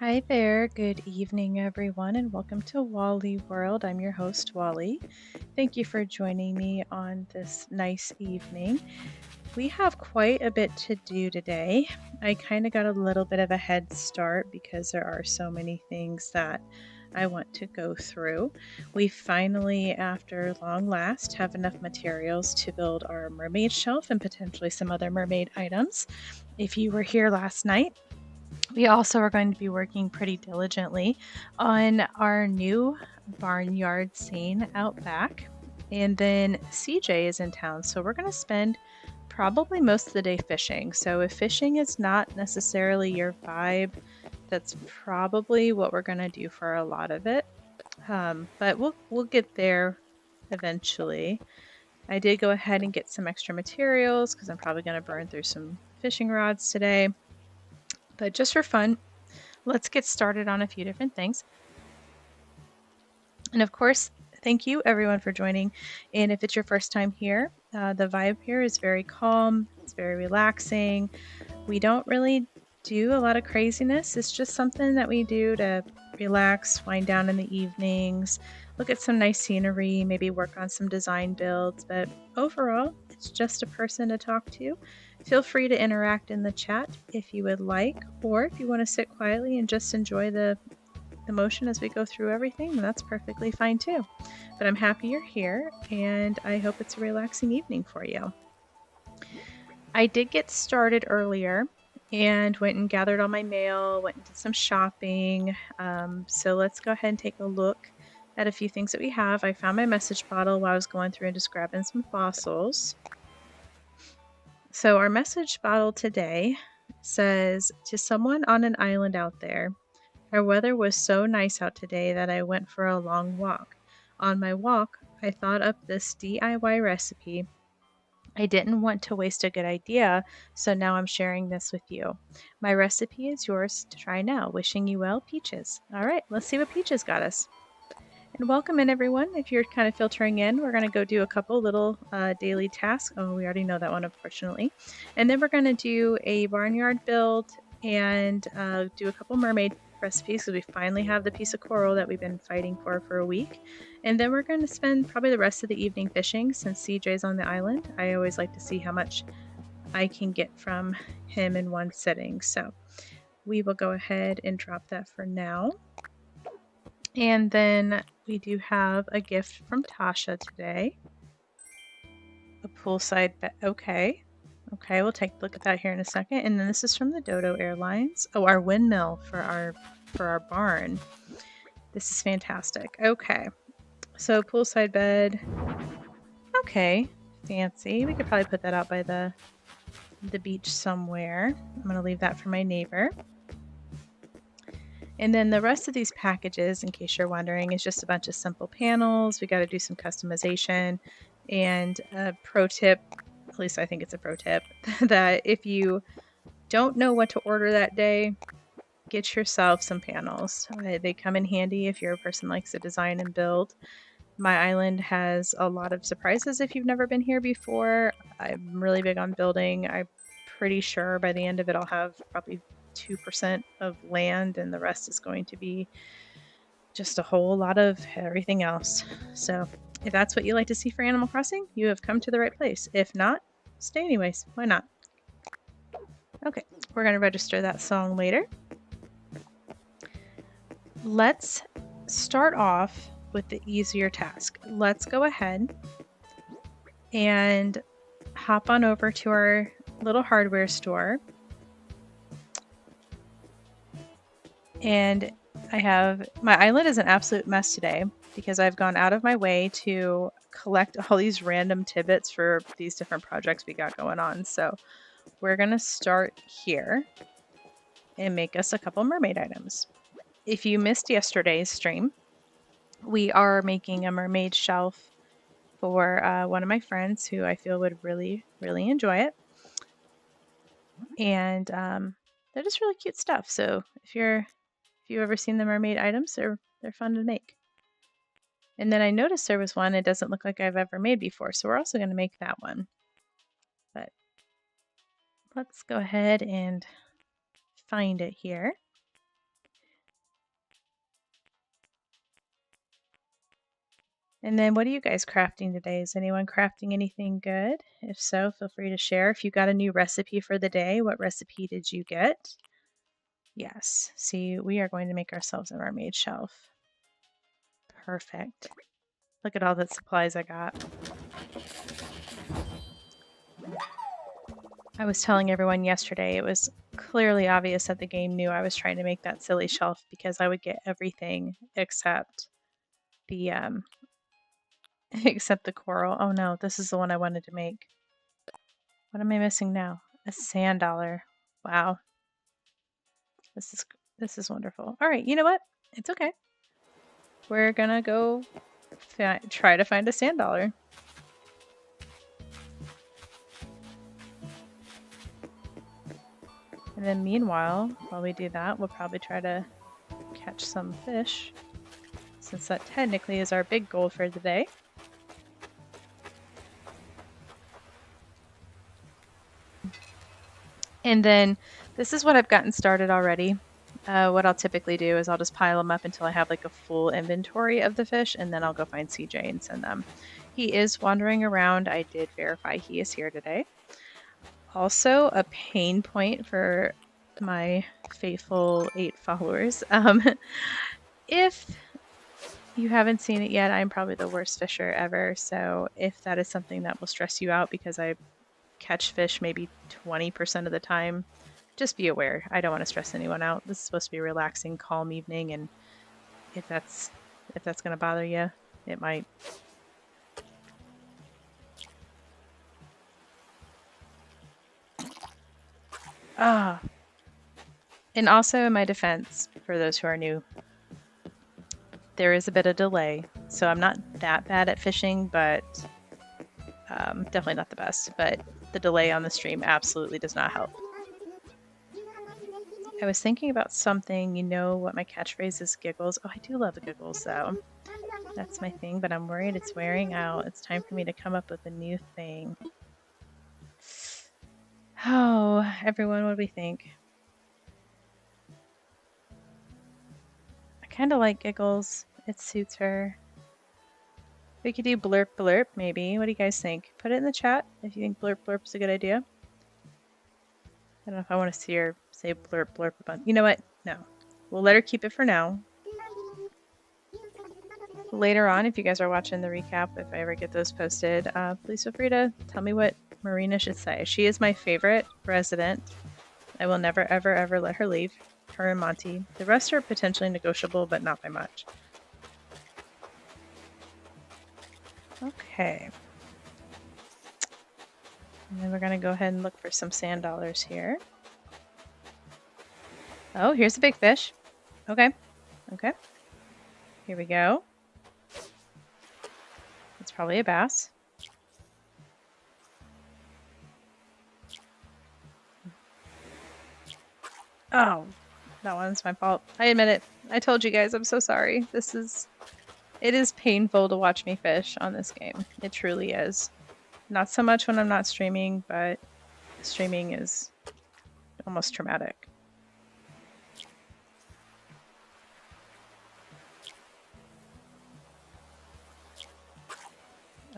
Hi there, good evening everyone, and welcome to WallieWorld. I'm your host, Wally. Thank you for joining me on this nice evening. We have quite a bit to do today. I kind of got a little bit of a head start because there are so many things that I want to go through. We finally, after long last, have enough materials to build our mermaid shelf and potentially some other mermaid items. If you were here last night, we also are going to be working pretty diligently on our new barnyard scene out back. And then CJ is in town, so we're going to spend probably most of the day fishing. So if fishing is not necessarily your vibe, that's probably what we're going to do for a lot of it. But we'll get there eventually. I did go ahead and get some extra materials because I'm probably going to burn through some fishing rods today. But just for fun, let's get started on a few different things. And of course, thank you everyone for joining. And if it's your first time here, the vibe here is very calm, it's very relaxing. We don't really do a lot of craziness. It's just something that we do to relax, wind down in the evenings, look at some nice scenery, maybe work on some design builds. But overall, it's just a person to talk to. Feel free to interact in the chat if you would like, or if you want to sit quietly and just enjoy the motion as we go through everything, then that's perfectly fine too. But I'm happy you're here, and I hope it's a relaxing evening for you. I did get started earlier and went and gathered all my mail, went and did some shopping. So let's go ahead and take a look at a few things that we have. I found my message bottle while I was going through and just grabbing some fossils. So our message bottle today says, "To someone on an island out there, our weather was so nice out today that I went for a long walk. On my walk, I thought up this DIY recipe. I didn't want to waste a good idea, so now I'm sharing this with you. My recipe is yours to try now. Wishing you well, Peaches." All right, let's see what Peaches got us. And welcome in, everyone. If you're kind of filtering in, we're going to go do a couple little daily tasks. Oh, we already know that one, unfortunately. And then we're going to do a barnyard build and do a couple mermaid recipes because we finally have the piece of coral that we've been fighting for a week. And then we're going to spend probably the rest of the evening fishing since CJ's on the island. I always like to see how much I can get from him in one sitting. So we will go ahead and drop that for now. And then we do have a gift from Tasha today. A poolside bed. Okay. Okay, we'll take a look at that here in a second. And then this is from the Dodo Airlines. Oh, our windmill for our barn. This is fantastic. Okay. So poolside bed. Okay. Fancy. We could probably put that out by the beach somewhere. I'm going to leave that for my neighbor. And then the rest of these packages, in case you're wondering, is just a bunch of simple panels. We got to do some customization. And a pro tip, at least I think it's a pro tip, that if you don't know what to order that day, get yourself some panels. They come in handy if you're a person who likes to design and build. My island has a lot of surprises if you've never been here before. I'm really big on building. I'm pretty sure by the end of it I'll have probably 2% of land and the rest is going to be just a whole lot of everything else. So if that's what you like to see for Animal Crossing, you have come to the right place. If not, stay anyways. Why not? Okay, we're going to register that song later. Let's start off with the easier task. Let's go ahead and hop on over to our little hardware store. And my island is an absolute mess today because I've gone out of my way to collect all these random tidbits for these different projects we got going on. So we're going to start here and make us a couple mermaid items. If you missed yesterday's stream, we are making a mermaid shelf for one of my friends who I feel would really, really enjoy it. And they're just really cute stuff. So if you've ever seen the mermaid items, they're fun to make. And then I noticed there was one it doesn't look like I've ever made before, so we're also going to make that one. But let's go ahead and find it here. And then what are you guys crafting today? Is anyone crafting anything good? If so, feel free to share. If you got a new recipe for the day, what recipe did you get? Yes. See, we are going to make ourselves a mermaid shelf. Perfect. Look at all the supplies I got. I was telling everyone yesterday, it was clearly obvious that the game knew I was trying to make that silly shelf because I would get everything except the except the coral. Oh no, this is the one I wanted to make. What am I missing now? A sand dollar. Wow. This is wonderful. All right, you know what? It's okay. We're gonna go try to find a sand dollar. And then meanwhile, while we do that, we'll probably try to catch some fish, since that technically is our big goal for the day. And then this is what I've gotten started already. What I'll typically do is I'll just pile them up until I have like a full inventory of the fish, and then I'll go find CJ and send them. He is wandering around. I did verify he is here today. Also, a pain point for my faithful 8 followers. If you haven't seen it yet, I'm probably the worst fisher ever. So if that is something that will stress you out because I catch fish maybe 20% of the time, just be aware. I don't want to stress anyone out. This is supposed to be a relaxing, calm evening, and if that's going to bother you, it might. Ah. And also in my defense, for those who are new, there is a bit of delay. So I'm not that bad at fishing, but definitely not the best. But the delay on the stream absolutely does not help. I was thinking about something, you know what my catchphrase is, giggles. Oh, I do love the giggles though. That's my thing, but I'm worried it's wearing out. It's time for me to come up with a new thing. Oh, everyone, what do we think? I kind of like giggles. It suits her. We could do blurp blurp maybe. What do you guys think? Put it in the chat if you think blurp blurp is a good idea. I don't know if I want to see her say blurp blurp a bunch. You know what? No. We'll let her keep it for now. Later on, if you guys are watching the recap, if I ever get those posted, please feel free to tell me what Marina should say. She is my favorite resident. I will never, ever, ever let her leave. Her and Monty. The rest are potentially negotiable, but not by much. Okay. And then we're going to go ahead and look for some sand dollars here. Oh, here's a big fish. Okay. Okay. Here we go. It's probably a bass. Oh, that one's my fault. I admit it. I told you guys, I'm so sorry. It is painful to watch me fish on this game. It truly is. Not so much when I'm not streaming, but streaming is almost traumatic.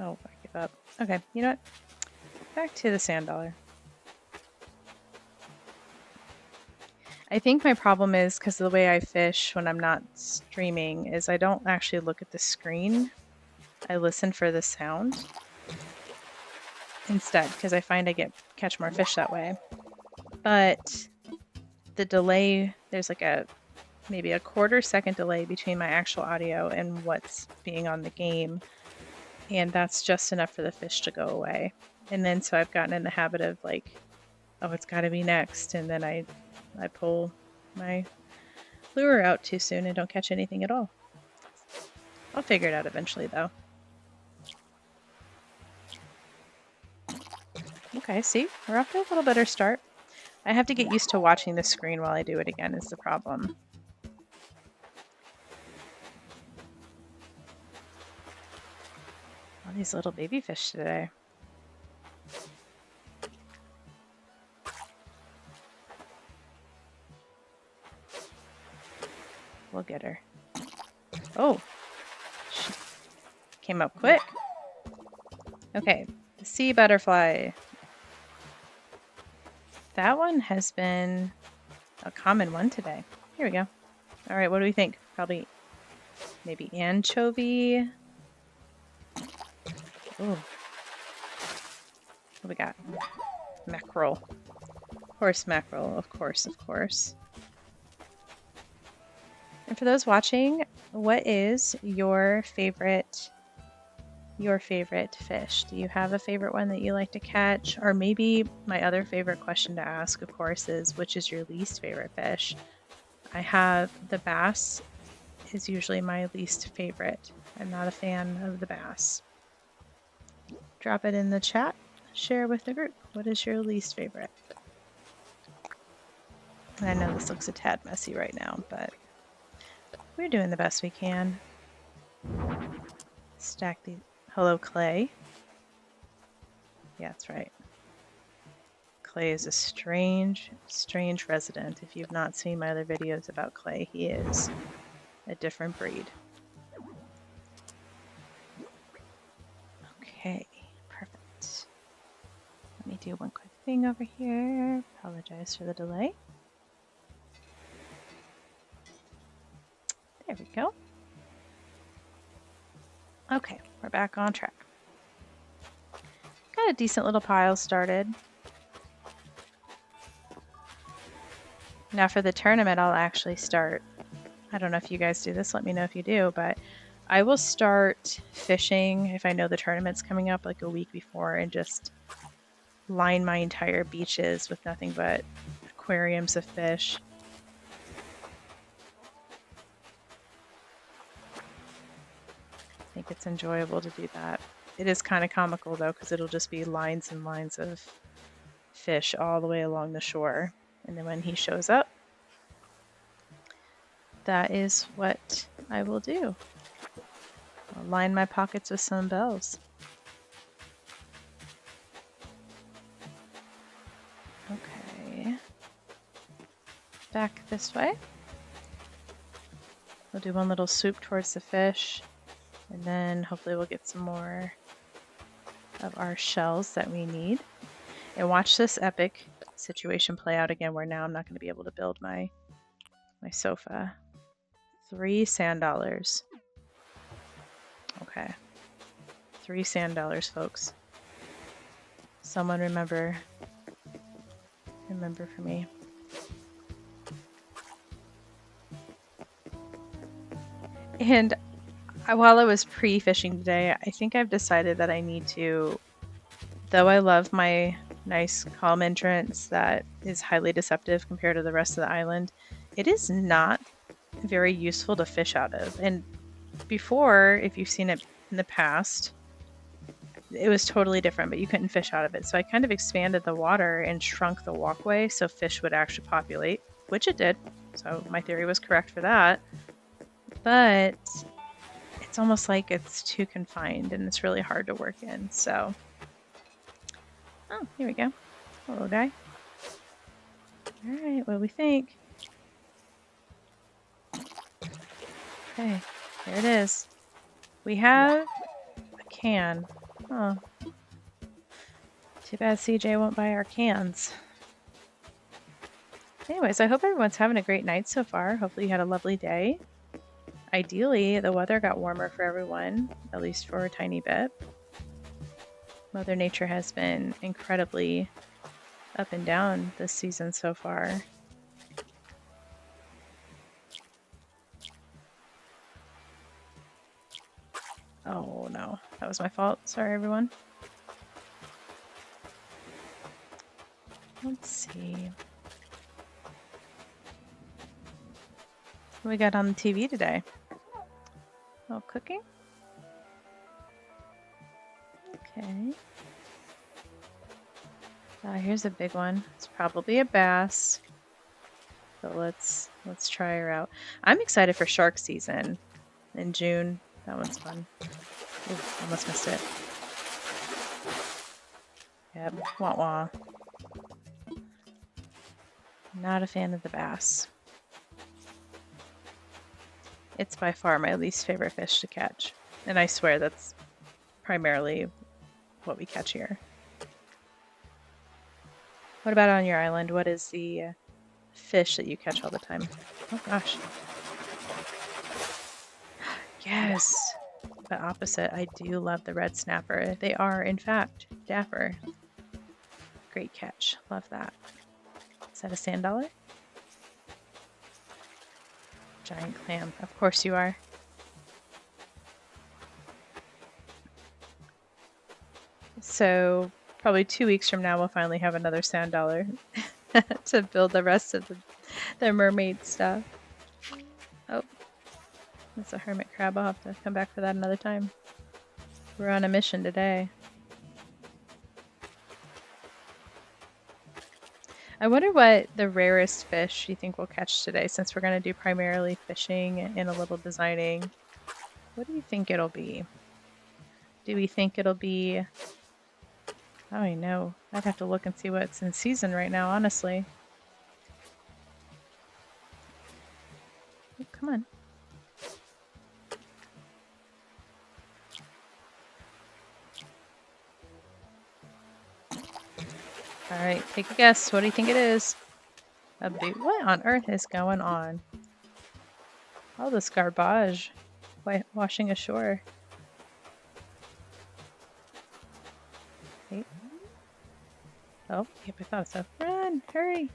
Oh, I give up. Okay, you know what? Back to the sand dollar. I think my problem is because of the way I fish when I'm not streaming is I don't actually look at the screen. I listen for the sound instead because I find I catch more fish that way. But the delay, there's like maybe a quarter-second delay between my actual audio and what's being on the game. And that's just enough for the fish to go away. And then so I've gotten in the habit of like, oh, it's got to be next. And then I pull my lure out too soon and don't catch anything at all. I'll figure it out eventually though. Okay, see, we're off to a little better start. I have to get used to watching the screen while I do it again is the problem. All these little baby fish today. We'll get her. Oh, she came up quick. Okay, the sea butterfly. That one has been a common one today. Here we go. All right, what do we think? Probably maybe anchovy. Oh, what we got? Mackerel. Horse mackerel, of course, of course. And for those watching, what is your favorite fish? Do you have a favorite one that you like to catch? Or maybe my other favorite question to ask, of course, is which is your least favorite fish? I have the bass is usually my least favorite. I'm not a fan of the bass. Drop it in the chat. Share with the group. What is your least favorite? I know this looks a tad messy right now, but we're doing the best we can. Stack these. Hello, Clay. Yeah, that's right. Clay is a strange resident. If you've not seen my other videos about Clay, he is a different breed. Okay, perfect. Let me do one quick thing over here. Apologize for the delay. There we go. Okay, we're back on track. Got a decent little pile started. Now for the tournament, I'll actually start. I don't know if you guys do this, let me know if you do, but I will start fishing if I know the tournament's coming up like a week before and just line my entire beaches with nothing but aquariums of fish. I think it's enjoyable to do that. It is kind of comical though, because it'll just be lines and lines of fish all the way along the shore. And then when he shows up, that is what I will do. I'll line my pockets with some bells. Okay. Back this way. We'll do one little swoop towards the fish, and then hopefully we'll get some more of our shells that we need. And watch this epic situation play out again, where now I'm not going to be able to build my sofa. 3 sand dollars. Okay. 3 sand dollars, folks. Someone remember for me. And while I was pre-fishing today, I think I've decided that I need to, though I love my nice calm entrance that is highly deceptive compared to the rest of the island, it is not very useful to fish out of. And before, if you've seen it in the past, it was totally different, but you couldn't fish out of it. So I kind of expanded the water and shrunk the walkway so fish would actually populate, which it did. So my theory was correct for that. But it's almost like it's too confined and it's really hard to work in. So, oh, here we go. Hello, guy. All right, what do we think? Okay, there it is. We have a can. Oh, too bad CJ won't buy our cans. Anyways, I hope everyone's having a great night so far. Hopefully you had a lovely day. Ideally, the weather got warmer for everyone, at least for a tiny bit. Mother Nature has been incredibly up and down this season so far. Oh no, that was my fault. Sorry, everyone. Let's see. What we got on the TV today? Oh, cooking? Okay. Here's a big one. It's probably a bass. But let's try her out. I'm excited for shark season in June. That one's fun. Ooh, almost missed it. Yep, wah wah. Not a fan of the bass. It's by far my least favorite fish to catch. And I swear that's primarily what we catch here. What about on your island? What is the fish that you catch all the time? Oh gosh. Yes. But opposite, I do love the red snapper. They are, in fact, dapper. Great catch. Love that. Is that a sand dollar? Giant clam. Of course you are. So probably 2 weeks from now, we'll finally have another sand dollar to build the rest of the mermaid stuff. Oh, that's a hermit crab. I'll have to come back for that another time. We're on a mission today. I wonder what the rarest fish you think we'll catch today, since we're going to do primarily fishing and a little designing. What do you think it'll be? Do we think it'll be... I don't know. I'd have to look and see what's in season right now, honestly. Oh, come on. Alright, take a guess. What do you think it is? A boot? What on earth is going on? All this garbage washing ashore. Okay. Oh, yep, I thought so. Run! Hurry!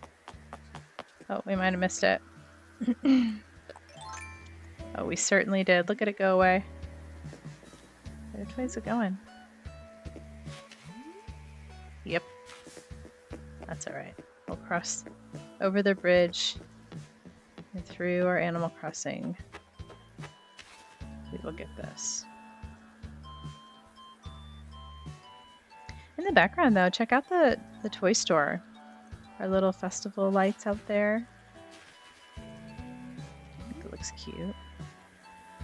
Oh, we might have missed it. Oh, we certainly did. Look at it go away. Which way is it going? Yep. That's alright. We'll cross over the bridge and through our Animal Crossing. We will get this. In the background, though, check out the toy store. Our little festival lights out there. I think it looks cute.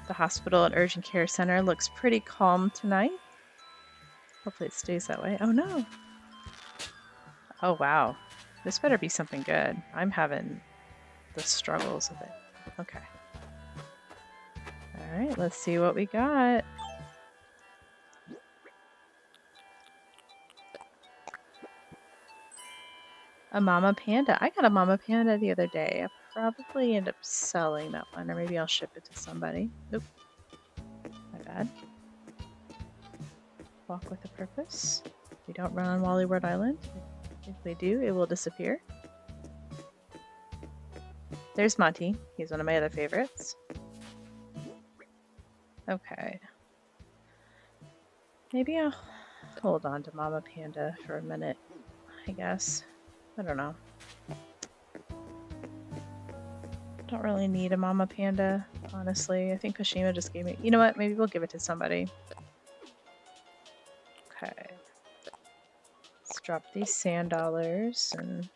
The hospital and urgent care center looks pretty calm tonight. Hopefully it stays that way. Oh no! Oh wow. This better be something good. I'm having the struggles of it. Okay. Alright, let's see what we got. A mama panda. I got a mama panda the other day. I'll probably end up selling that one, or maybe I'll ship it to somebody. Oop. My bad. Walk with a purpose. We don't run on WallEworld Island. If we do, it will disappear. There's Monty. He's one of my other favorites. Okay. Maybe I'll hold on to Mama Panda for a minute, I guess. I don't know. Don't really need a Mama Panda, honestly. I think Kashima just gave me... You know what? Maybe we'll give it to somebody. Okay. Let's drop these sand dollars and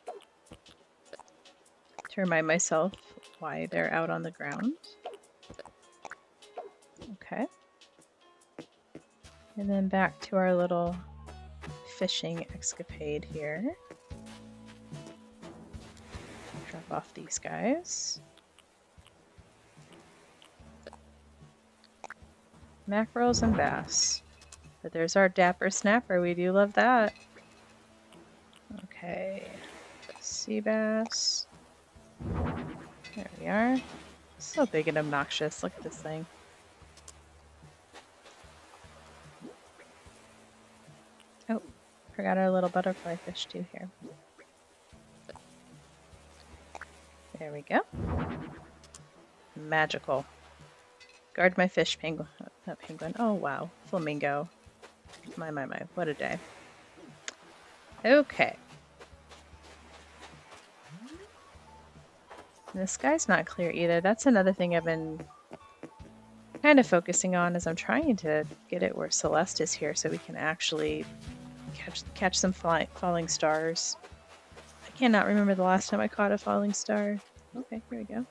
to remind myself why they're out on the ground. Okay. And then back to our little fishing escapade here. Drop off these guys. Mackerels and bass. But there's our dapper snapper. We do love that. Okay. Sea bass. There we are. So big and obnoxious. Look at this thing. Oh, forgot our little butterfly fish too here. There we go. Magical. Guard my fish, penguin. Not penguin. Oh, wow. Flamingo. My. What a day. Okay. And the sky's not clear either. That's another thing I've been kind of focusing on, is I'm trying to get it where Celeste is here so we can actually catch some falling stars. I cannot remember the last time I caught a falling star. Okay, here we go.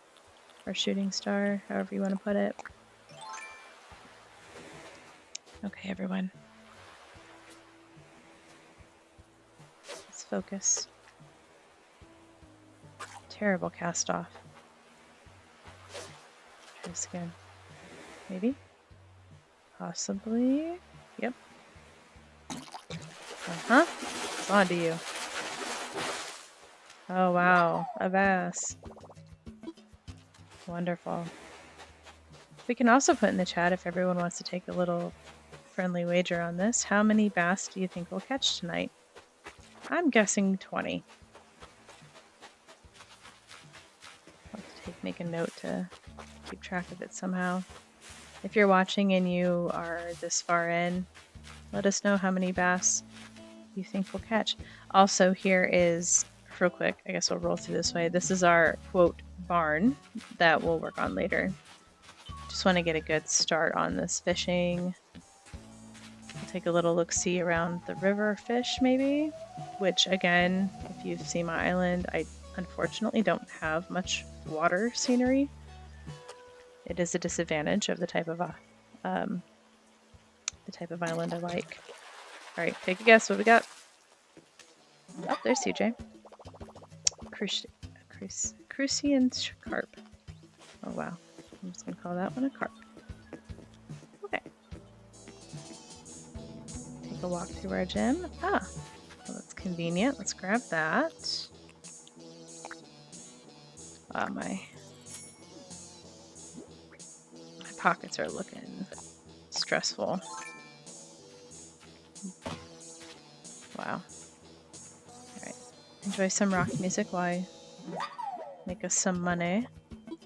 Or shooting star, however you want to put it. Okay, everyone. Let's focus. Terrible cast off. Try this again. Maybe? Possibly. Yep. Uh-huh. It's on to you. Oh, wow. A bass. Wonderful. We can also put in the chat if everyone wants to take a little friendly wager on this. How many bass do you think we'll catch tonight? I'm guessing 20. I'll have to make a note to keep track of it somehow. If you're watching and you are this far in, let us know how many bass you think we'll catch. Also, here is, real quick, I guess we'll roll through this way. This is our, quote, barn that we'll work on later. Just want to get a good start on this fishing. We'll take a little look-see around the river fish, maybe, which, again, if you've seen my island, I unfortunately don't have much water scenery. It is a disadvantage of the type of island I like. All right, take a guess. What we got? Oh, there's CJ. Crucian carp. Oh wow, I'm just gonna call that one a carp. Okay. Take a walk through our gym. Ah, well, that's convenient. Let's grab that. My pockets are looking stressful. Wow. Alright. Enjoy some rock music while I make us some money. There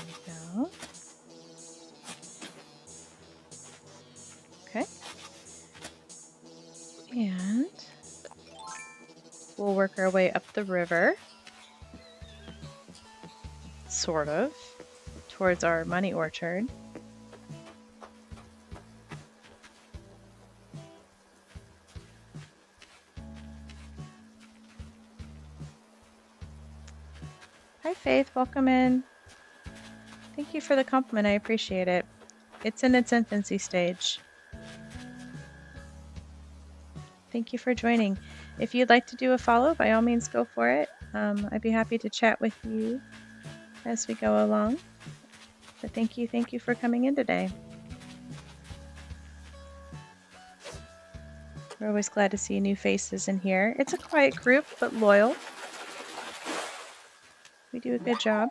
we go. Okay. And we'll work our way up the river. Sort of. Towards our money orchard. Hi Faith, welcome in. Thank you for the compliment, I appreciate it. It's in its infancy stage. Thank you for joining. If you'd like to do a follow, by all means go for it. I'd be happy to chat with you as we go along. But thank you for coming in today. We're always glad to see new faces in here. It's a quiet group, but loyal. We do a good job.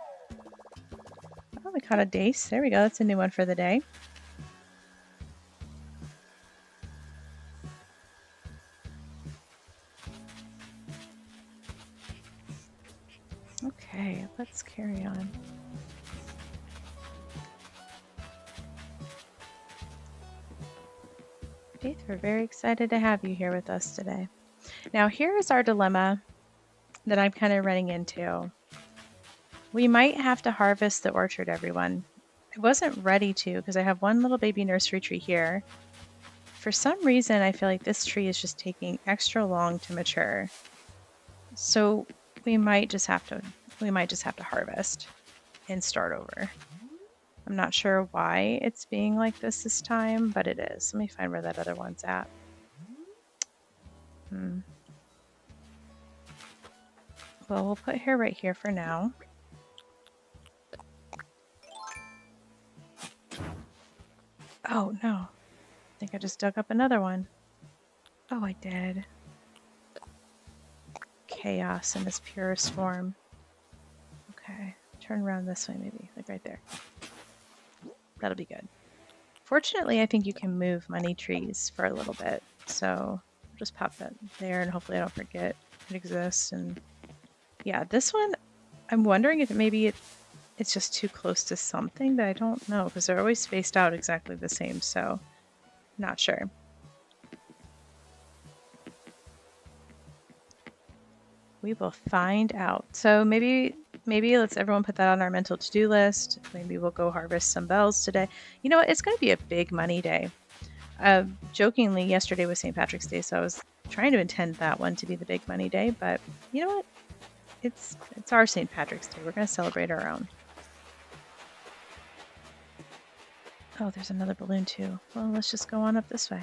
Oh, we caught a dace. There we go. That's a new one for the day. Okay, let's carry on. Faith, we're very excited to have you here with us today. Now, here is our dilemma that I'm kind of running into. We might have to harvest the orchard, everyone. I wasn't ready to because I have one little baby nursery tree here. For some reason, I feel like this tree is just taking extra long to mature. So we might just have to harvest and start over. I'm not sure why it's being like this time, but it is. Let me find where that other one's at. Well, we'll put her right here for now. Oh, no. I think I just dug up another one. Oh, I did. Chaos in its purest form. Okay. Turn around this way, maybe. Like right there. That'll be good. Fortunately, I think you can move money trees for a little bit. So I'll just pop that there and hopefully I don't forget it exists. And yeah, this one, I'm wondering if maybe it's just too close to something, but I don't know because they're always spaced out exactly the same. So not sure. We will find out. So maybe let's everyone put that on our mental to-do list. Maybe we'll go harvest some bells today. You know what? It's going to be a big money day. Jokingly, yesterday was St. Patrick's Day, so I was trying to intend that one to be the big money day. But you know what? It's our St. Patrick's Day. We're going to celebrate our own. Oh, there's another balloon too. Well, let's just go on up this way.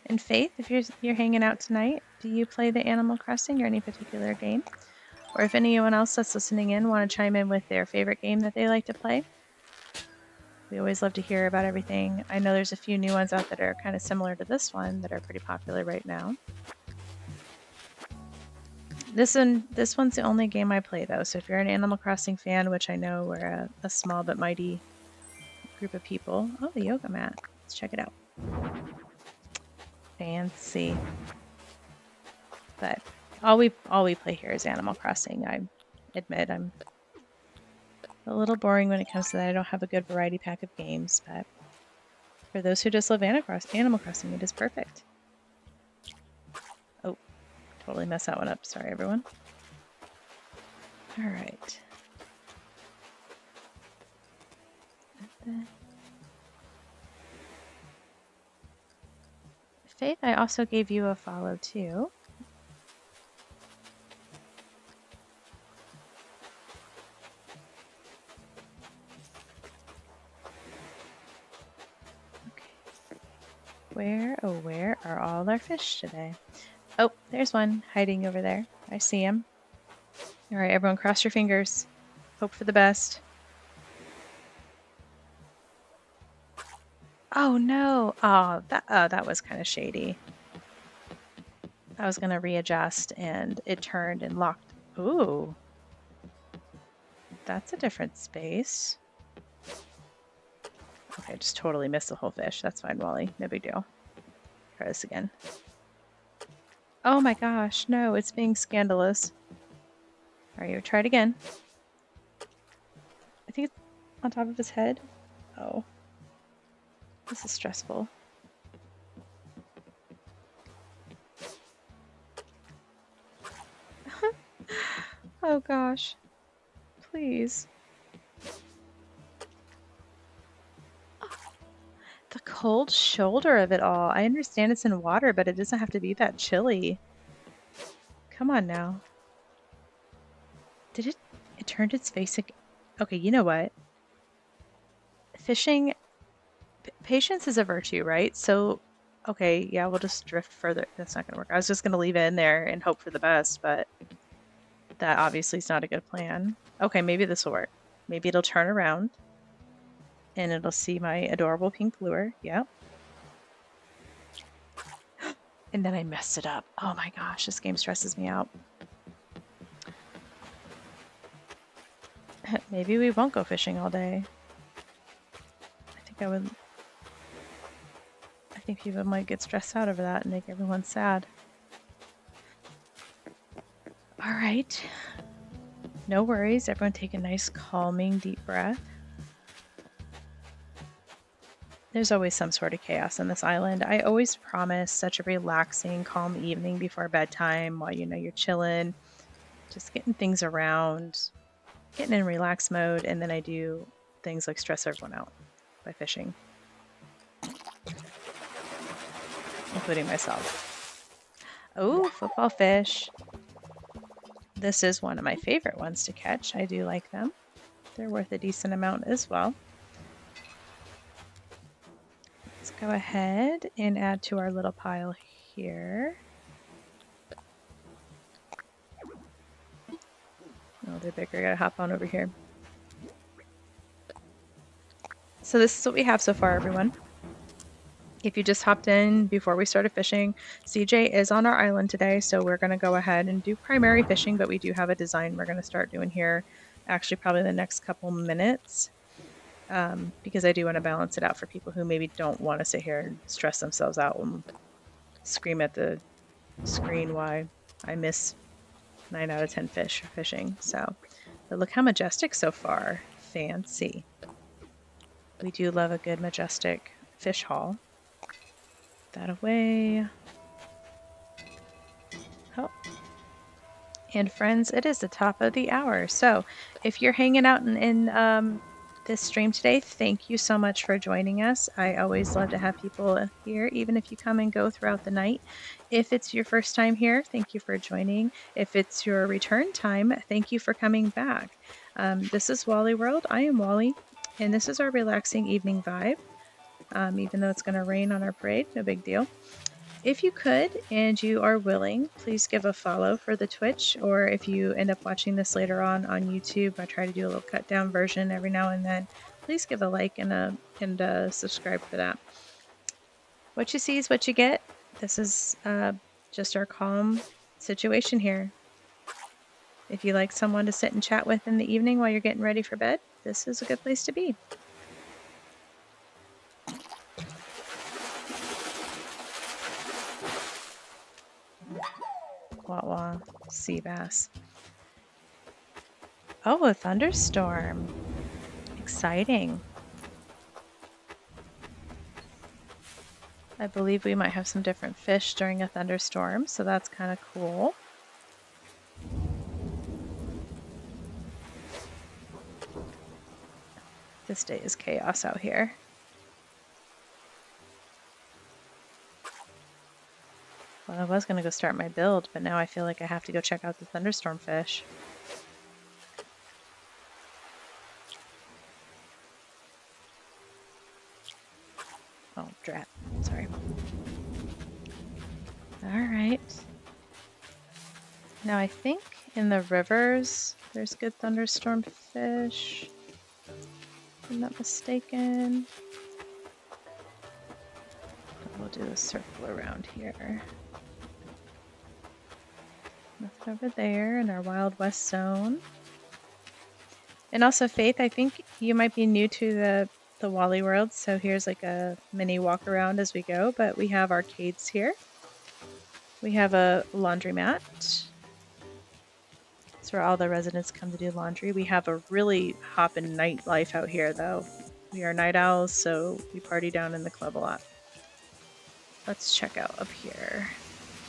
And Faith, if you're hanging out tonight, do you play the Animal Crossing or any particular game? or if anyone else that's listening in want to chime in with their favorite game that they like to play. We always love to hear about everything. I know there's a few new ones out that are kind of similar to this one that are pretty popular right now. This one's the only game I play though, so if you're an Animal Crossing fan, which I know we're a small but mighty group of people. Oh, the yoga mat. Let's check it out. Fancy. But all we play here is Animal Crossing. I admit I'm a little boring when it comes to that. I don't have a good variety pack of games, but for those who just love Animal Crossing, it is perfect. Oh, totally messed that one up. Sorry, everyone. All right. Faith, I also gave you a follow too. Okay. Where are all our fish today? Oh, there's one hiding over there. I see him. All right, everyone cross your fingers. Hope for the best. Oh no. Oh, that was kind of shady. I was going to readjust and it turned and locked. Ooh. That's a different space. Okay, I just totally missed the whole fish. That's fine, Wally. No big deal. Try this again. Oh my gosh, no, it's being scandalous. All right, try it again. I think it's on top of his head. Oh. This is stressful. Oh gosh. Please. The cold shoulder of it all. I understand it's in water, but it doesn't have to be that chilly. Come on now. Did it turned its face again? Okay, you know what? Fishing, patience is a virtue, right? So, okay, yeah, we'll just drift further. That's not gonna work. I was just gonna leave it in there and hope for the best, but that obviously is not a good plan. Okay, maybe this will work. Maybe it'll turn around and it'll see my adorable pink lure. Yep. And then I messed it up. Oh my gosh, this game stresses me out. Maybe we won't go fishing all day. I think people might get stressed out over that and make everyone sad. All right. No worries. Everyone take a nice calming deep breath. There's always some sort of chaos on this island. I always promise such a relaxing, calm evening before bedtime while you're chilling, just getting things around, getting in relaxed mode, and then I do things like stress everyone out by fishing, including myself. Oh, football fish. This is one of my favorite ones to catch. I do like them. They're worth a decent amount as well. Let's go ahead and add to our little pile here. Oh, they're bigger. I gotta hop on over here. So this is what we have so far, everyone. If you just hopped in before we started fishing, CJ is on our island today, so we're going to go ahead and do primary fishing, but we do have a design we're going to start doing here actually probably the next couple minutes, because I do want to balance it out for people who maybe don't want to sit here and stress themselves out and scream at the screen why I miss 9 out of 10 fish fishing. So, but look how majestic so far. Fancy. We do love a good majestic fish haul. That away. Oh. And friends, it is the top of the hour. So if you're hanging out in this stream today, thank you so much for joining us. I always love to have people here, even if you come and go throughout the night. If it's your first time here, thank you for joining. If it's your return time, thank you for coming back. This is WallieWorld. I am Wally, and this is our relaxing evening vibe. Even though it's going to rain on our parade, no big deal. if you could and you are willing, please give a follow for the Twitch, or if you end up watching this later on YouTube, I try to do a little cut down version every now and then. Please give a like and a subscribe for that. What you see is what you get. This is just our calm situation here. If you like someone to sit and chat with in the evening while you're getting ready for bed, this is a good place to be. Wah-wah, sea bass. Oh, a thunderstorm. Exciting. I believe we might have some different fish during a thunderstorm, so that's kind of cool. This day is chaos out here. Well, I was going to go start my build, but now I feel like I have to go check out the thunderstorm fish. Oh, drat. Sorry. Alright. Now I think in the rivers there's good thunderstorm fish. If I'm not mistaken. We'll do a circle around here. Nothing over there in our Wild West zone. And also, Faith, I think you might be new to the WallieWorld, so here's like a mini walk around as we go, but we have arcades here. We have a laundromat. That's where all the residents come to do laundry. We have a really hoppin' nightlife out here, though. We are night owls, so we party down in the club a lot. Let's check out up here.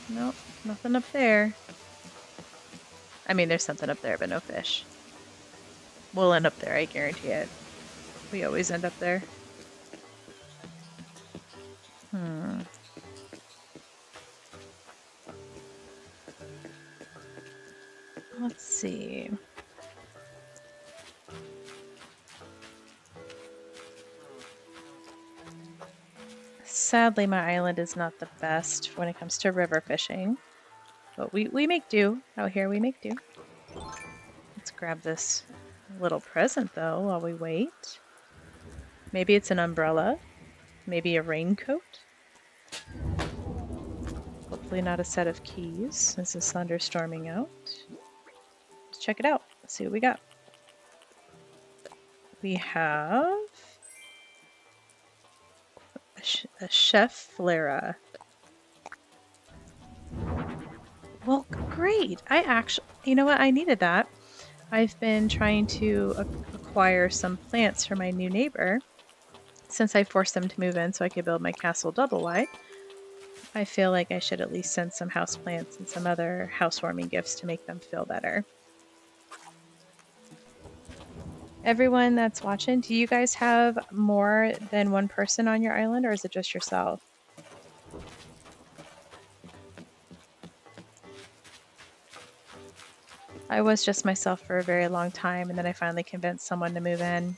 Nope, nothing up there. I mean, there's something up there, but no fish. We'll end up there, I guarantee it. We always end up there. Let's see. Sadly, my island is not the best when it comes to river fishing. But we make do. Out here, we make do. Let's grab this little present, though, while we wait. Maybe it's an umbrella. Maybe a raincoat. Hopefully not a set of keys. This is thunderstorming out. Let's check it out. Let's see what we got. We have a chef Flera. Well, great. I actually, you know what? I needed that. I've been trying to acquire some plants for my new neighbor since I forced them to move in so I could build my castle double wide. I feel like I should at least send some house plants and some other housewarming gifts to make them feel better. Everyone that's watching, do you guys have more than one person on your island, or is it just yourself? I was just myself for a very long time, and then I finally convinced someone to move in.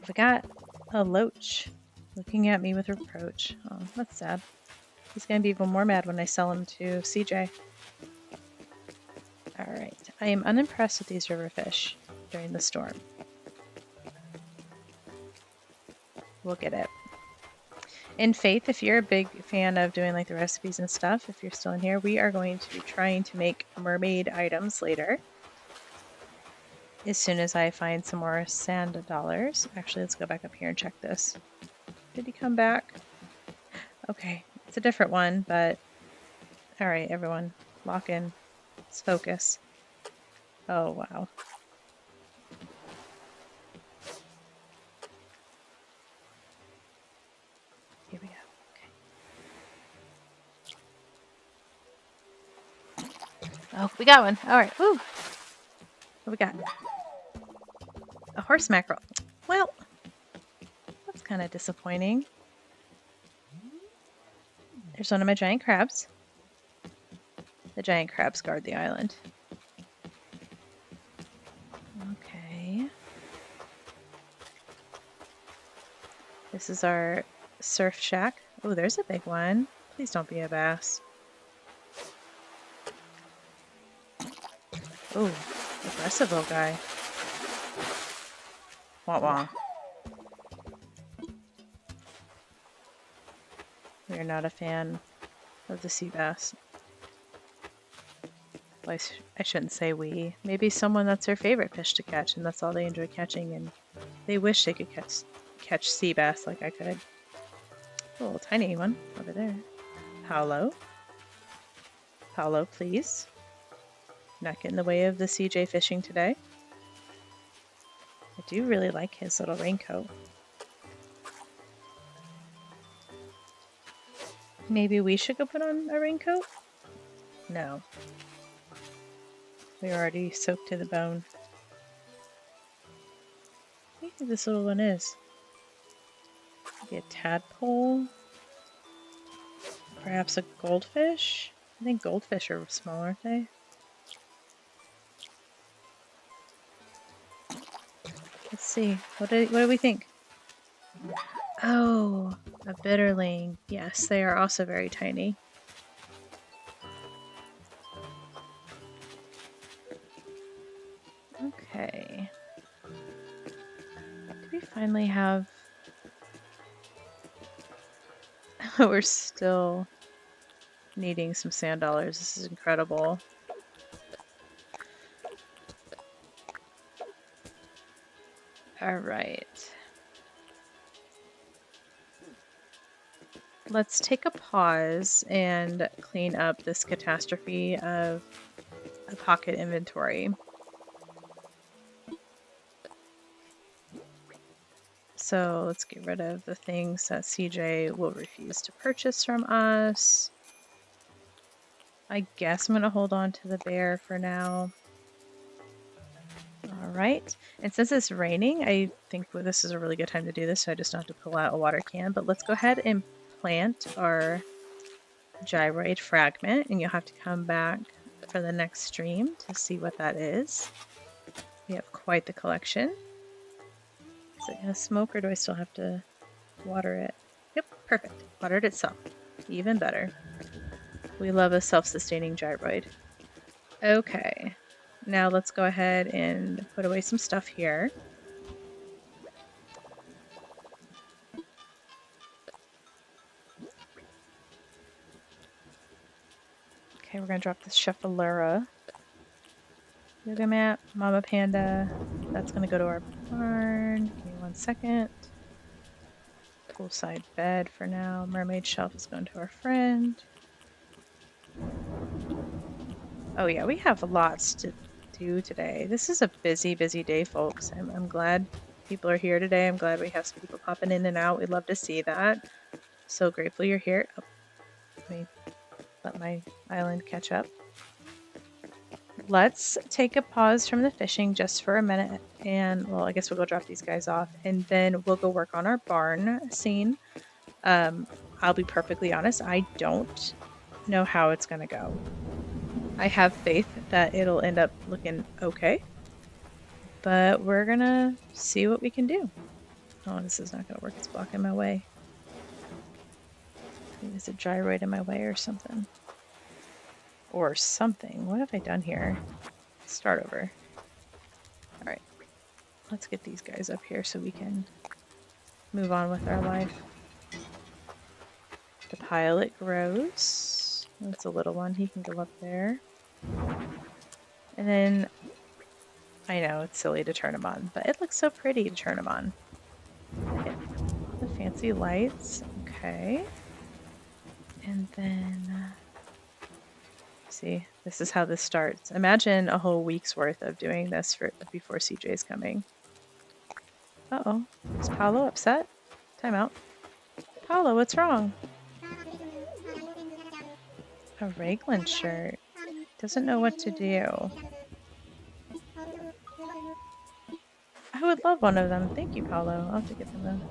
We got a loach looking at me with reproach. Oh, that's sad. He's going to be even more mad when I sell him to CJ. Alright, I am unimpressed with these river fish during the storm. We'll get it. In Faith, if you're a big fan of doing like the recipes and stuff, if you're still in here, we are going to be trying to make mermaid items later. As soon as I find some more sand dollars. Actually, let's go back up here and check this. Did he come back? Okay, it's a different one, but alright, everyone, lock in. Let's focus. Oh, wow. Here we go. Okay. Oh, we got one. Alright, woo! What we got? A horse mackerel. Well, that's kind of disappointing. There's one of my giant crabs. The giant crabs guard the island. Okay. This is our surf shack. Oh, there's a big one. Please don't be a bass. Oh, aggressive little guy. Wah wah. We are not a fan of the sea bass. Well, I shouldn't say we. Maybe someone that's their favorite fish to catch, and that's all they enjoy catching, and they wish they could catch sea bass like I could. A little tiny one over there. Paolo. Paolo, please. Not get in the way of the CJ fishing today. I do really like his little raincoat. Maybe we should go put on a raincoat? No. We're already soaked to the bone. What do you think this little one is? Maybe a tadpole? Perhaps a goldfish? I think goldfish are small, aren't they? Let's see. What do we think? Oh, a bitterling. Yes, they are also very tiny. Okay. Do we finally have... We're still needing some sand dollars. This is incredible. All right. Let's take a pause and clean up this catastrophe of a pocket inventory. So let's get rid of the things that CJ will refuse to purchase from us. I guess I'm going to hold on to the bear for now. All right. And since it's raining, I think this is a really good time to do this, so I just don't have to pull out a water can. But let's go ahead and plant our gyroid fragment, and you'll have to come back for the next stream to see what that is. We have quite the collection. Is it going to smoke, or do I still have to water it? Yep, perfect. Watered itself. Even better. We love a self-sustaining gyroid. Okay. Now let's go ahead and put away some stuff here. Okay, we're going to drop this Chefalura. Yoga mat, Mama Panda. That's going to go to our barn. Give me 1 second. Poolside bed for now. Mermaid shelf is going to our friend. Oh yeah, we have lots to do today. This is a busy, busy day, folks. I'm glad people are here today. I'm glad we have some people popping in and out. We'd love to see that. So grateful you're here. Oh, let me let my island catch up. Let's take a pause from the fishing just for a minute, and well, I guess we'll go drop these guys off, and then we'll go work on our barn scene. I'll be perfectly honest, I don't know how it's gonna go. I have faith that it'll end up looking okay, but we're gonna see what we can do. Oh, this is not gonna work. It's blocking my way. There's a gyroid in my way or something. Or something. What have I done here? Let's start over. Alright. Let's get these guys up here so we can move on with our life. The pilot grows. That's a little one. He can go up there. And then, I know it's silly to turn him on, but it looks so pretty to turn him on. Okay. The fancy lights. Okay. And then... see, this is how this starts. Imagine a whole week's worth of doing this before CJ's coming. Uh-oh. Is Paolo upset? Time out. Paolo, what's wrong? A Raglan shirt. Doesn't know what to do. I would love one of them. Thank you, Paolo. I'll have to get them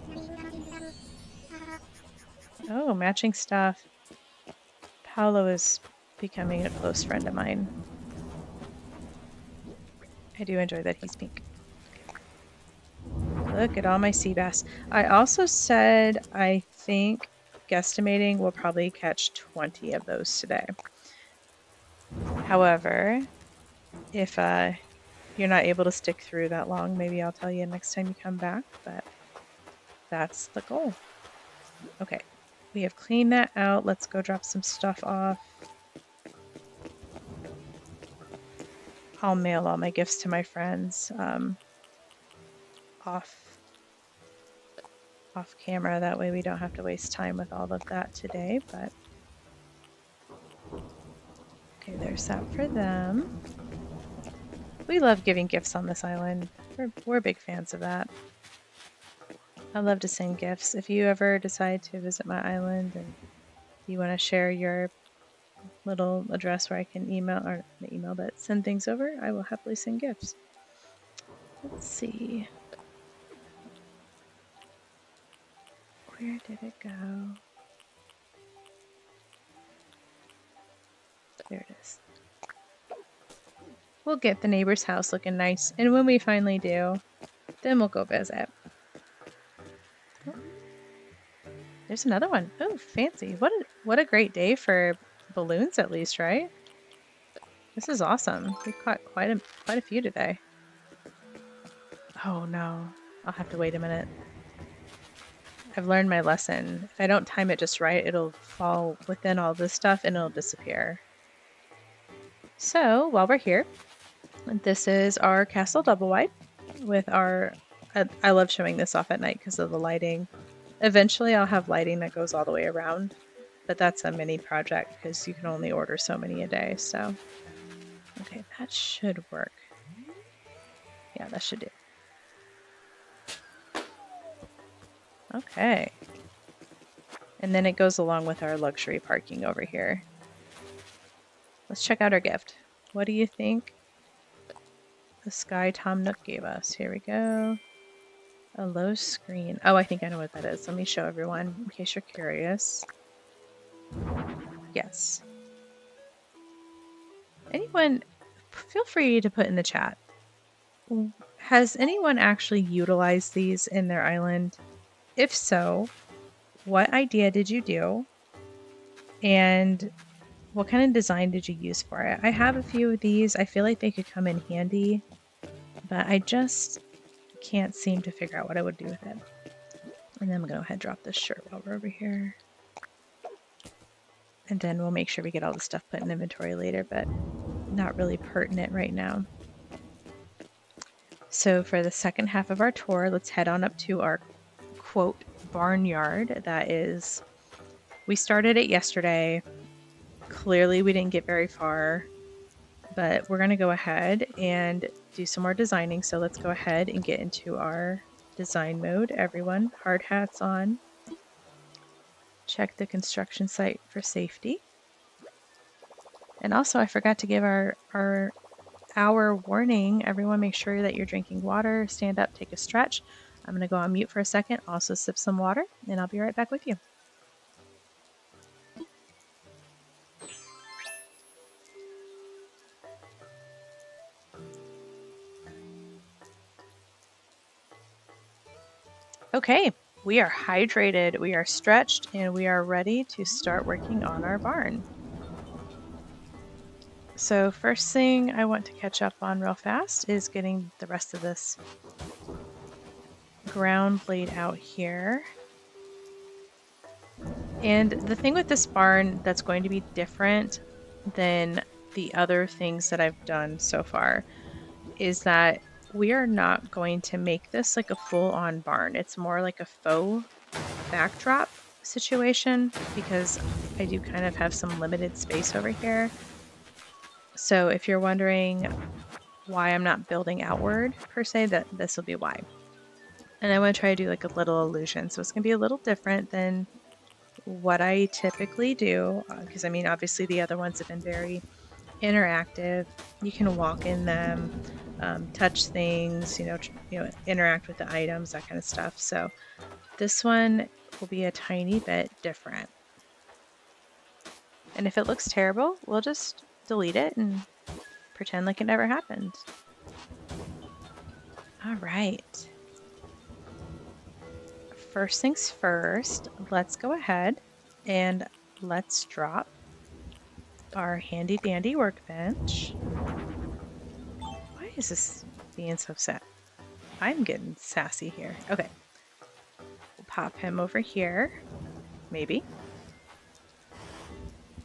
though. Oh, matching stuff. Paolo is becoming a close friend of mine. I do enjoy that he's pink. Look at all my sea bass. I also said I think guesstimating we'll probably catch 20 of those today. However, if you're not able to stick through that long, maybe I'll tell you next time you come back, but that's the goal. Okay, we have cleaned that out. Let's go drop some stuff off. I'll mail all my gifts to my friends off camera. That way we don't have to waste time with all of that today, but okay, there's that for them. We love giving gifts on this island. We're big fans of that. I love to send gifts. If you ever decide to visit my island and you want to share your little address where I can email, or not email, but send things over, I will happily send gifts. Let's see. Where did it go? There it is. We'll get the neighbor's house looking nice, and when we finally do, then we'll go visit. Oh, there's another one. Oh, fancy. What a great day for balloons, at least, right? This is awesome. We've caught quite a few today. Oh no, I'll have to wait a minute. I've learned my lesson. If I don't time it just right, it'll fall within all this stuff and it'll disappear. So while we're here, this is our castle double wide with our, I love showing this off at night because of the lighting. Eventually I'll have lighting that goes all the way around, but that's a mini project because you can only order so many a day. So, okay, that should work. Yeah, that should do. Okay. And then it goes along with our luxury parking over here. Let's check out our gift. What do you think the Sky Tom Nook gave us? Here we go. A low screen. Oh, I think I know what that is. Let me show everyone in case you're curious. Yes. Anyone, feel free to put in the chat. Has anyone actually utilized these in their island? If so, what idea did you do? And what kind of design did you use for it? I have a few of these. I feel like they could come in handy, but I just can't seem to figure out what I would do with it. And then I'm gonna go ahead and drop this shirt while we're over here. And then we'll make sure we get all the stuff put in inventory later, but not really pertinent right now. So for the second half of our tour, let's head on up to our quote barnyard. That is, we started it yesterday. Clearly we didn't get very far, but we're gonna go ahead and do some more designing. So let's go ahead and get into our design mode. Everyone, hard hats on. Check the construction site for safety. And also I forgot to give our hour warning. Everyone make sure that you're drinking water, stand up, take a stretch. I'm gonna go on mute for a second, also sip some water, and I'll be right back with you. Okay, we are hydrated, we are stretched, and we are ready to start working on our barn. So first thing I want to catch up on real fast is getting the rest of this ground laid out here. And the thing with this barn that's going to be different than the other things that I've done so far is that we are not going to make this like a full-on barn. It's more like a faux backdrop situation because I do kind of have some limited space over here. So if you're wondering why I'm not building outward per se, that this will be why. And I want to try to do like a little illusion. So it's going to be a little different than what I typically do. Because I mean, obviously the other ones have been very interactive. You can walk in them, touch things, you know, interact with the items, that kind of stuff. So this one will be a tiny bit different. And if it looks terrible, we'll just delete it and pretend like it never happened. All right. first things first, let's go ahead and let's drop our handy dandy workbench. Why is this being so sad? I'm getting sassy here. Okay. We'll pop him over here. Maybe.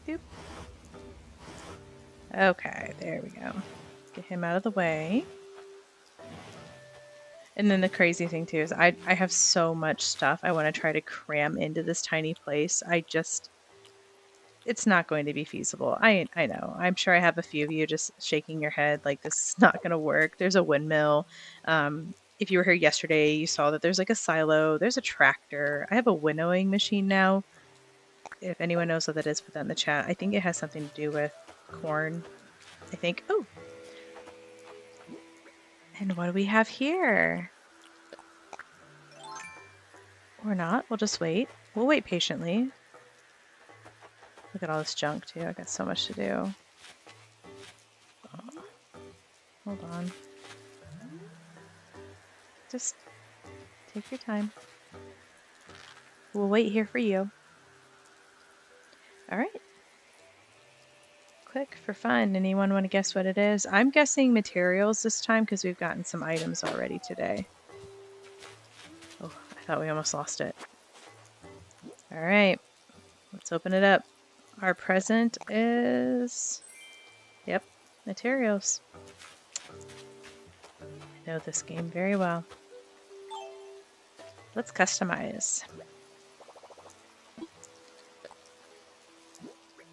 Boop. Okay, there we go. Get him out of the way. And then the crazy thing too is I have so much stuff I want to try to cram into this tiny place. It's not going to be feasible. I know. I'm sure I have a few of you just shaking your head like this is not going to work. There's a windmill. If you were here yesterday, you saw that there's like a silo. There's a tractor. I have a winnowing machine now. If anyone knows what that is, put that in the chat. I think it has something to do with corn. I think. Oh. And what do we have here? Or not. We'll just wait. We'll wait patiently. Look at all this junk too. I got so much to do. Oh, hold on. Just take your time. We'll wait here for you. All right. Quick for fun. Anyone want to guess what it is? I'm guessing materials this time because we've gotten some items already today. Oh, I thought we almost lost it. All right. Let's open it up. Our present is... Yep, materials. I know this game very well. Let's customize.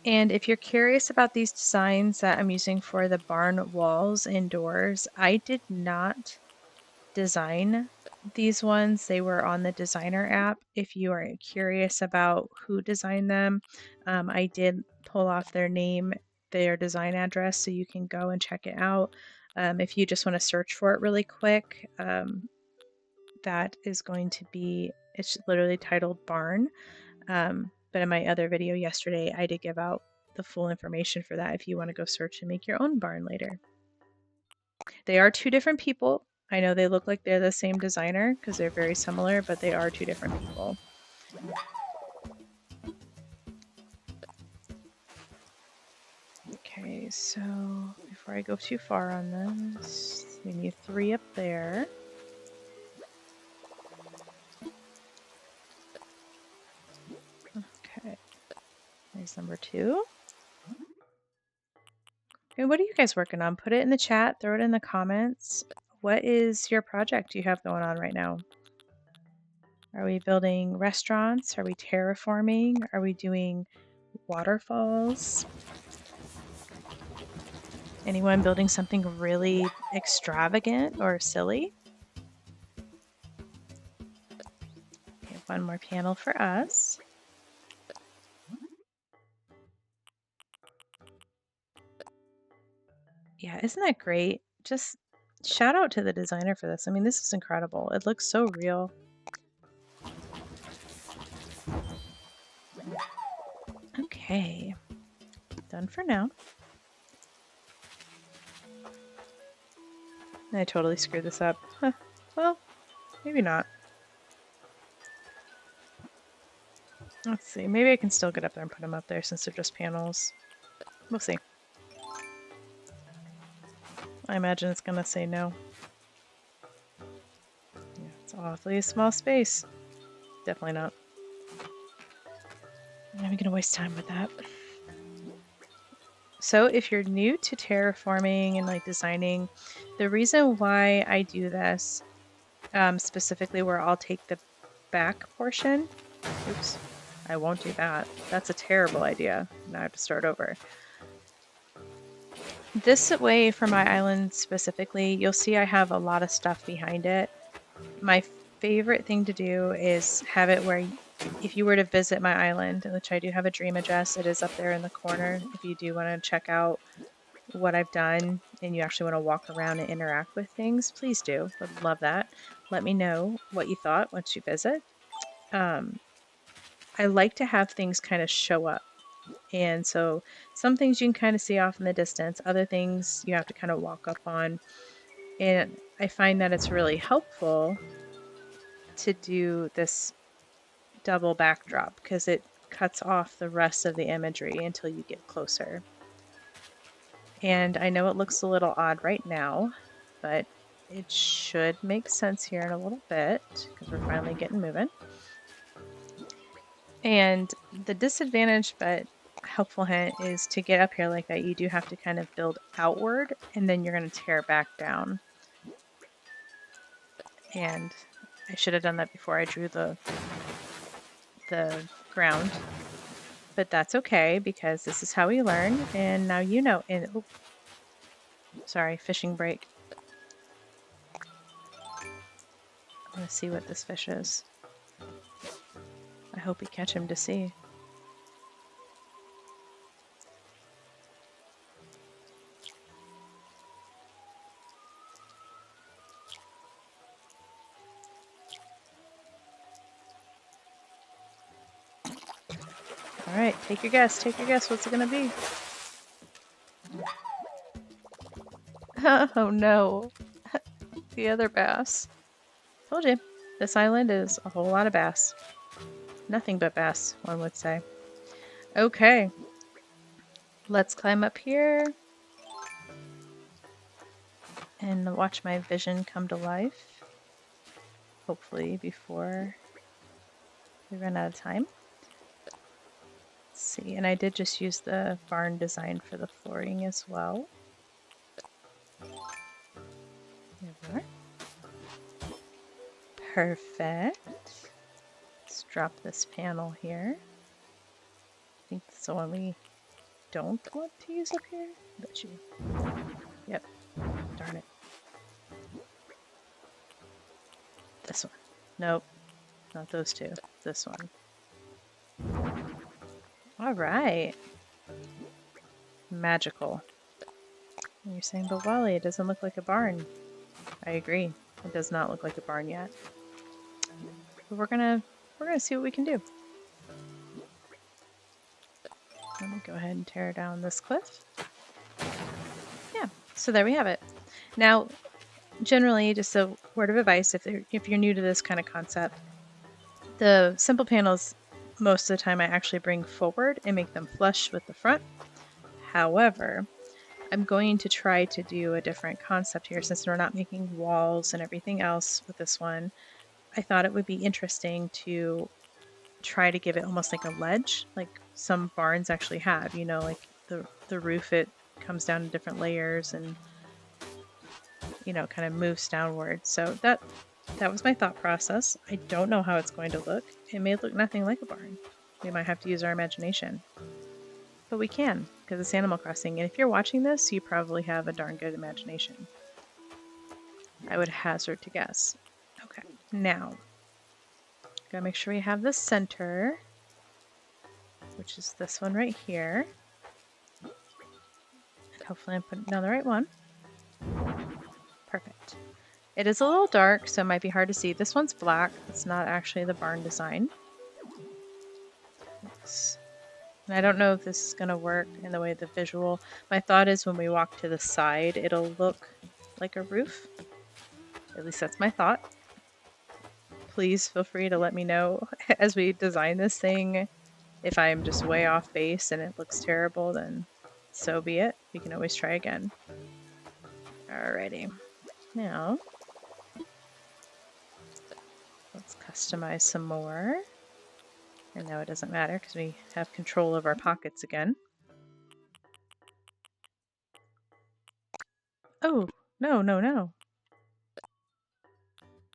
And if you're curious about these designs that I'm using for the barn walls and doors, I did not design these ones. They were on the designer app. If you are curious about who designed them, I did pull off their name, their design address, so you can go and check it out. If you just want to search for it really quick, that is going to be, it's literally titled Barn. But in my other video yesterday, I did give out the full information for that if you want to go search and make your own barn later. They are two different people. I know they look like they're the same designer because they're very similar, but they are two different people. Okay, so before I go too far on this, we need 3 up there. Okay, there's number 2. Okay, what are you guys working on? Put it in the chat, throw it in the comments. What is your project you have going on right now? Are we building restaurants? Are we terraforming? Are we doing waterfalls? Anyone building something really extravagant or silly? Okay, 1 more panel for us. Yeah, isn't that great? Just shout out to the designer for this. I mean, this is incredible. It looks so real. Okay, done for now. I totally screwed this up. Huh. Well, maybe not. Let's see. Maybe I can still get up there and put them up there since they're just panels. We'll see. I imagine it's going to say no. Yeah, it's awfully a small space. Definitely not. I'm going to waste time with that. So if you're new to terraforming and like designing, the reason why I do this, specifically where I'll take the back portion. Oops, I won't do that. That's a terrible idea. Now I have to start over. This way for my island specifically, you'll see I have a lot of stuff behind it. My favorite thing to do is have it where if you were to visit my island, which I do have a dream address, it is up there in the corner. If you do want to check out what I've done and you actually want to walk around and interact with things, please do. Would love that. Let me know what you thought once you visit. I like to have things kind of show up. And so some things you can kind of see off in the distance, other things you have to kind of walk up on. And I find that it's really helpful to do this double backdrop because it cuts off the rest of the imagery until you get closer. And I know it looks a little odd right now, but it should make sense here in a little bit because we're finally getting moving. And the disadvantage, but helpful hint, is to get up here like that, you do have to kind of build outward and then you're going to tear back down. And I should have done that before I drew the ground, but that's okay because this is how we learn. And now you know. And oh, sorry, fishing break. I'm gonna see what this fish is. I hope we catch him to see. All right, take your guess. Take your guess. What's it gonna be? Oh no, the other bass. Told you, this island is a whole lot of bass. Nothing but bass, one would say. Okay, let's climb up here and watch my vision come to life. Hopefully before we run out of time. Let's see, and I did just use the barn design for the flooring as well. There we are. Perfect. Let's drop this panel here. I think that's the one we don't want to use up here. Bet you. Yep. Darn it. This one. Nope. Not those two. This one. Alright. Magical. You're saying, but Wally, it doesn't look like a barn. I agree. It does not look like a barn yet. But we're gonna see what we can do. Let me go ahead and tear down this cliff. Yeah, so there we have it. Now, generally, just a word of advice if you're new to this kind of concept, the simple panels, most of the time I actually bring forward and make them flush with the front. However, I'm going to try to do a different concept here since we're not making walls and everything else with this one. I thought it would be interesting to try to give it almost like a ledge, like some barns actually have, you know, like the roof, it comes down in different layers and, you know, kind of moves downward. So that was my thought process. I don't know how it's going to look. It may look nothing like a barn. We might have to use our imagination. But we can, because it's Animal Crossing. And if you're watching this, you probably have a darn good imagination. I would hazard to guess. Okay, now, gotta make sure we have the center, which is this one right here. And hopefully I'm putting down the right one. Perfect. It is a little dark, so it might be hard to see. This one's black. It's not actually the barn design. Oops. And I don't know if this is going to work in the way the visual. My thought is when we walk to the side, it'll look like a roof. At least that's my thought. Please feel free to let me know as we design this thing. If I'm just way off base and it looks terrible, then so be it. We can always try again. Alrighty. Now, let's customize some more. And now it doesn't matter because we have control of our pockets again. Oh, no, no, no.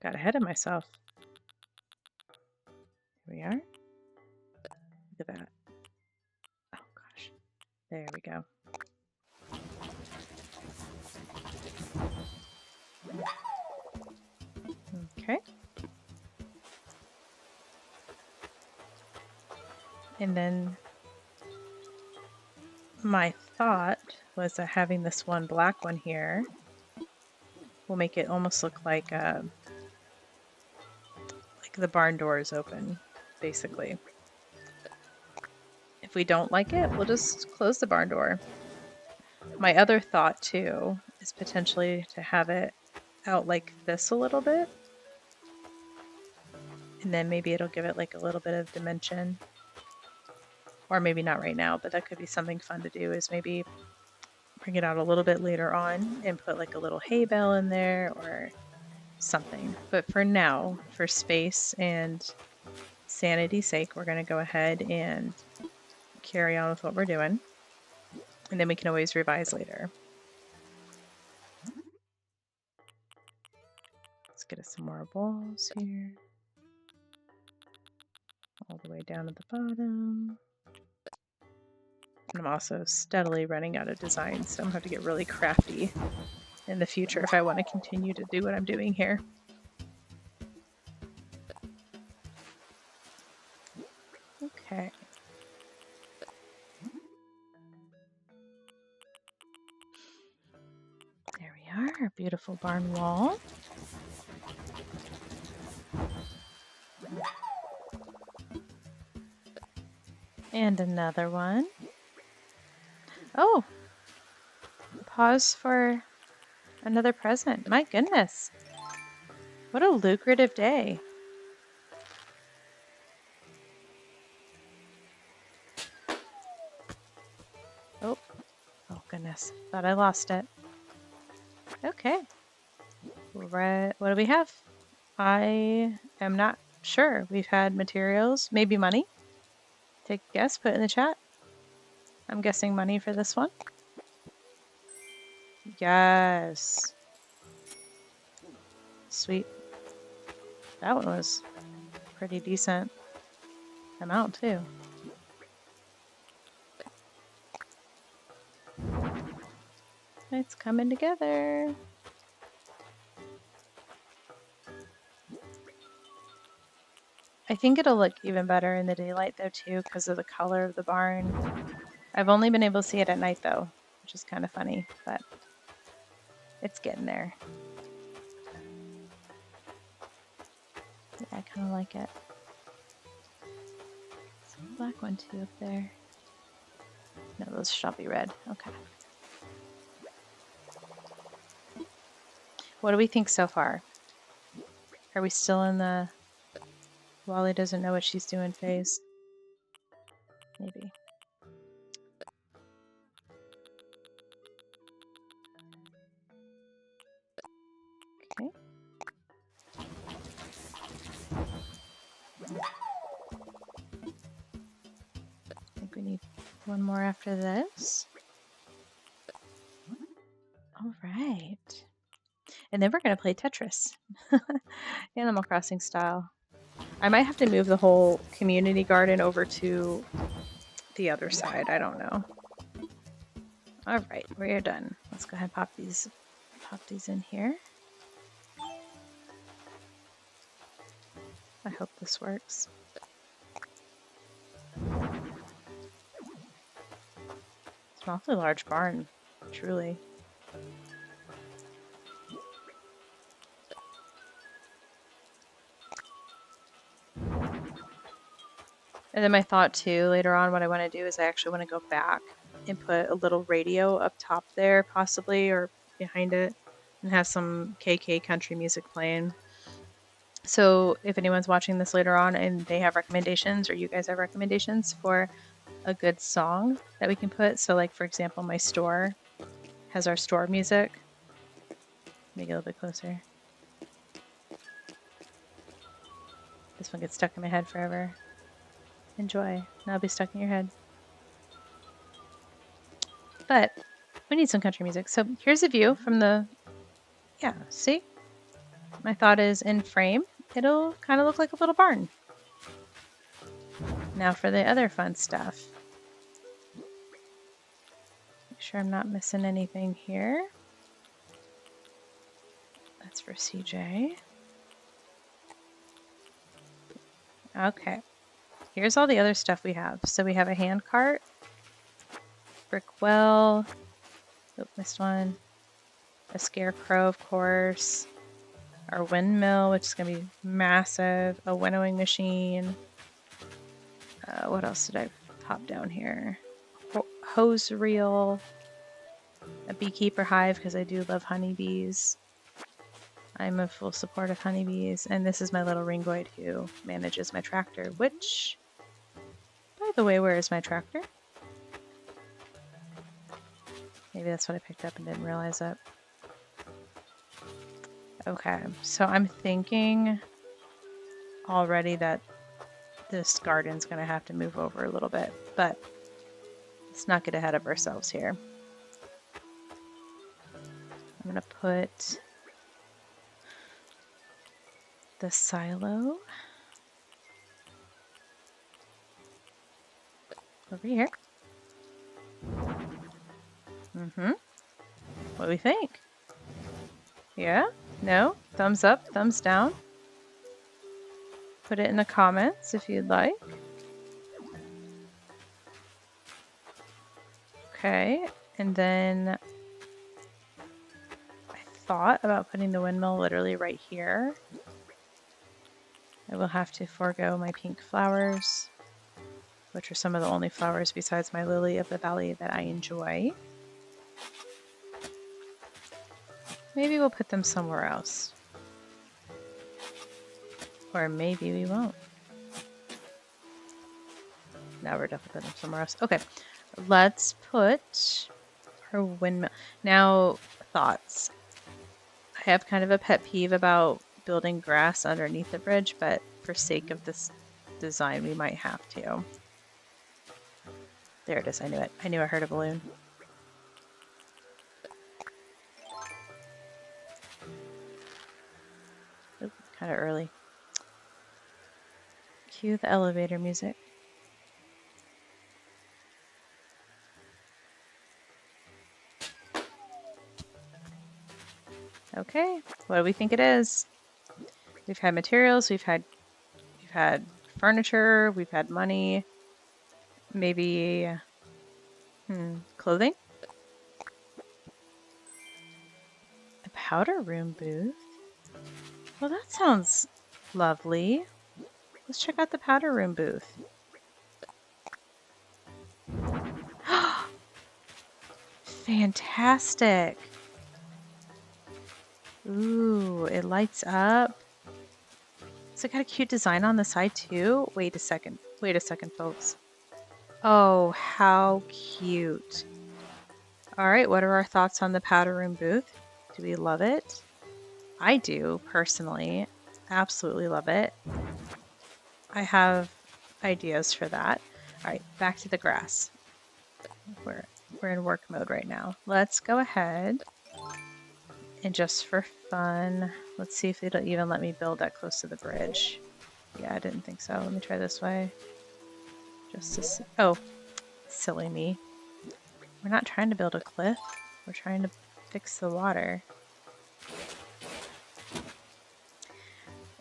Got ahead of myself. Here we are. Look at that. Oh, gosh. There we go. Okay. And then my thought was that having this one black one here will make it almost look like the barn door is open, basically. If we don't like it, we'll just close the barn door. My other thought too is potentially to have it out like this a little bit. And then maybe it'll give it like a little bit of dimension. Or maybe not right now, but that could be something fun to do, is maybe bring it out a little bit later on and put like a little hay bale in there or something. But for now, for space and sanity's sake, we're going to go ahead and carry on with what we're doing. And then we can always revise later. Let's get us some more balls here. All the way down to the bottom. And I'm also steadily running out of designs, so I'm going to have to get really crafty in the future if I want to continue to do what I'm doing here. Okay. There we are, our beautiful barn wall. And another one. Oh! Pause for another present. My goodness. What a lucrative day. Oh. Oh goodness. Thought I lost it. Okay. Right. What do we have? I am not sure. We've had materials, maybe money. Take a guess, put it in the chat. I'm guessing money for this one. Yes. Sweet. That one was pretty decent amount too. It's coming together. I think it'll look even better in the daylight though too, because of the color of the barn. I've only been able to see it at night though, which is kind of funny, but it's getting there. Yeah, I kind of like it. Some black one too up there. No, those shall be red. Okay. What do we think so far? Are we still in the Wally doesn't know what she's doing phase? Maybe. Okay. I think we need one more after this. All right. And then we're going to play Tetris. Animal Crossing style. I might have to move the whole community garden over to the other side. I don't know. All right, we're done. Let's go ahead and pop these in here. I hope this works. It's an awfully large barn, truly. And then my thought too, later on, what I want to do is I actually want to go back and put a little radio up top there, possibly, or behind it, and have some KK country music playing. So if anyone's watching this later on and they have recommendations, or you guys have recommendations for a good song that we can put. So like, for example, my store has our store music. Make it a little bit closer. This one gets stuck in my head forever. Enjoy. Now it'll be stuck in your head. But we need some country music. So here's a view from the, yeah, see? My thought is in frame, it'll kind of look like a little barn. Now for the other fun stuff. Make sure I'm not missing anything here. That's for CJ. Okay. Here's all the other stuff we have. So we have a hand cart, brick well, oh, missed one, a scarecrow, of course, our windmill, which is going to be massive, a winnowing machine. What else did I pop down here? Hose reel, a beekeeper hive, because I do love honeybees. I'm in full support of honeybees, and this is my little ringoid who manages my tractor, which, by the way, where is my tractor? Maybe that's what I picked up and didn't realize it. Okay, so I'm thinking already that this garden's gonna have to move over a little bit, but let's not get ahead of ourselves here. I'm gonna put the silo over here. What do we think? Yeah? No? Thumbs up? Thumbs down? Put it in the comments if you'd like. Okay, and then I thought about putting the windmill literally right here. I will have to forego my pink flowers, which are some of the only flowers besides my lily of the valley that I enjoy. Maybe we'll put them somewhere else. Or maybe we won't. Now we're definitely putting them somewhere else. Okay, let's put our windmill. Now, thoughts. I have kind of a pet peeve about building grass underneath the bridge, but for sake of this design, we might have to. There it is. I knew it. I knew I heard a balloon. Oop, kind of early. Cue the elevator music. Okay, what do we think it is? We've had materials, we've had furniture, we've had money, maybe clothing? A powder room booth? Well, that sounds lovely. Let's check out the powder room booth. Fantastic. Ooh, it lights up. It's got a cute design on the side too. Wait a second. Wait a second, folks. Oh, how cute. All right, what are our thoughts on the powder room booth? Do we love it? I do, personally. Absolutely love it. I have ideas for that. All right, back to the grass. We're in work mode right now. Let's go ahead and just for fun, let's see if it'll even let me build that close to the bridge. Yeah, I didn't think so. Let me try this way. Just to see. Oh, silly me. We're not trying to build a cliff. We're trying to fix the water.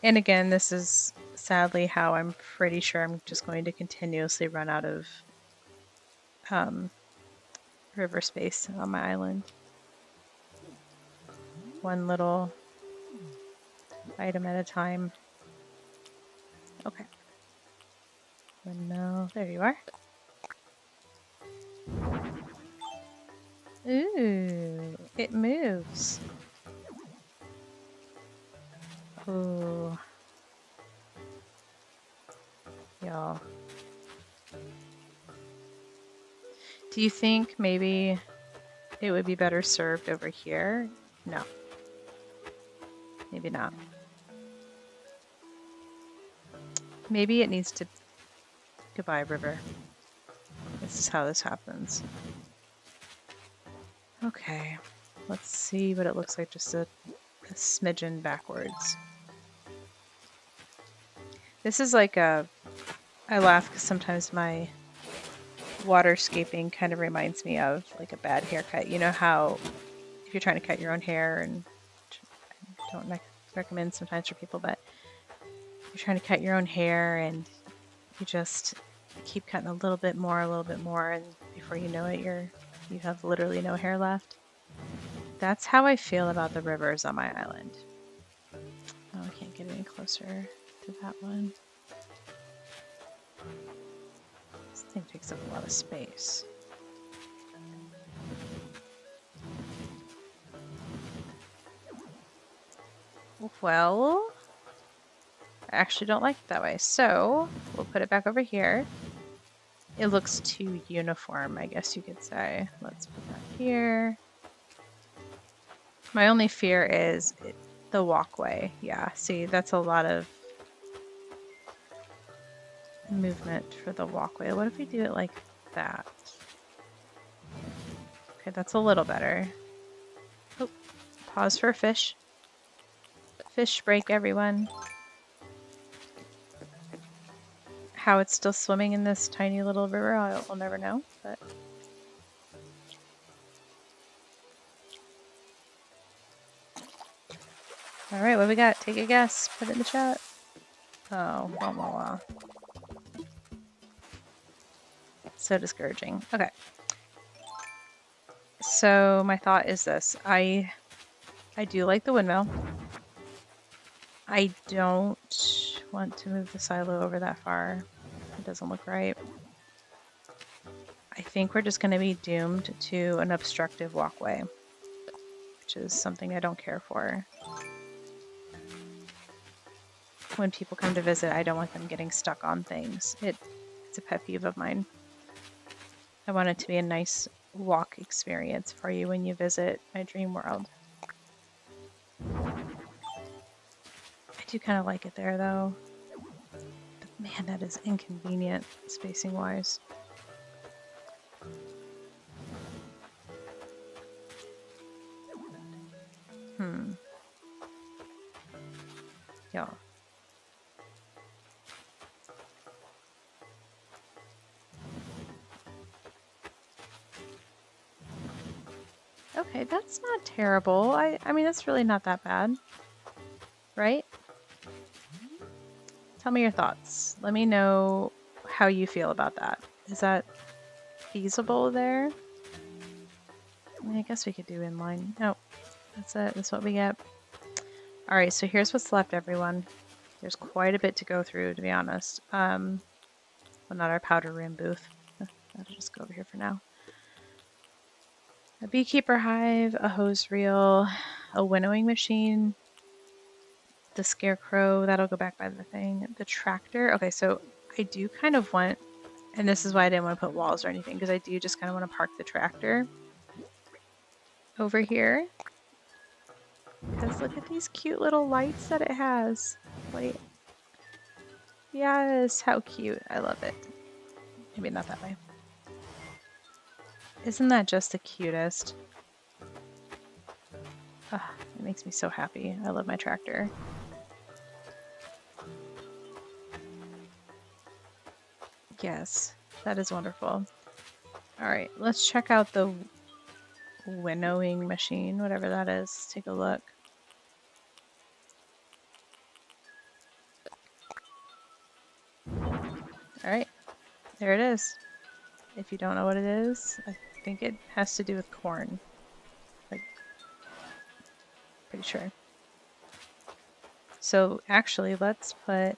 And again, this is sadly how I'm pretty sure I'm just going to continuously run out of river space on my island. One little item at a time. Okay. No, there you are. Ooh, it moves. Ooh. Y'all. Do you think maybe it would be better served over here? No. Maybe not. Maybe it needs to... Goodbye, river. This is how this happens. Okay. Let's see what it looks like just a smidgen backwards. This is like a... I laugh because sometimes my waterscaping kind of reminds me of like a bad haircut. You know how if you're trying to cut your own hair, and I don't recommend sometimes for people, but you're trying to cut your own hair and you just keep cutting a little bit more, and before you know it, you have literally no hair left. That's how I feel about the rivers on my island. Oh, I can't get any closer to that one. This thing takes up a lot of space. Well, I actually don't like it that way. So we'll put it back over here. It looks too uniform, I guess you could say. Let's put that here. My only fear is the walkway. Yeah, see, that's a lot of movement for the walkway. What if we do it like that? Okay, that's a little better. Oh, pause for a fish. Fish break, everyone. How it's still swimming in this tiny little river, I'll never know, but... Alright, what we got? Take a guess. Put it in the chat. Oh, blah, blah, blah. So discouraging. Okay. So my thought is this. I do like the windmill. I don't want to move the silo over that far. It doesn't look right. I think we're just going to be doomed to an obstructive walkway, which is something I don't care for. When people come to visit, I don't want them getting stuck on things. It's a pet peeve of mine. I want it to be a nice walk experience for you when you visit my dream world. I do kind of like it there, though. But man, that is inconvenient, spacing-wise. Yeah. Okay, that's not terrible. I mean, that's really not that bad. Right? Tell me your thoughts. Let me know how you feel about that. Is that feasible there? I mean, I guess we could do inline. No, that's it. That's what we get. Alright, so here's what's left, everyone. There's quite a bit to go through, to be honest. Well, not our powder room booth. That'll just go over here for now. A beekeeper hive, a hose reel, a winnowing machine, the scarecrow, that'll go back by the thing. The tractor. Okay, so I do kind of want, and this is why I didn't want to put walls or anything, because I do just kind of want to park the tractor over here. Because look at these cute little lights that it has. Wait. Yes, how cute. I love it. Maybe not that way. Isn't that just the cutest? Ugh, it makes me so happy. I love my tractor. Yes, that is wonderful. Alright, let's check out the winnowing machine, whatever that is. Let's take a look. Alright, there it is. If you don't know what it is, I think it has to do with corn. Like, pretty sure. So actually, let's put...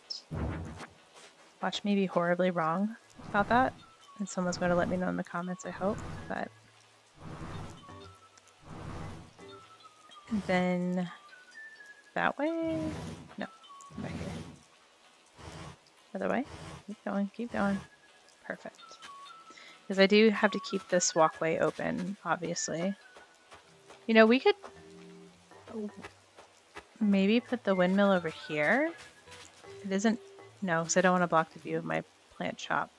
Watch me be horribly wrong about that. And someone's going to let me know in the comments, I hope. But... And then... That way? No. Back here. Other way? Keep going, keep going. Perfect. Because I do have to keep this walkway open, obviously. You know, we could maybe put the windmill over here. It isn't... No, because I don't want to block the view of my plant shop.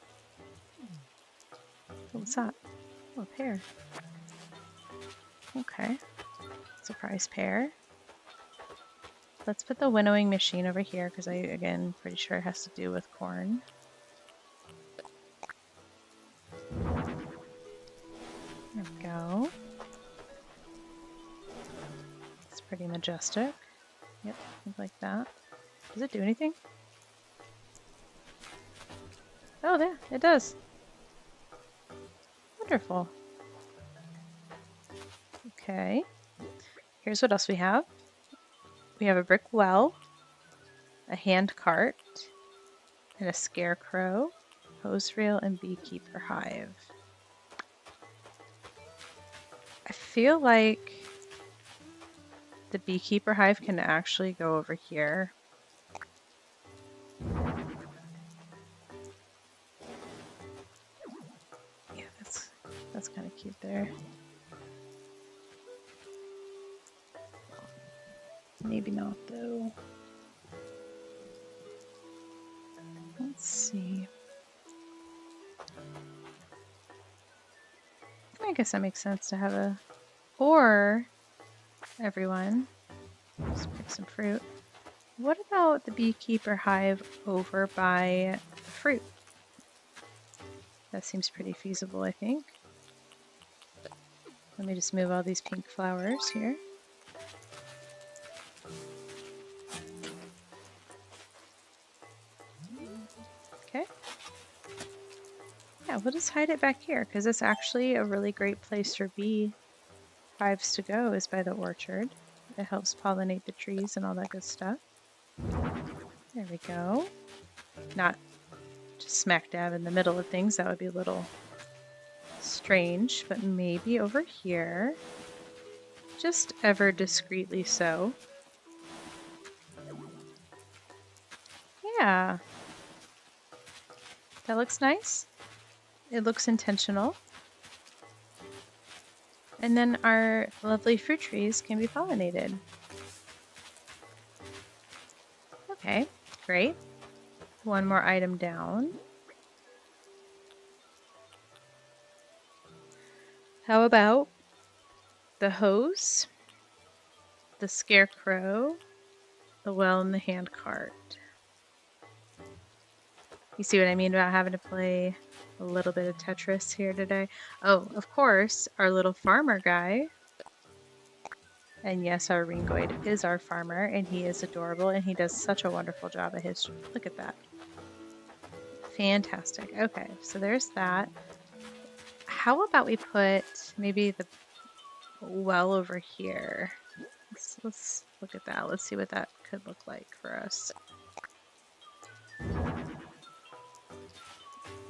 Oh, what's that? Oh, a pear. Okay. Surprise pear. Let's put the winnowing machine over here, because I, again, pretty sure it has to do with corn. There we go. It's pretty majestic. Yep, like that. Does it do anything? Oh, there, it does. Wonderful. Okay. Here's what else we have. We have a brick well, a hand cart, and a scarecrow, hose reel, and beekeeper hive. I feel like The beekeeper hive can actually go over here. Yeah, that's kind of cute there. Maybe not though. Let's see. I guess that makes sense to have a, or everyone, just pick some fruit. What about the beekeeper hive over by the fruit? That seems pretty feasible, I think. Let me just move all these pink flowers here. Okay. Yeah, we'll just hide it back here because it's actually a really great place for bee hives to go is by the orchard. It helps pollinate the trees and all that good stuff. There we go. Not just smack dab in the middle of things. That would be a little strange, but maybe over here. Just ever discreetly so. Yeah. That looks nice. It looks intentional. And then our lovely fruit trees can be pollinated. Okay, great. One more item down. How about the hose, the scarecrow, the well, and the hand cart? You see what I mean about having to play a little bit of Tetris here today? Oh, of course, our little farmer guy. And yes, our Ringoid is our farmer, and he is adorable, and he does such a wonderful job at his... Look at that. Fantastic. Okay, so there's that. How about we put maybe the well over here? Let's look at that. Let's see what that could look like for us.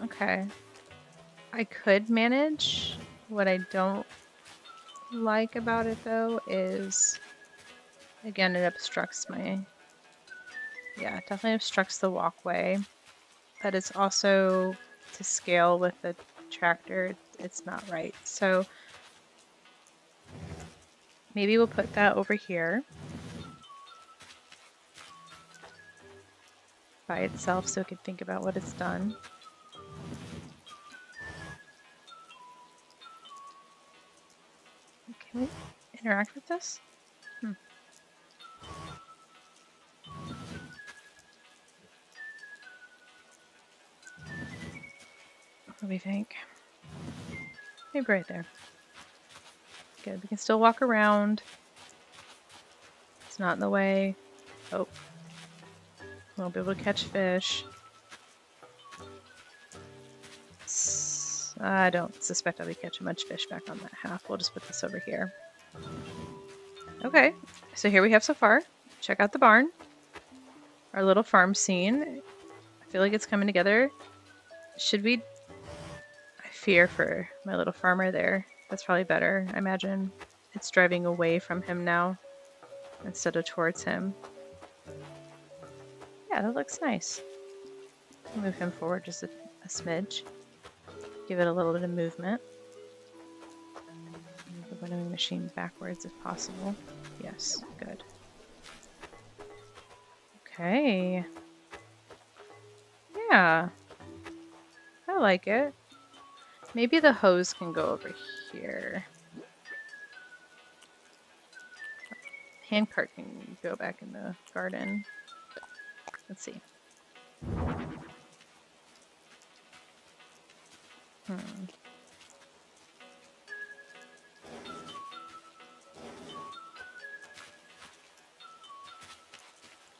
Okay. I could manage. What I don't like about it though is, again, it obstructs my... Yeah, it definitely obstructs the walkway. But it's also to scale with the tractor. It's not right. So maybe we'll put that over here by itself so it can think about what it's done. Can we interact with this? What do we think? Maybe right there. Good. We can still walk around. It's not in the way. Oh. Won't be able to catch fish. I don't suspect I'll be catching much fish back on that half. We'll just put this over here. Okay. So here we have so far. Check out the barn. Our little farm scene. I feel like it's coming together. Should we... I fear for my little farmer there. That's probably better, I imagine. It's driving away from him now instead of towards him. Yeah, that looks nice. Move him forward just a smidge. Give it a little bit of movement. Move the winnowing machine backwards if possible. Yes, good. Okay. Yeah. I like it. Maybe the hose can go over here. Handcart can go back in the garden. Let's see.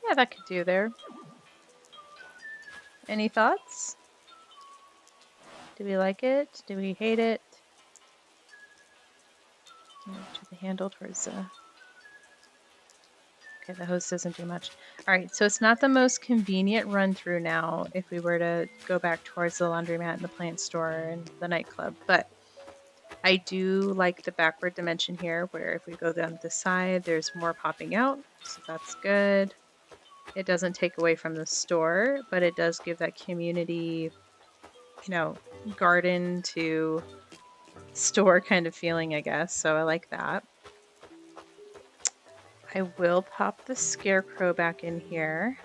Yeah, that could do there. Any thoughts? Do we like it? Do we hate it? Move to the handle towards the... Okay, the hose doesn't do much. Alright, so it's not the most convenient run through now if we were to go back towards the laundromat and the plant store and the nightclub, but I do like the backward dimension here, where if we go down this side, there's more popping out, so that's good. It doesn't take away from the store, but it does give that community, garden to store kind of feeling, I guess. So I like that. I will pop the scarecrow back in here.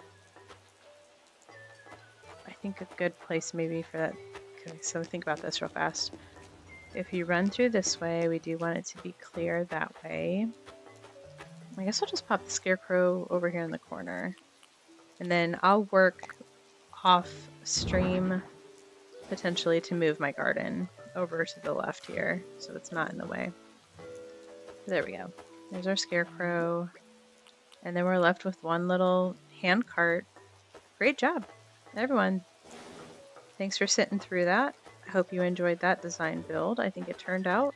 I think a good place maybe for that. Okay, so think about this real fast. If you run through this way, we do want it to be clear that way. I guess I'll just pop the scarecrow over here in the corner. And then I'll work off stream potentially to move my garden over to the left here so it's not in the way. There we go. There's our scarecrow. And then we're left with one little hand cart. Great job, everyone. Thanks for sitting through that. I hope you enjoyed that design build. I think it turned out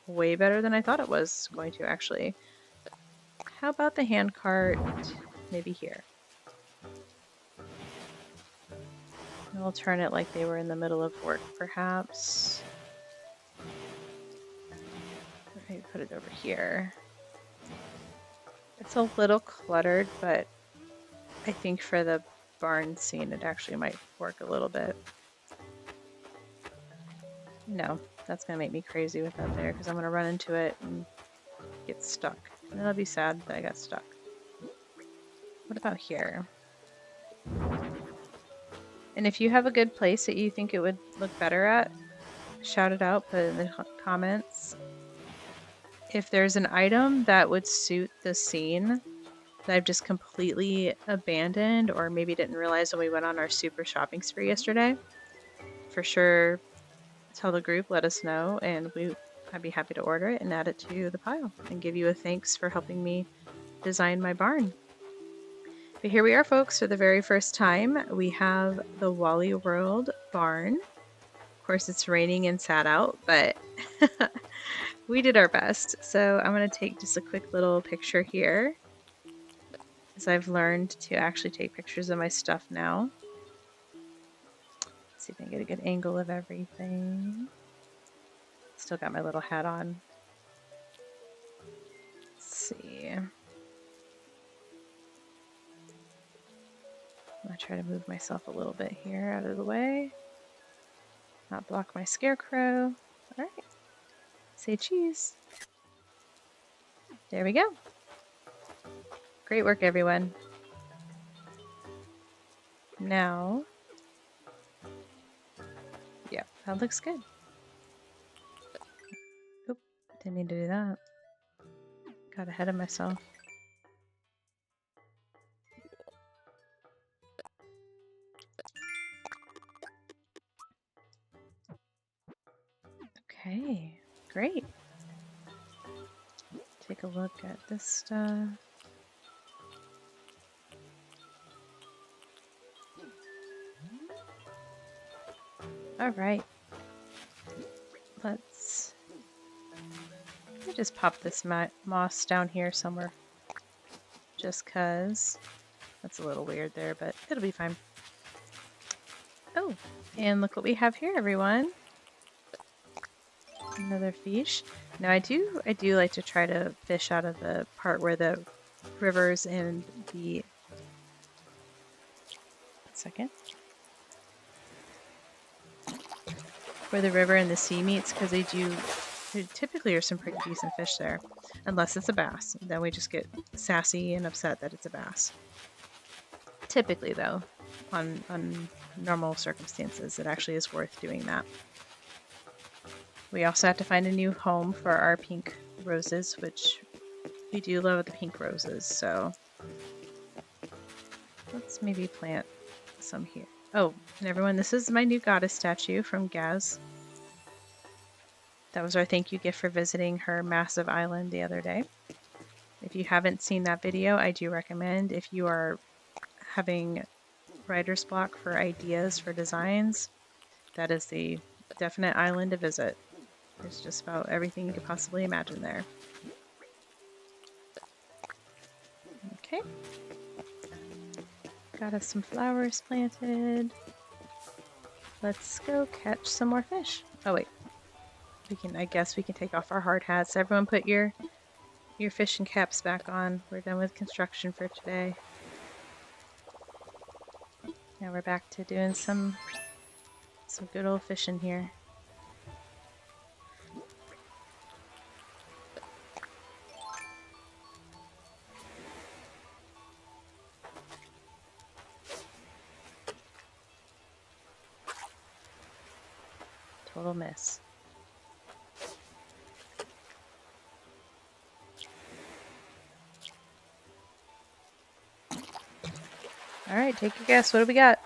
way better than I thought it was going to, actually. How about the hand cart maybe here? And we'll turn it like they were in the middle of work, perhaps. Maybe put it over here. It's a little cluttered, but I think for the barn scene, it actually might work a little bit. No, that's gonna make me crazy with that there, because I'm gonna run into it and get stuck. And then I'll be sad that I got stuck. What about here? And if you have a good place that you think it would look better at, shout it out, put it in the comments. If there's an item that would suit the scene that I've just completely abandoned, or maybe didn't realize when we went on our super shopping spree yesterday, for sure tell the group, let us know, and I'd be happy to order it and add it to the pile and give you a thanks for helping me design my barn. But here we are, folks, for the very first time. We have the WallieWorld barn. Of course, it's raining and sad out, but we did our best. So I'm going to take just a quick little picture here, as I've learned to actually take pictures of my stuff now. Let's see if I can get a good angle of everything. Still got my little hat on. Let's see. I'm going to try to move myself a little bit here out of the way. Not block my scarecrow. All right. Say cheese. There we go. Great work, everyone. Now, yeah, that looks good. Oop, didn't need to do that. Got ahead of myself. Okay, great. Take a look at this stuff. All right. Let me just pop this moss down here somewhere. Just cause that's a little weird there, but it'll be fine. Oh, and look what we have here, everyone. Another fish. Now I do like to try to fish out of the part where the rivers and the where the river and the sea meets, because there typically are some pretty decent fish there, unless it's a bass. Then we just get sassy and upset that it's a bass. Typically, though, on normal circumstances, it actually is worth doing that. We also have to find a new home for our pink roses, which we do love the pink roses, so let's maybe plant some here. Oh, and everyone, this is my new goddess statue from Gaz. That was our thank you gift for visiting her massive island the other day. If you haven't seen that video, I do recommend, if you are having writer's block for ideas for designs, that is the definite island to visit. There's just about everything you could possibly imagine there. Okay. Got us some flowers planted. Let's go catch some more fish. Oh wait, I guess we can take off our hard hats. Everyone put your fishing caps back on. We're done with construction for today. Now we're back to doing some good old fishing here. Total miss. All right, take your guess. What do we got?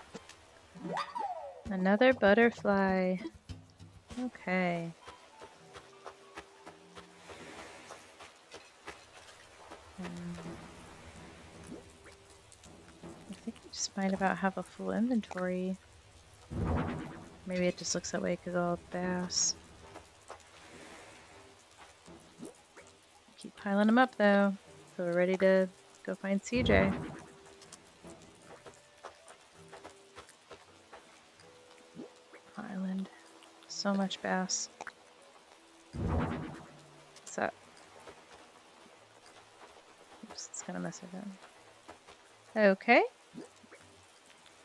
Another butterfly. Okay. I think I just might about have a full inventory. Maybe it just looks that way because all bass. Keep piling them up though, so we're ready to go find CJ. Island. So much bass. What's up? Oops, it's gonna mess it up. Okay.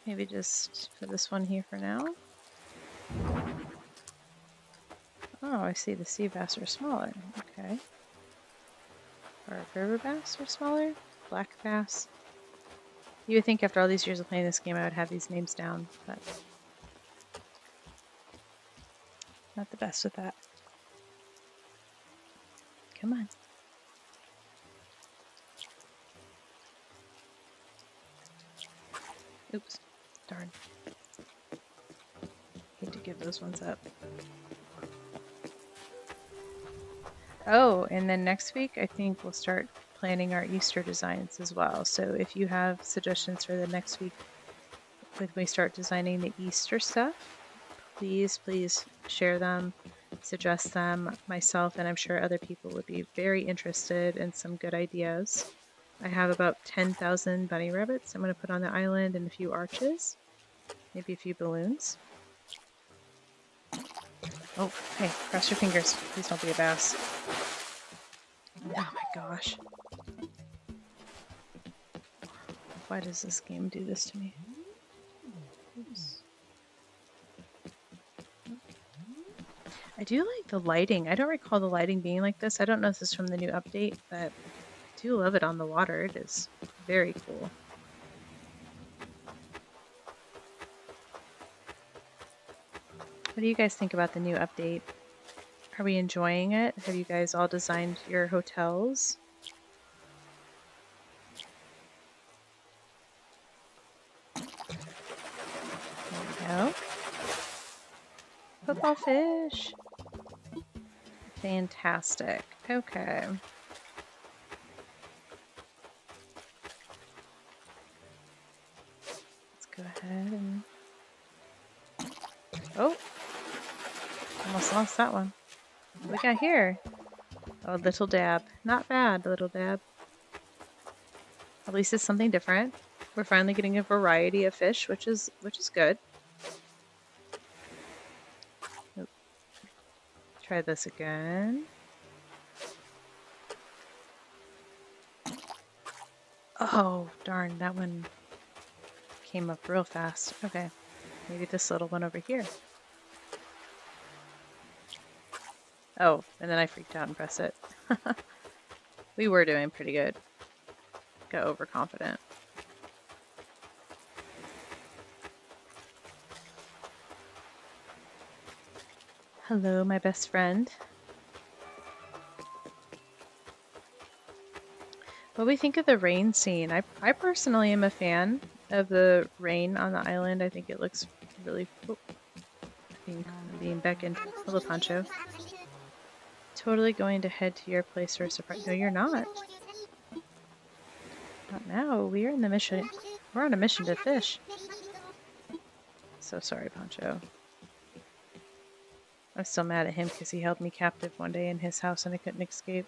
Maybe just put this one here for now. Oh, I see the sea bass are smaller. Okay. Or river bass are smaller? Black bass. You would think after all these years of playing this game I would have these names down, but not the best with that. Come on. Oops. Darn. Hate to give those ones up. Oh, and then next week I think we'll start planning our Easter designs as well. So if you have suggestions for the next week when we start designing the Easter stuff, please share them, suggest them. Myself and I'm sure other people would be very interested in some good ideas. I have about 10,000 bunny rabbits I'm going to put on the island and a few arches, maybe a few balloons. Oh, hey, cross your fingers. Please don't be a bass. Oh my gosh. Why does this game do this to me? Oops. I do like the lighting. I don't recall the lighting being like this. I don't know if this is from the new update, but I do love it on the water. It is very cool. What do you guys think about the new update? Are we enjoying it? Have you guys all designed your hotels? There we go. Football fish. Fantastic. Okay. Let's go ahead and... Oh! Almost lost that one. What we got here? Oh, little dab. Not bad, little dab. At least it's something different. We're finally getting a variety of fish, which is good. Oop. Try this again. Oh, darn, that one came up real fast. Okay, maybe this little one over here. Oh, and then I freaked out and pressed it. We were doing pretty good. Got overconfident. Hello, my best friend. What do we think of the rain scene? I personally am a fan of the rain on the island. I think it looks really... Oh, being beckoned. Hello, Poncho. Totally going to head to your place for a surprise. No, you're not. Not now. We're in the mission. We're on a mission to fish. So sorry, Poncho. I'm still mad at him because he held me captive one day in his house and I couldn't escape.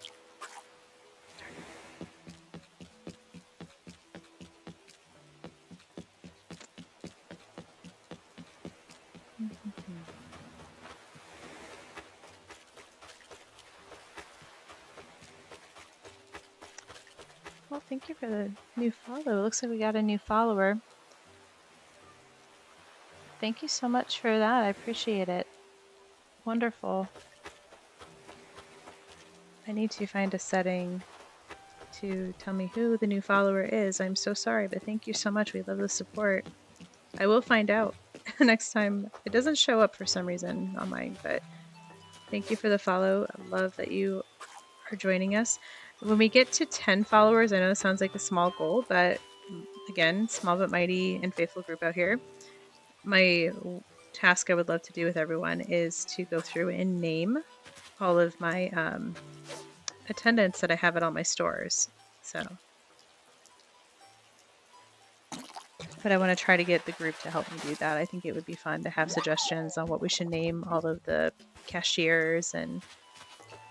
thank you for the new follow. It looks like we got a new follower. Thank you so much for that. I appreciate it. Wonderful. I need to find a setting to tell me who the new follower is. I'm so sorry, but thank you so much. We love the support. I will find out next time. It doesn't show up for some reason on mine, but thank you for the follow. I love that you are joining us. When we get to 10 followers, I know it sounds like a small goal, but again, small but mighty and faithful group out here. My task I would love to do with everyone is to go through and name all of my attendants that I have at all my stores. But I want to try to get the group to help me do that. I think it would be fun to have suggestions on what we should name all of the cashiers and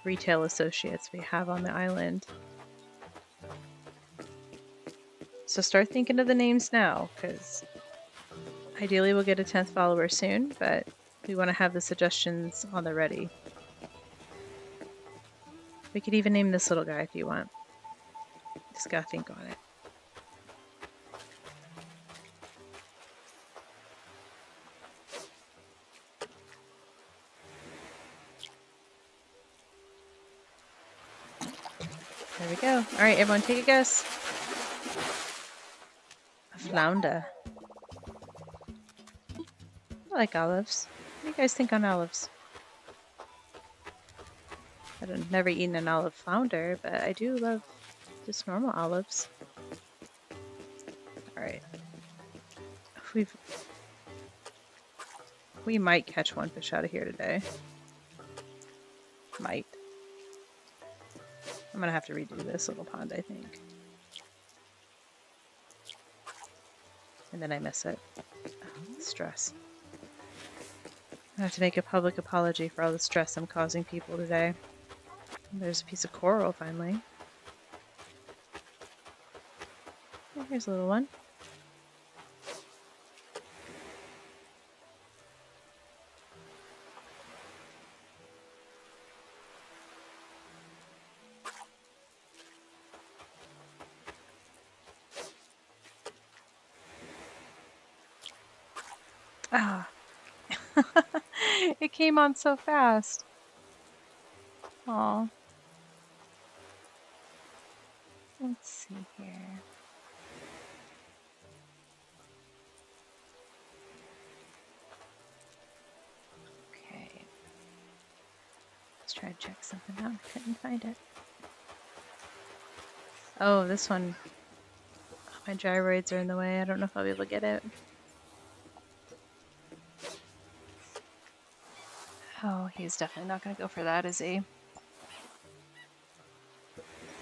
retail associates we have on the island. So start thinking of the names now, because ideally we'll get a 10th follower soon, but we want to have the suggestions on the ready. We could even name this little guy if you want. Just gotta think on it. There we go. All right, everyone take a guess. A flounder. I like olives. What do you guys think on olives? I've never eaten an olive flounder, but I do love just normal olives. All right. We might catch one fish out of here today. Might. I'm gonna have to redo this little pond, I think. And then I miss it. Oh, stress. I have to make a public apology for all the stress I'm causing people today. There's a piece of coral finally. Oh, here's a little one. Ah. It came on so fast. Aw. Let's see here. Okay. Let's try to check something out. I couldn't find it. Oh, this one. My gyroids are in the way. I don't know if I'll be able to get it. Oh, he's definitely not going to go for that, is he?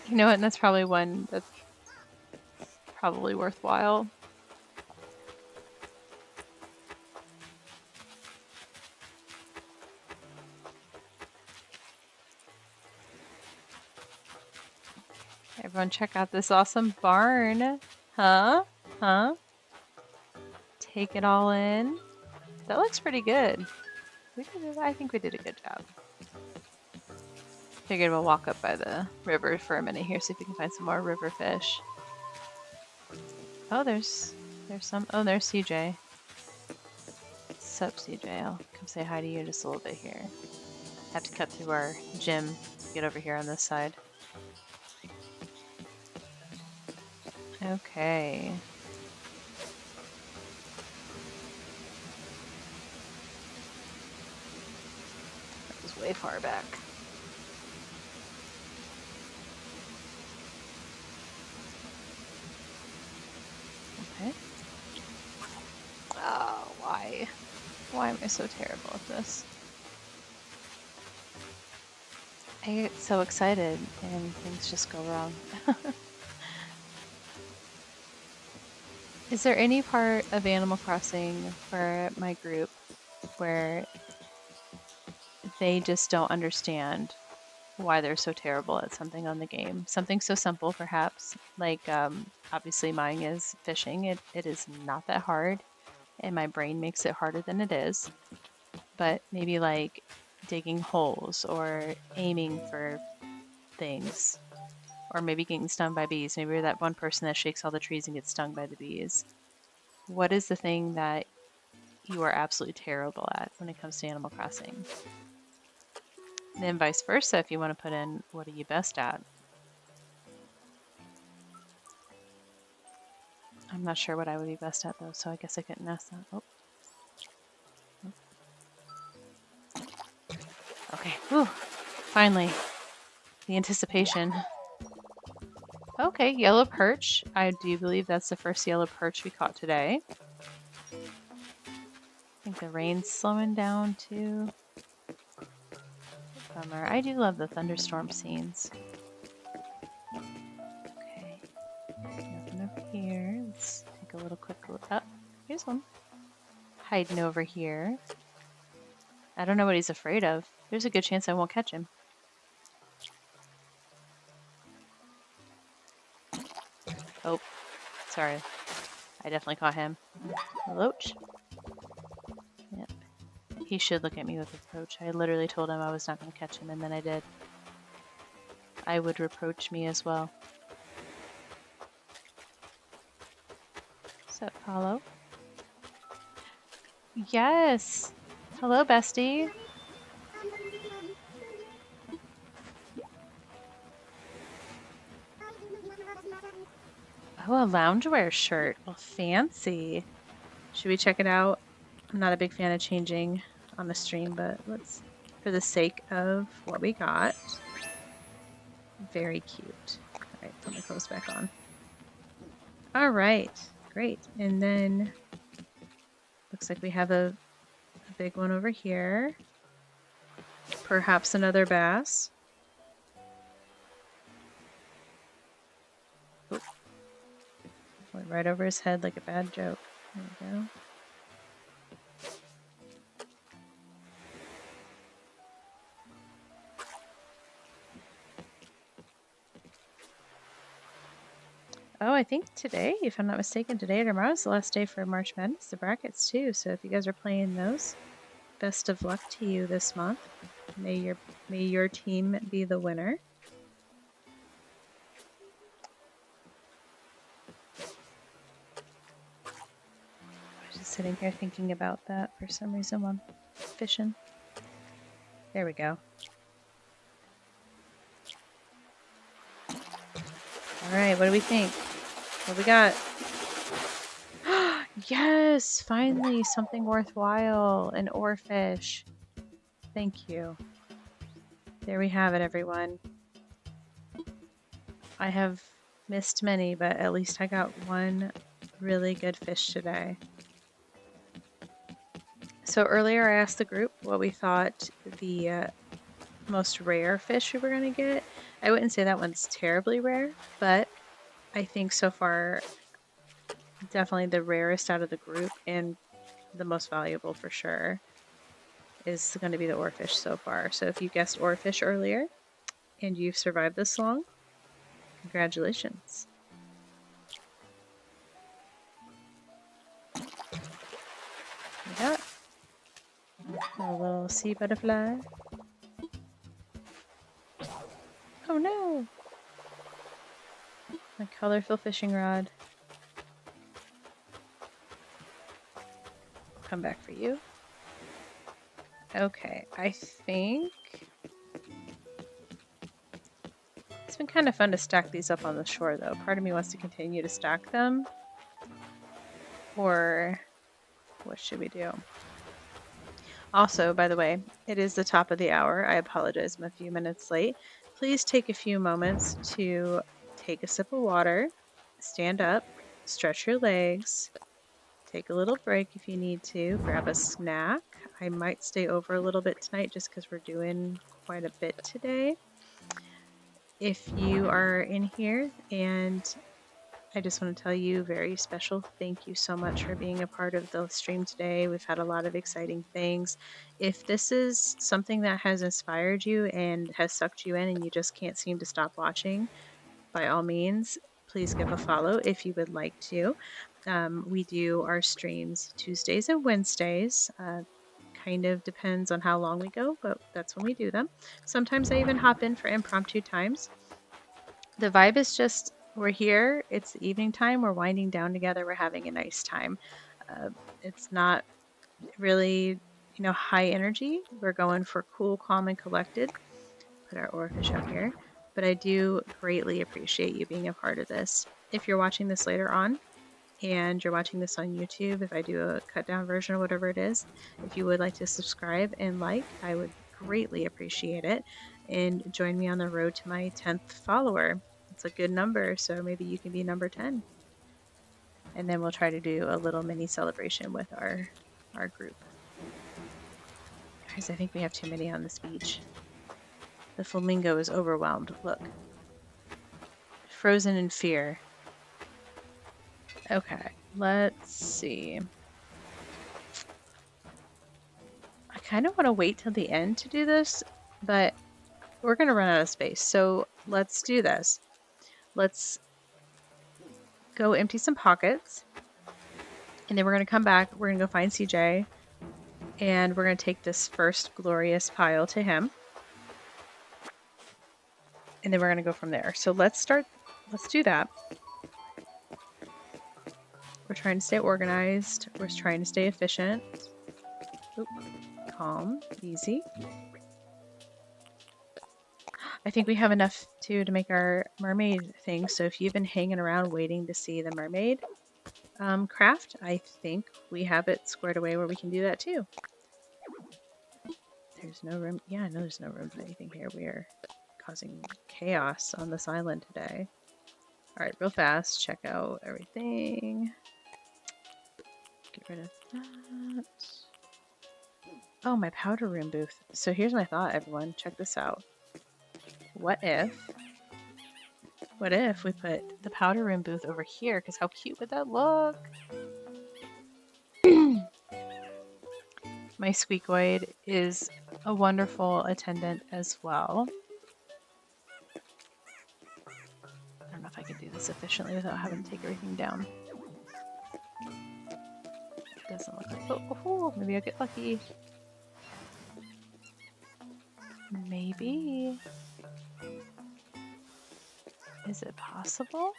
You know what? And that's probably one that's probably worthwhile. Everyone check out this awesome barn. Huh? Huh? Take it all in. That looks pretty good. I think we did a good job. Figured we'll walk up by the river for a minute here, see if we can find some more river fish. Oh, there's some. Oh, there's CJ. Sup, CJ? I'll come say hi to you just a little bit here. Have to cut through our gym to get over here on this side. Okay. That was way far back. Okay. Oh, why? Why am I so terrible at this? I get so excited and things just go wrong. Is there any part of Animal Crossing for my group where they just don't understand why they're so terrible at something on the game? Something so simple, perhaps, like obviously mine is fishing. It is not that hard, and my brain makes it harder than it is. But maybe like digging holes or aiming for things Or maybe getting stung by bees. Maybe you're that one person that shakes all the trees and gets stung by the bees. What is the thing that you are absolutely terrible at when it comes to Animal Crossing? And then vice versa, if you want to put in, what are you best at? I'm not sure what I would be best at though, so I guess I couldn't ask that. Oh. Okay, whew. Finally, the anticipation. Okay, yellow perch. I do believe that's the first yellow perch we caught today. I think the rain's slowing down too. Bummer. I do love the thunderstorm scenes. Okay, nothing over here. Let's take a little quick look. Oh, here's one. Hiding over here. I don't know what he's afraid of. There's a good chance I won't catch him. Oh, sorry. I definitely caught him. Loach? Yep. He should look at me with reproach. I literally told him I was not going to catch him, and then I did. I would reproach me as well. What's up, Paulo? Yes! Hello, bestie! Oh, a loungewear shirt. Well, fancy. Should we check it out? I'm not a big fan of changing on the stream, but let's, for the sake of what we got. Very cute. All right, put my clothes back on. All right, great. And then looks like we have a big one over here. Perhaps another bass. Oop. Went right over his head like a bad joke. There we go. Oh, I think today, if I'm not mistaken, today or tomorrow is the last day for March Madness, the brackets too. So if you guys are playing those, best of luck to you this month. May your team be the winner. I was just sitting here thinking about that for some reason while I'm fishing. There we go. All right, what do we think? What we got? Yes, finally something worthwhile, an oarfish. Thank you. There we have it, everyone. I have missed many, but at least I got one really good fish today. So earlier I asked the group what we thought the most rare fish we were going to get. I wouldn't say that one's terribly rare, but I think so far definitely the rarest out of the group and the most valuable for sure is going to be the oarfish so far. So if you guessed oarfish earlier and you've survived this long, congratulations. We got a little sea butterfly. Oh no! My colorful fishing rod. Come back for you. Okay, I think it's been kind of fun to stack these up on the shore though. Part of me wants to continue to stack them. Or what should we do? Also, by the way, it is the top of the hour. I apologize, I'm a few minutes late. Please take a few moments to take a sip of water, stand up, stretch your legs, take a little break if you need to, grab a snack. I might stay over a little bit tonight just because we're doing quite a bit today. If you are in here, and I just want to tell you a very special thank you so much for being a part of the stream today. We've had a lot of exciting things. If this is something that has inspired you and has sucked you in and you just can't seem to stop watching, by all means, please give a follow if you would like to. We do our streams Tuesdays and Wednesdays. Kind of depends on how long we go, but that's when we do them. Sometimes I even hop in for impromptu times. The vibe is just, we're here, it's the evening time, we're winding down together, we're having a nice time. It's not really, high energy. We're going for cool, calm, and collected. Put our oarfish out here. But I do greatly appreciate you being a part of this. If you're watching this later on, and you're watching this on YouTube, if I do a cut down version or whatever it is, if you would like to subscribe and like, I would greatly appreciate it. And join me on the road to my 10th follower. It's a good number, so maybe you can be number 10. And then we'll try to do a little mini celebration with our group. Guys, I think we have too many on this beach. The flamingo is overwhelmed. Look. Frozen in fear. Okay, let's see. I kind of want to wait till the end to do this, but we're going to run out of space. So let's do this. Let's go empty some pockets. And then we're going to come back. We're going to go find CJ. And we're going to take this first glorious pile to him. And then we're going to go from there. So let's do that. We're trying to stay organized. We're trying to stay efficient. Oop. Calm, easy. I think we have enough to make our mermaid thing. So if you've been hanging around waiting to see the mermaid craft, I think we have it squared away where we can do that too. There's no room. Yeah, no, there's no room for anything here. We are causing chaos on this island today. All right, real fast. Check out everything. Get rid of that. Oh, my powder room booth. So here's my thought, everyone. Check this out. What if we put the powder room booth over here? Because how cute would that look? My squeakoid is a wonderful attendant as well. I don't know if I can do this efficiently without having to take everything down. Doesn't look like... Oh, maybe I'll get lucky. Maybe. Is it possible?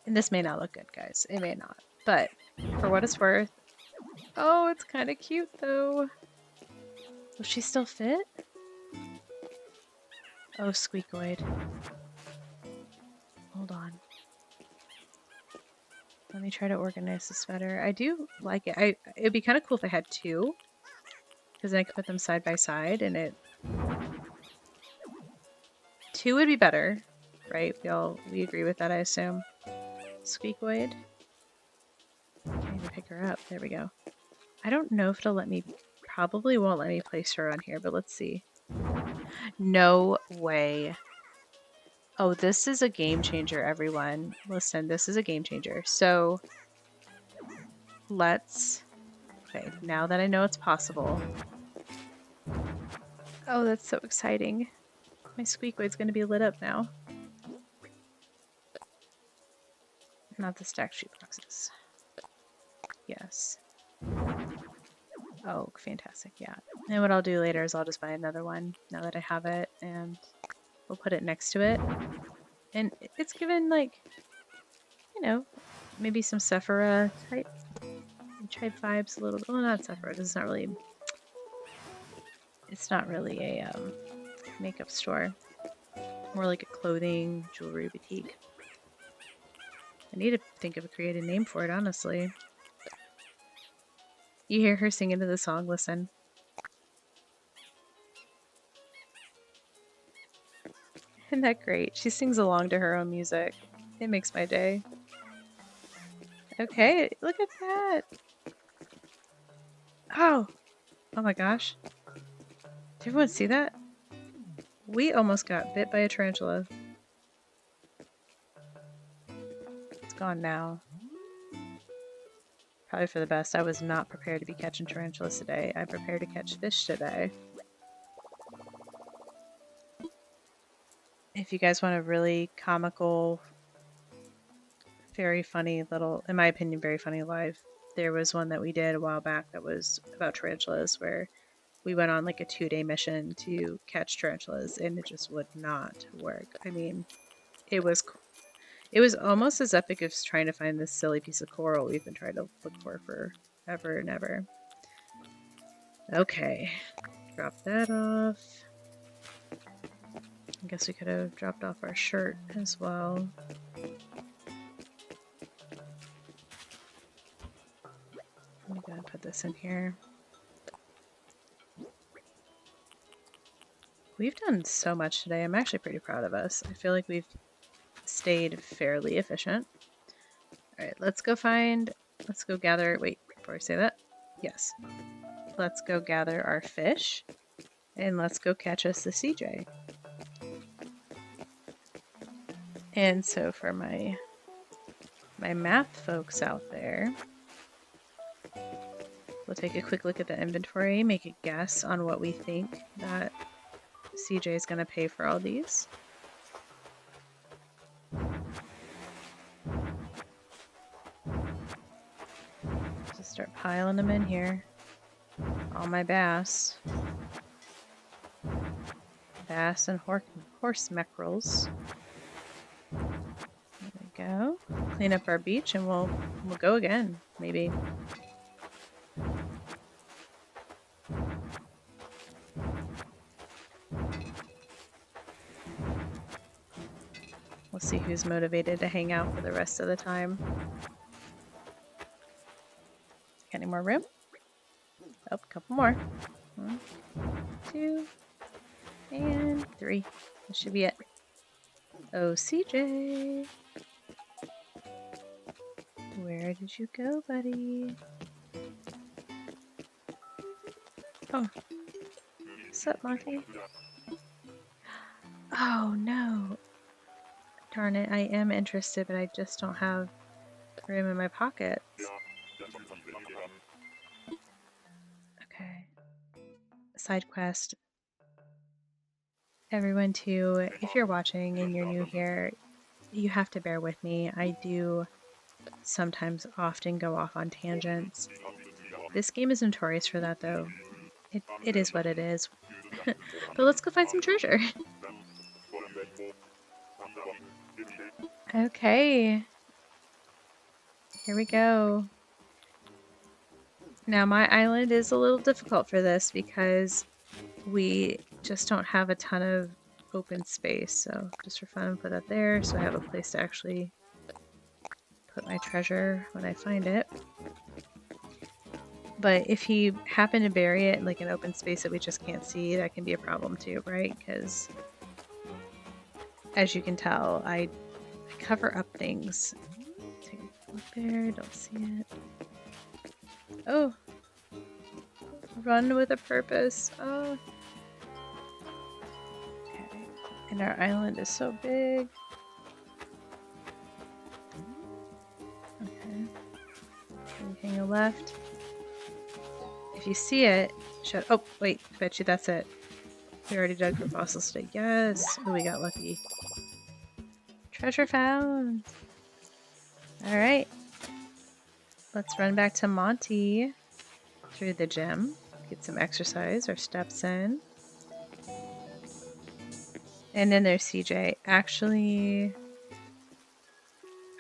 And this may not look good, guys. It may not. But for what it's worth... Oh, it's kind of cute, though. Will she still fit? Oh, squeakoid. Hold on. Let me try to organize this better. I do like it. It'd be kind of cool if I had two. Because then I could put them side by side and it... Two would be better, right? We agree with that, I assume. Squeakoid. I need to pick her up. There we go. I don't know if it'll let me... Probably won't let me place her on here, but let's see. No way. Oh, this is a game changer, everyone. Listen, this is a game changer. So, let's... Okay, now that I know it's possible... Oh, that's so exciting. My squeakoid's going to be lit up now. Not the stacked sheet boxes. Yes. Oh, fantastic, yeah. And what I'll do later is I'll just buy another one now that I have it, and we'll put it next to it. And it's given, like, you know, maybe some Sephora type vibes a little bit. Well, not Sephora, it's not really... It's not really a makeup store. More like a clothing, jewelry boutique. I need to think of a creative name for it, honestly. You hear her sing into the song, listen. Isn't that great? She sings along to her own music. It makes my day. Okay, look at that! Oh! Oh my gosh. Did everyone see that? We almost got bit by a tarantula. It's gone now. Probably for the best. I was not prepared to be catching tarantulas today. I'm prepared to catch fish today. If you guys want a really comical, very funny little, in my opinion, very funny live, there was one that we did a while back that was about tarantulas where we went on like a 2-day mission to catch tarantulas, and it just would not work. I mean, it was almost as epic as trying to find this silly piece of coral we've been trying to look for forever and ever. Okay, drop that off. I guess we could have dropped off our shirt as well. I'm gonna put this in here. We've done so much today. I'm actually pretty proud of us. I feel like we've stayed fairly efficient. All right, let's go gather, wait, before I say that, yes. Let's go gather our fish, and let's go catch us the CJ. And so for my math folks out there, we'll take a quick look at the inventory, make a guess on what we think that CJ is going to pay for all these. Just start piling them in here. All my bass. Bass and horse mackerels. There we go. Clean up our beach and we'll go again, maybe. We'll see who's motivated to hang out for the rest of the time. Got any more room? Oh, a couple more. 1, 2, and 3. This should be it. Oh, CJ. Where did you go, buddy? Oh. What's up, Monty? Oh, no. Darn it, I am interested, but I just don't have room in my pockets. Okay. Side quest. Everyone too, if you're watching and you're new here, you have to bear with me. I do sometimes often go off on tangents. This game is notorious for that though. It is what it is. But let's go find some treasure. Okay. Here we go. Now my island is a little difficult for this because we just don't have a ton of open space. So just for fun, put that there so I have a place to actually put my treasure when I find it. But if you happen to bury it in like an open space that we just can't see, that can be a problem too, right? Because as you can tell, I cover up things. Take a look there, don't see it. Oh, run with a purpose. Oh. Okay, and our island is so big. Okay, anything left? If you see it, shut. Oh, wait, I bet you that's it. We already dug for fossils today. Yes, oh, we got lucky. Treasure found. All right. Let's run back to Monty through the gym, get some exercise or steps in. And then there's CJ. Actually,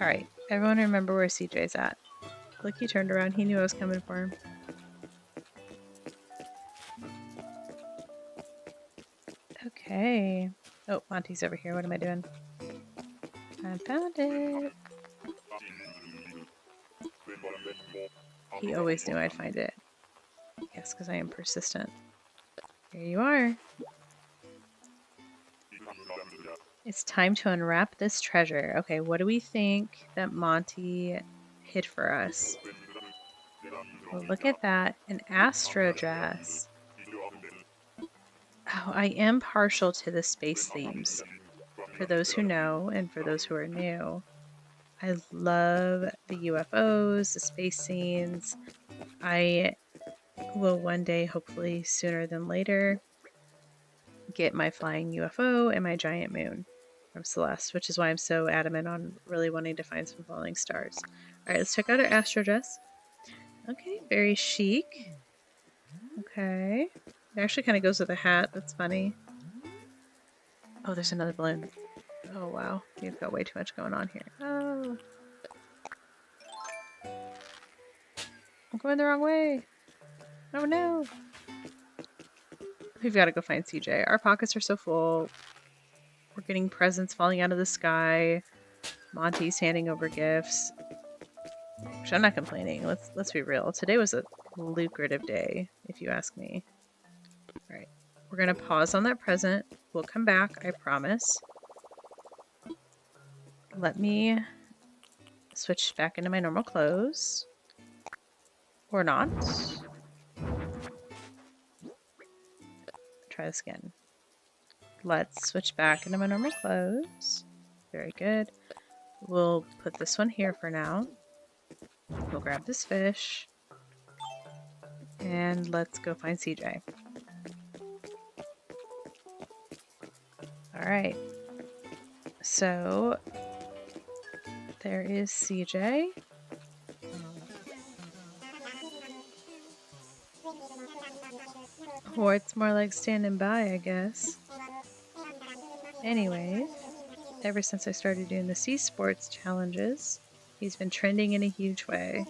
all right, everyone remember where CJ's at. Look, he turned around. He knew I was coming for him. Okay. Oh, Monty's over here. What am I doing? I found it. He always knew I'd find it. Yes, because I am persistent. Here you are. It's time to unwrap this treasure. Okay, what do we think that Monty hid for us? Well, look at that. An astro dress. Oh, I am partial to the space themes. For those who know and for those who are new, I love the UFOs, the space scenes. I will one day, hopefully sooner than later, get my flying UFO and my giant moon from Celeste, which is why I'm so adamant on really wanting to find some falling stars. All right, let's check out our astro dress. Okay, very chic. Okay, It actually kind of goes with a hat. That's funny. Oh, there's another balloon. Oh, wow. You've got way too much going on here. Oh. I'm going the wrong way. Oh, no. We've got to go find CJ. Our pockets are so full. We're getting presents falling out of the sky. Monty's handing over gifts. Which I'm not complaining. Let's be real. Today was a lucrative day, if you ask me. All right. We're going to pause on that present. We'll come back, I promise. Let me switch back into my normal clothes. Or not. Try this again. Let's switch back into my normal clothes. Very good. We'll put this one here for now. We'll grab this fish. And let's go find CJ. Alright. So, there is CJ. Or it's more like standing by, I guess. Anyway, ever since I started doing the sea sports challenges, he's been trending in a huge way.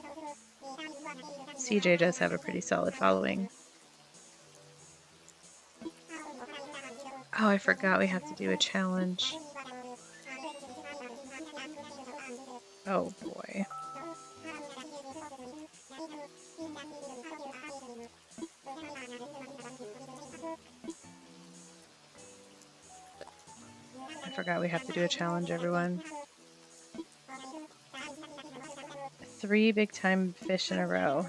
CJ does have a pretty solid following. Oh, I forgot we have to do a challenge. Oh boy. I forgot we have to do a challenge, everyone. 3 big time fish in a row.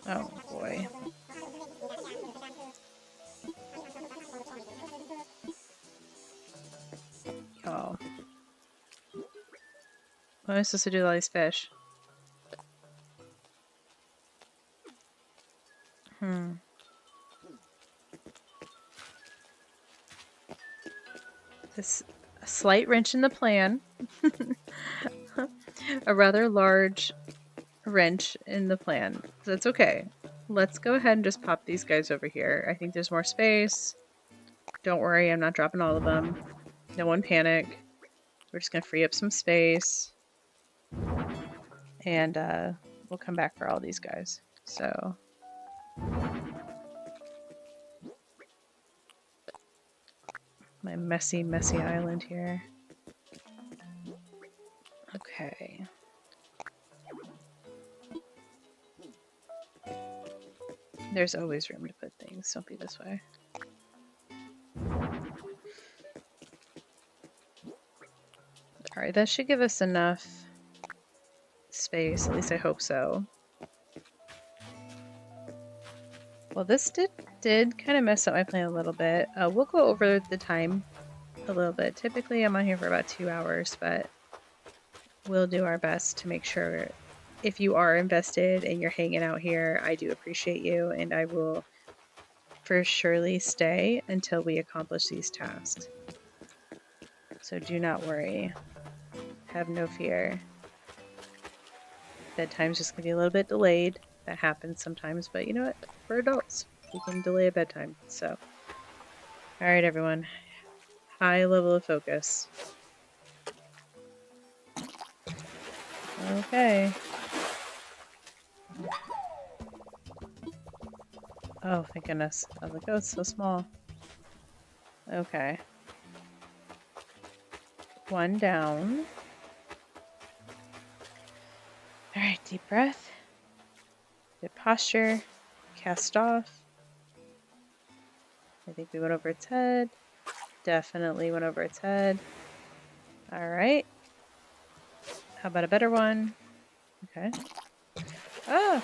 Oh boy. Oh. What am I supposed to do with all these fish? This a slight wrench in the plan. A rather large wrench in the plan. That's okay. Let's go ahead and just pop these guys over here. I think there's more space. Don't worry, I'm not dropping all of them. No one panic. We're just going to free up some space. And we'll come back for all these guys. So... my messy, messy island here. Okay. There's always room to put things. Don't be this way. Alright, that should give us enough space. At least I hope so. Well, this did kind of mess up my plan a little bit. We'll go over the time a little bit. Typically, I'm on here for about 2 hours, but we'll do our best to make sure if you are invested and you're hanging out here, I do appreciate you, and I will for surely stay until we accomplish these tasks. So do not worry. Have no fear. Bedtime's just going to be a little bit delayed. That happens sometimes, but you know what? We're adults. We can delay a bedtime, so. Alright, everyone. High level of focus. Okay. Oh, thank goodness. I was like, oh, it's so small. Okay. 1 down. Alright, deep breath. Good posture. Cast off. I think we went over its head. Definitely went over its head. Alright. How about a better one? Okay. Ah!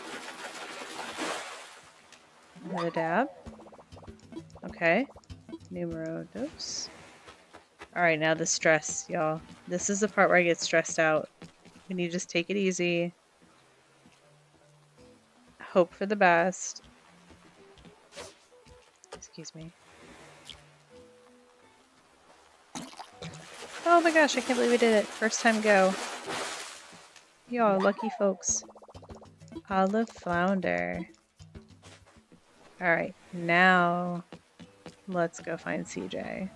Another dab. Okay. Numero dos. Alright, now the stress, y'all. This is the part where I get stressed out. We need to just take it easy. Hope for the best. Excuse me. Oh my gosh, I can't believe we did it. First time go. Y'all lucky folks. Olive flounder. All right, now let's go find CJ.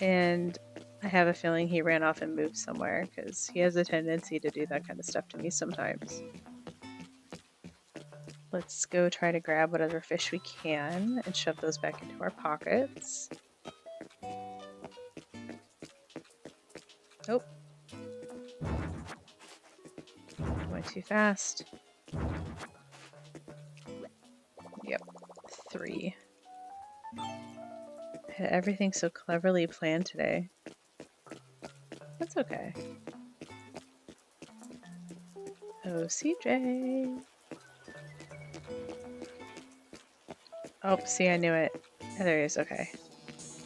And I have a feeling he ran off and moved somewhere because he has a tendency to do that kind of stuff to me sometimes. Let's go try to grab whatever fish we can and shove those back into our pockets. Oh. Going too fast. Yep. 3. Had everything so cleverly planned today. That's okay. Oh, CJ. Oh, see, I knew it. Oh, there he is. Okay.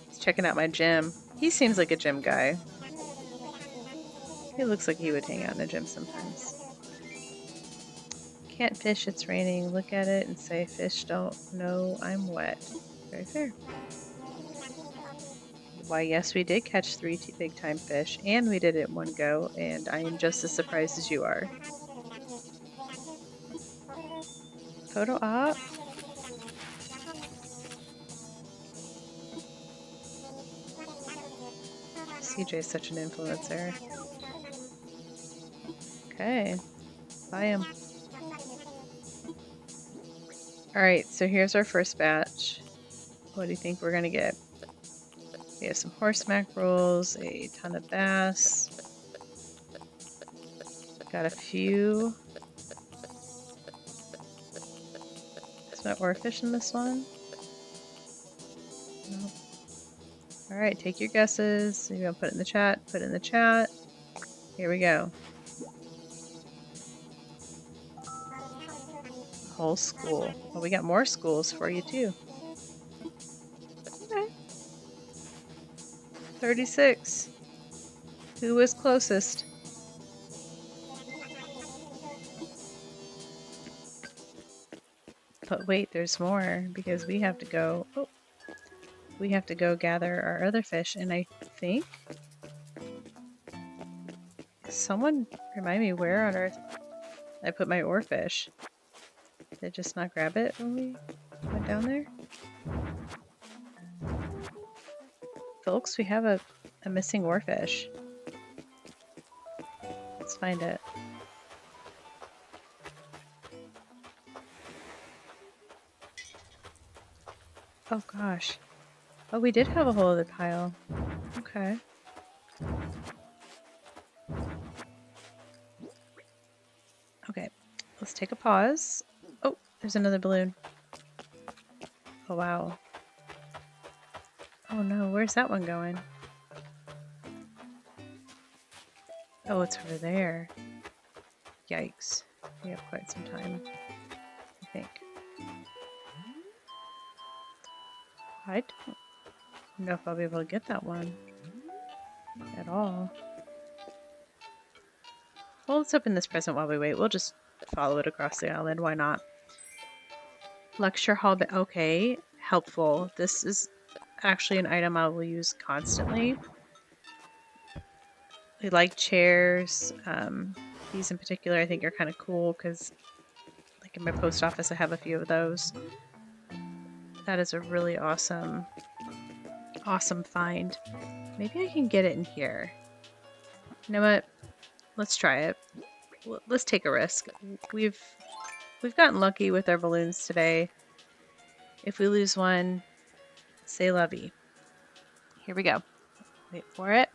He's checking out my gym. He seems like a gym guy. He looks like he would hang out in a gym sometimes. Can't fish, it's raining. Look at it and say, fish don't know I'm wet. Very fair. Why, yes, we did catch 3 big time fish, and we did it in one go, and I am just as surprised as you are. Photo op? CJ's such an influencer. Okay. Buy him. Alright, so here's our first batch. What do you think we're gonna get? We have some horse mackerels, a ton of bass. Got a few. Is my oarfish in this one? Nope. Alright, take your guesses. You're gonna put it in the chat. Put it in the chat. Here we go. Whole school. Well, we got more schools for you too. Okay. 36. Who was closest? But wait, there's more because we have to go. Oh, we have to go gather our other fish, and I think someone remind me where on earth I put my oarfish. Did I just not grab it when we went down there? Folks, we have a missing oarfish. Let's find it. Oh gosh. Oh, we did have a whole other pile. Okay. Okay, let's take a pause. Oh, there's another balloon. Oh wow. Oh no, where's that one going? Oh, it's over there. Yikes. We have quite some time, I think. I don't know if I'll be able to get that one at all. Well, let's open this present while we wait. We'll just follow it across the island. Why not? Lecture hall. Okay, helpful. This is actually an item I will use constantly. I like chairs. These in particular I think are kind of cool because like in my post office I have a few of those. That is a really awesome find. Maybe I can get it in here. You know what? Let's try it. Let's take a risk. We've gotten lucky with our balloons today. If we lose one, say lovey. Here we go. Wait for it.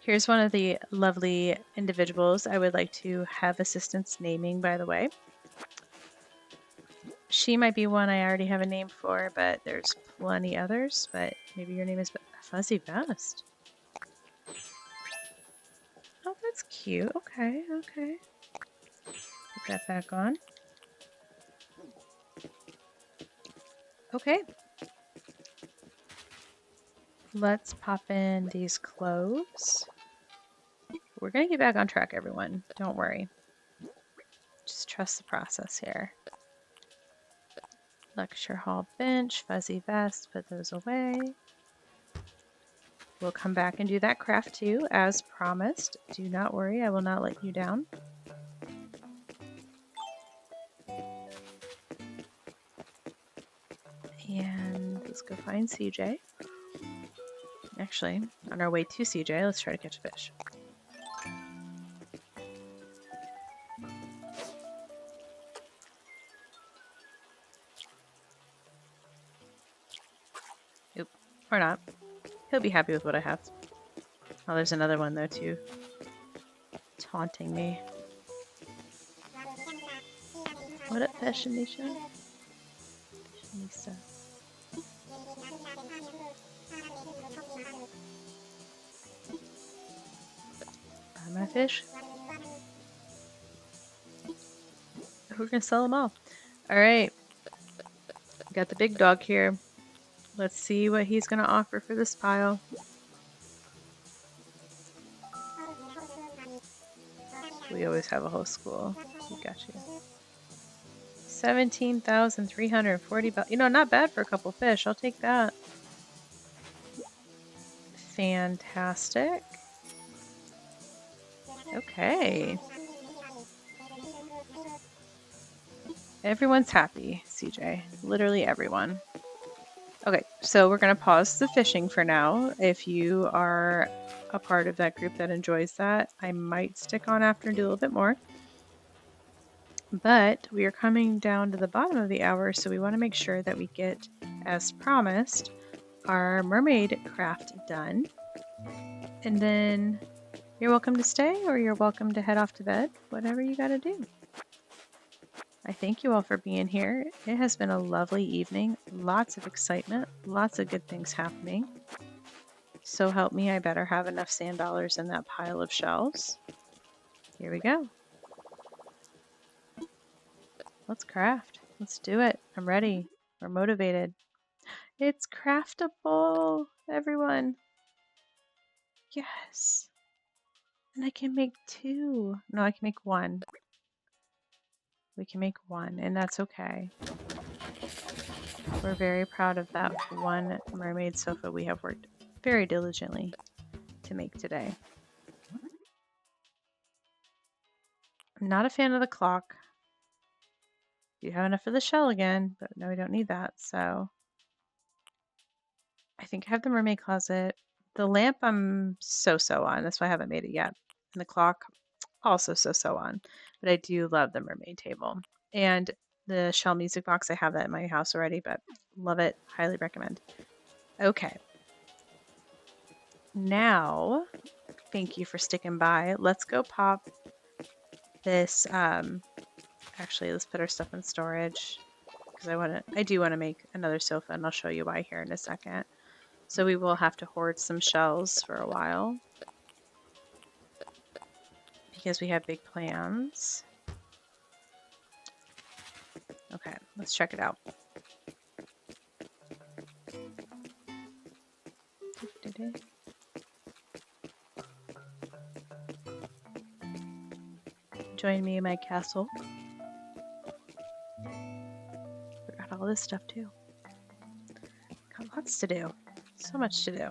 Here's one of the lovely individuals I would like to have assistance naming, by the way. She might be one I already have a name for, but there's plenty others. But maybe your name is Fuzzy Vest. Oh, that's cute. Okay, okay. Put that back on. Okay. Let's pop in these clothes. We're going to get back on track, everyone. Don't worry. Just trust the process here. Lecture hall bench, fuzzy vest, put those away. We'll come back and do that craft too, as promised. Do not worry, I will not let you down. And let's go find CJ. Actually, on our way to CJ, let's try to catch a fish. Oop, or not. He'll be happy with what I have. Oh, there's another one though too. Taunting me. What up, Fashionista? Fashionista. Buy my fish. We're gonna sell them all. Alright. Got the big dog here. Let's see what he's gonna offer for this pile. We always have a whole school. We got you. 17,340 bells. You know, not bad for a couple fish. I'll take that. Fantastic. Okay. Everyone's happy, CJ. Literally everyone. Okay, so we're going to pause the fishing for now. If you are a part of that group that enjoys that, I might stick on after and do a little bit more. But we are coming down to the bottom of the hour, so we want to make sure that we get, as promised, our mermaid craft done. And then you're welcome to stay or you're welcome to head off to bed, whatever you got to do. I thank you all for being here. It has been a lovely evening, lots of excitement, lots of good things happening. So help me, I better have enough sand dollars in that pile of shells. Here we go. Let's craft. Let's do it. I'm ready. We're motivated. It's craftable, everyone. Yes. And I can make 2. No, I can make 1. We can make 1, and that's okay. We're very proud of that 1 mermaid sofa we have worked very diligently to make today. I'm not a fan of the clock. You have enough for the shell again, but no, we don't need that. So I think I have the mermaid closet. The lamp I'm so-so on. That's why I haven't made it yet. And the clock also so-so on. But I do love the mermaid table. And the shell music box, I have that in my house already, but love it. Highly recommend. Okay. Now, thank you for sticking by. Let's go pop this. Actually, let's put our stuff in storage because I do want to make another sofa, and I'll show you why here in a second. So we will have to hoard some shells for a while because we have big plans. Okay, let's check it out. Join me in my castle. Forgot all this stuff too. Got lots to do. So much to do.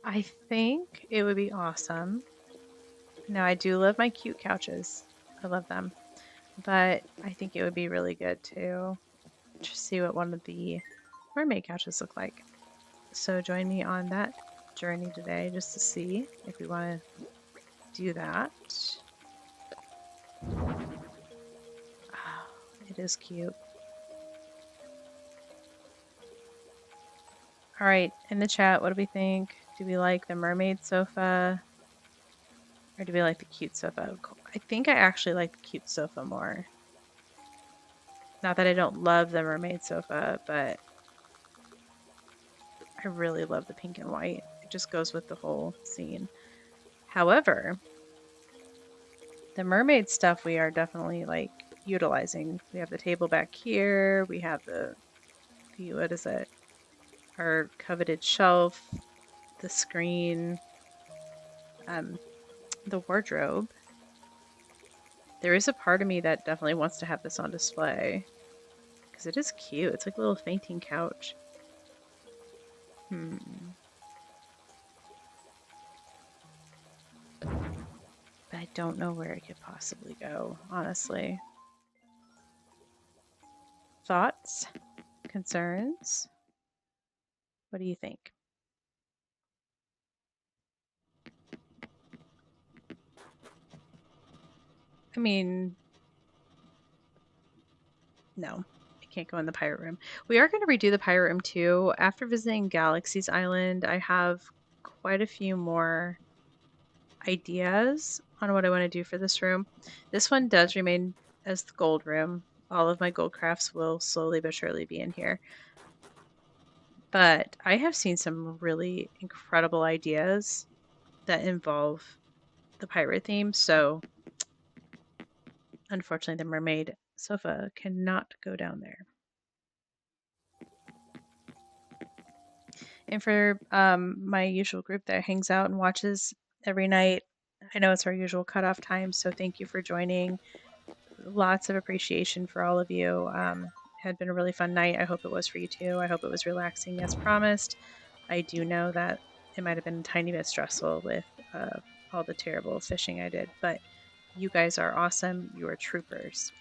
I think it would be awesome. Now, I do love my cute couches. I love them. But I think it would be really good to just see what one of the mermaid couches look like. So join me on that journey today just to see if we want to do that. Oh, it is cute. All right, in the chat, what do we think? Do we like the mermaid sofa or do we like the cute sofa? I think I actually like the cute sofa more. Not that I don't love the mermaid sofa, but I really love the pink and white. It just goes with the whole scene. However, the mermaid stuff we are definitely like utilizing. We have the table back here. We have the what is it? Our coveted shelf, the screen, the wardrobe. There is a part of me that definitely wants to have this on display because it is cute. It's like a little fainting couch. I don't know where it could possibly go, honestly. Thoughts? Concerns? What do you think? I mean, no, I can't go in the pirate room. We are going to redo the pirate room too. After visiting Galaxy's Island, I have quite a few more ideas on what I want to do for this room. This one does remain as the gold room. All of my gold crafts will slowly but surely be in here. But I have seen some really incredible ideas that involve the pirate theme. So unfortunately, the mermaid sofa cannot go down there. And for my usual group that hangs out and watches every night, I know it's our usual cutoff time, so thank you for joining. Lots of appreciation for all of you. Had been a really fun night. I hope it was for you too. I hope it was relaxing as promised. I do know that it might have been a tiny bit stressful with all the terrible fishing I did, but you guys are awesome. You are troopers.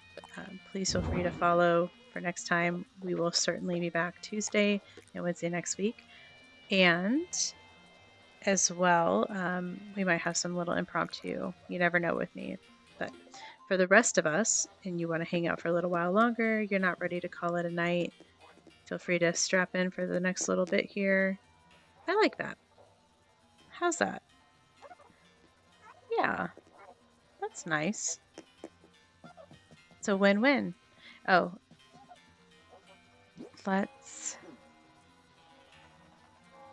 Please feel free to follow for next time. We will certainly be back Tuesday and Wednesday next week. And as well, we might have some little impromptu, you never know with me. But for the rest of us, and you want to hang out for a little while longer, you're not ready to call it a night, feel free to strap in for the next little bit here. I like that. How's that? Yeah, that's nice. It's a win-win. Oh, let's...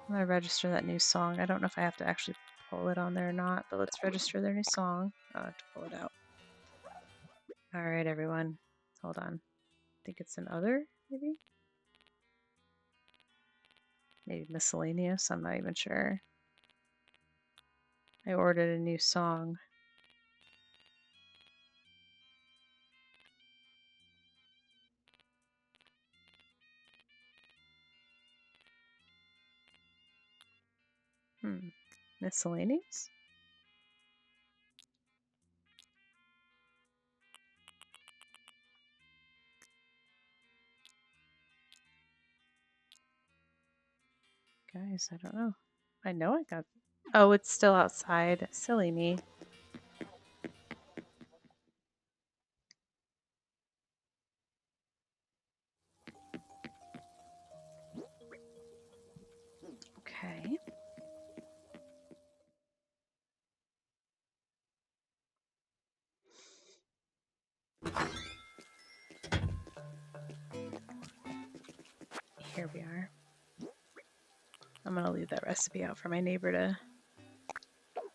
I'm going to register that new song. I don't know if I have to actually pull it on there or not, but let's register their new song. I'll have to pull it out. All right, everyone. Hold on. I think it's an other, maybe? Maybe miscellaneous. I'm not even sure. I ordered a new song. Miscellaneous? Guys, I don't know. I know I got... Oh, it's still outside. Silly me. Okay. Here we are. I'm going to leave that recipe out for my neighbor to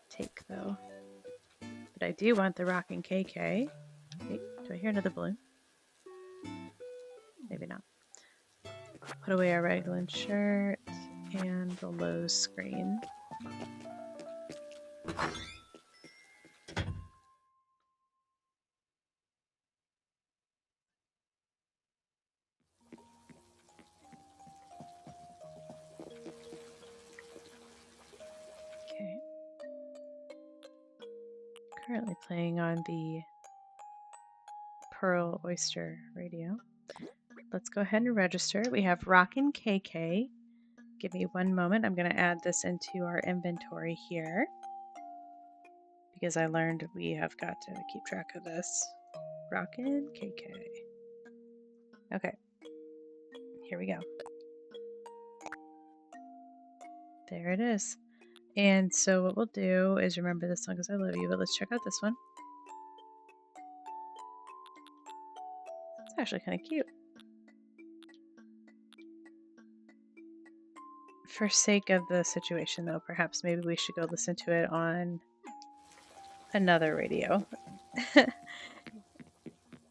take, though. But I do want the rockin' KK. Wait, do I hear another balloon? Maybe not. Put away our raglan shirt and the Lowe's screen. Okay. Currently playing on the Pearl Oyster radio. Let's go ahead and register. We have Rockin' KK. Give me one moment. I'm going to add this into our inventory here because I learned we have got to keep track of this. Rockin' KK. Okay. Here we go. There it is. And so what we'll do is remember this song because I love you, but let's check out this one. It's actually kind of cute. For sake of the situation, though, perhaps maybe we should go listen to it on another radio.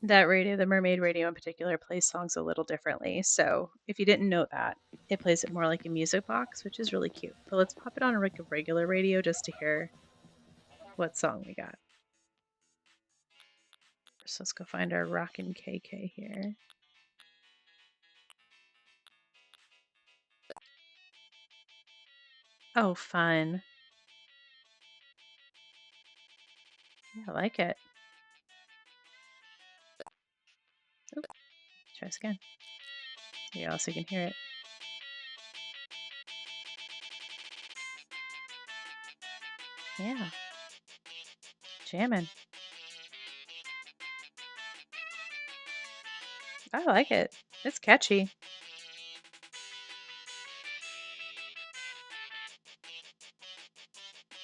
That radio, the mermaid radio in particular, plays songs a little differently. So if you didn't know that, it plays it more like a music box, which is really cute. But let's pop it on a regular radio just to hear what song we got. So let's go find our Rockin' KK here. Oh, fun. I like it. Oop. Try this again. Yeah, also you can hear it. Yeah. Jamming. I like it. It's catchy.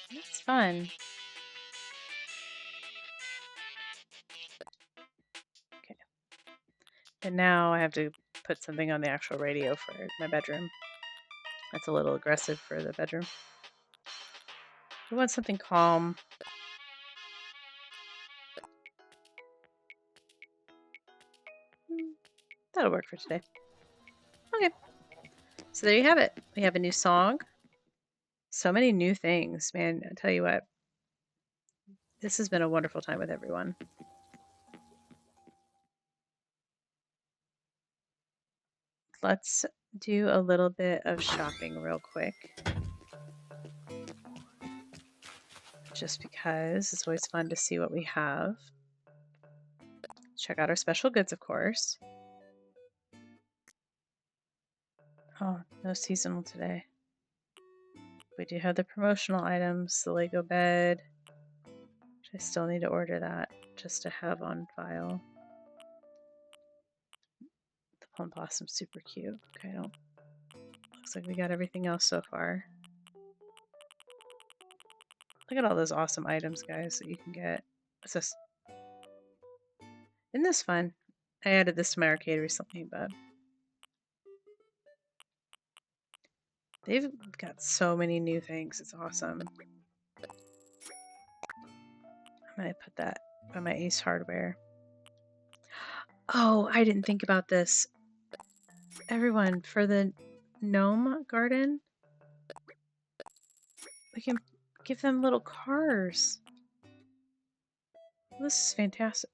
It's fun. Okay. And now I have to put something on the actual radio for my bedroom. That's a little aggressive for the bedroom. We want something calm. That'll work for today. Okay. So there you have it. We have a new song. So many new things, man. I tell you what, this has been a wonderful time with everyone. Let's do a little bit of shopping real quick. Just because it's always fun to see what we have. Check out our special goods, of course. Oh, no seasonal today. We do have the promotional items, the Lego bed. I still need to order that just to have on file. The plum blossom's super cute. Okay, looks like we got everything else so far. Look at all those awesome items, guys, that you can get. What's this? Isn't this fun? I added this to my arcade recently, but they've got so many new things. It's awesome. I'm going to put that by my Ace Hardware. Oh, I didn't think about this. Everyone, for the gnome garden, we can give them little cars. This is fantastic.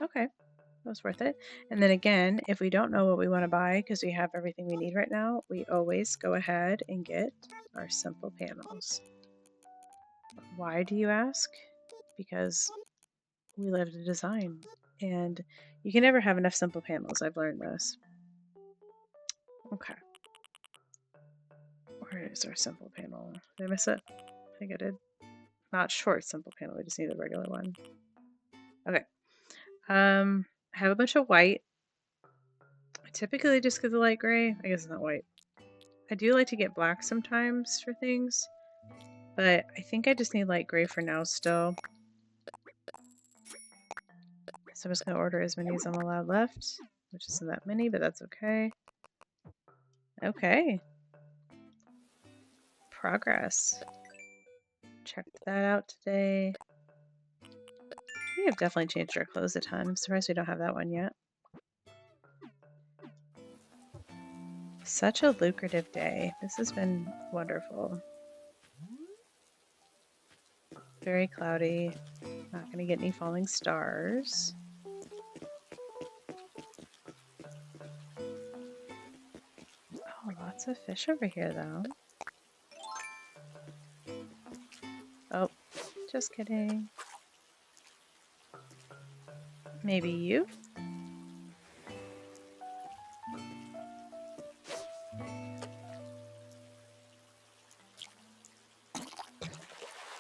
Okay, that was worth it. And then again, if we don't know what we want to buy because we have everything we need right now, we always go ahead and get our simple panels. Why do you ask? Because we love to design, and you can never have enough simple panels. I've learned this. Okay. Where is our simple panel? Did I miss it? I think I did. Not short simple panel. We just need the regular one. Okay. I have a bunch of white. I typically just get the light gray. I guess it's not white. I do like to get black sometimes for things, but I think I just need light gray for now still. So I'm just going to order as many as I'm allowed left, which isn't that many, but that's okay. Okay. Progress. Checked that out today. We have definitely changed our clothes a ton. I'm surprised we don't have that one yet. Such a lucrative day. This has been wonderful. Very cloudy. Not going to get any falling stars. Oh, lots of fish over here, though. Oh, just kidding. Maybe you?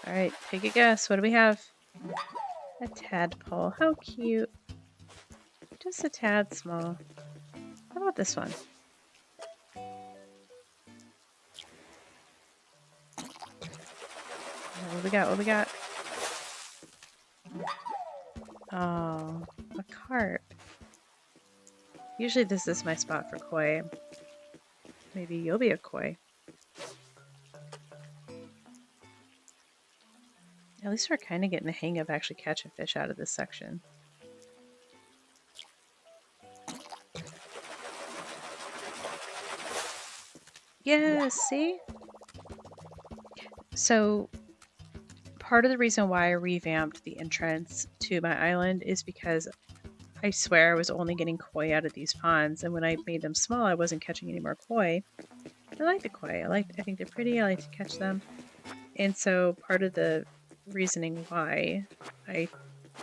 Alright, take a guess. What do we have? A tadpole. How cute. Just a tad small. How about this one? What we got? What we got? Oh, a carp. Usually this is my spot for koi. Maybe you'll be a koi. At least we're kind of getting the hang of actually catching fish out of this section. Yes, see? So part of the reason why I revamped the entrance to my island is because I swear I was only getting koi out of these ponds, and when I made them small, I wasn't catching any more koi. I like the koi. I think they're pretty. I like to catch them. And so part of the reasoning why I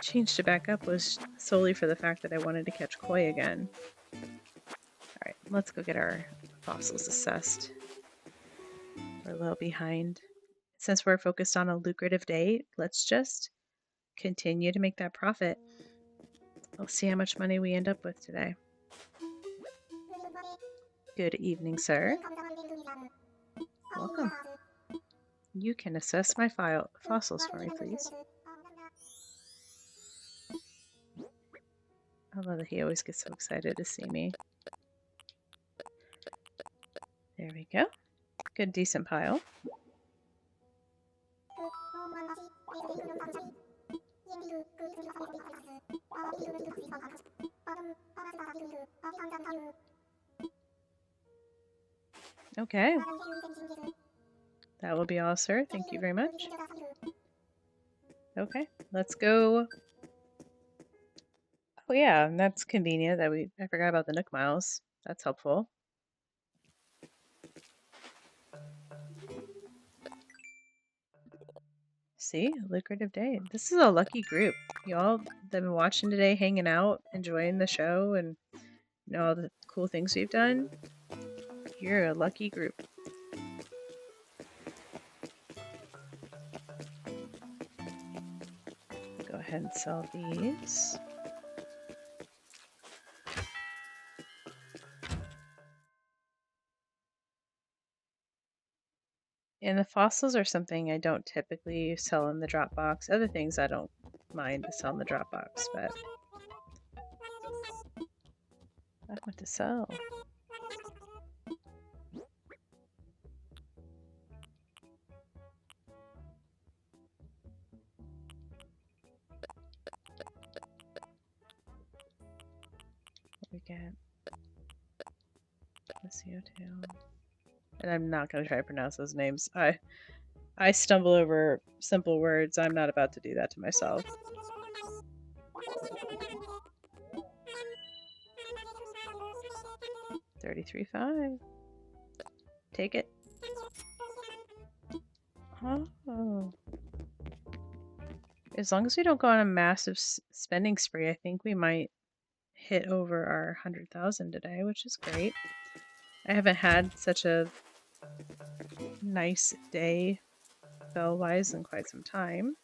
changed it back up was solely for the fact that I wanted to catch koi again. Alright, let's go get our fossils assessed. We're a little behind. Since we're focused on a lucrative day, let's just continue to make that profit. Let's see how much money we end up with today. Good evening, sir. Welcome. You can assess my fossils for me, please. I love that he always gets so excited to see me. There we go. Good, decent pile. Okay. That will be all, sir. Thank you very much. Okay, let's go. Oh yeah, that's convenient that I forgot about the Nook Miles. That's helpful. See, lucrative day. This is a lucky group. Y'all that have been watching today, hanging out, enjoying the show, and you know all the cool things we've done. You're a lucky group. Go ahead and sell these. And the fossils are something I don't typically sell in the Dropbox. Other things I don't mind to sell in the Dropbox, but I want to sell. What we get? The CO2. And I'm not going to try to pronounce those names. I stumble over simple words. I'm not about to do that to myself. 33.5. Take it. Oh. As long as we don't go on a massive spending spree, I think we might hit over our 100,000 today, which is great. I haven't had such a nice day bell-wise in quite some time.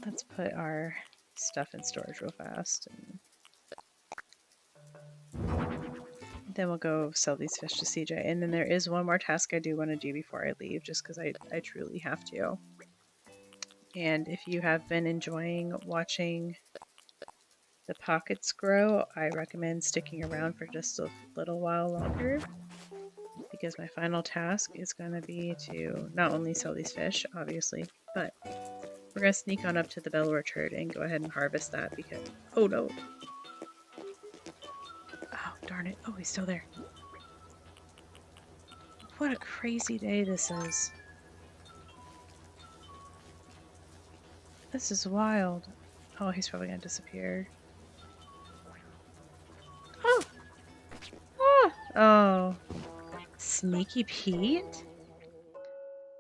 Let's put our stuff in storage real fast. And then we'll go sell these fish to CJ. And then there is one more task I do want to do before I leave, just because I truly have to. And if you have been enjoying watching the pockets grow, I recommend sticking around for just a little while longer, because my final task is going to be to not only sell these fish, obviously, but we're going to sneak on up to the bell orchard and go ahead and harvest that because... Oh no! Oh, darn it. Oh, he's still there. What a crazy day this is. This is wild. Oh, he's probably going to disappear. Oh! Ah! Oh. Sneaky Pete?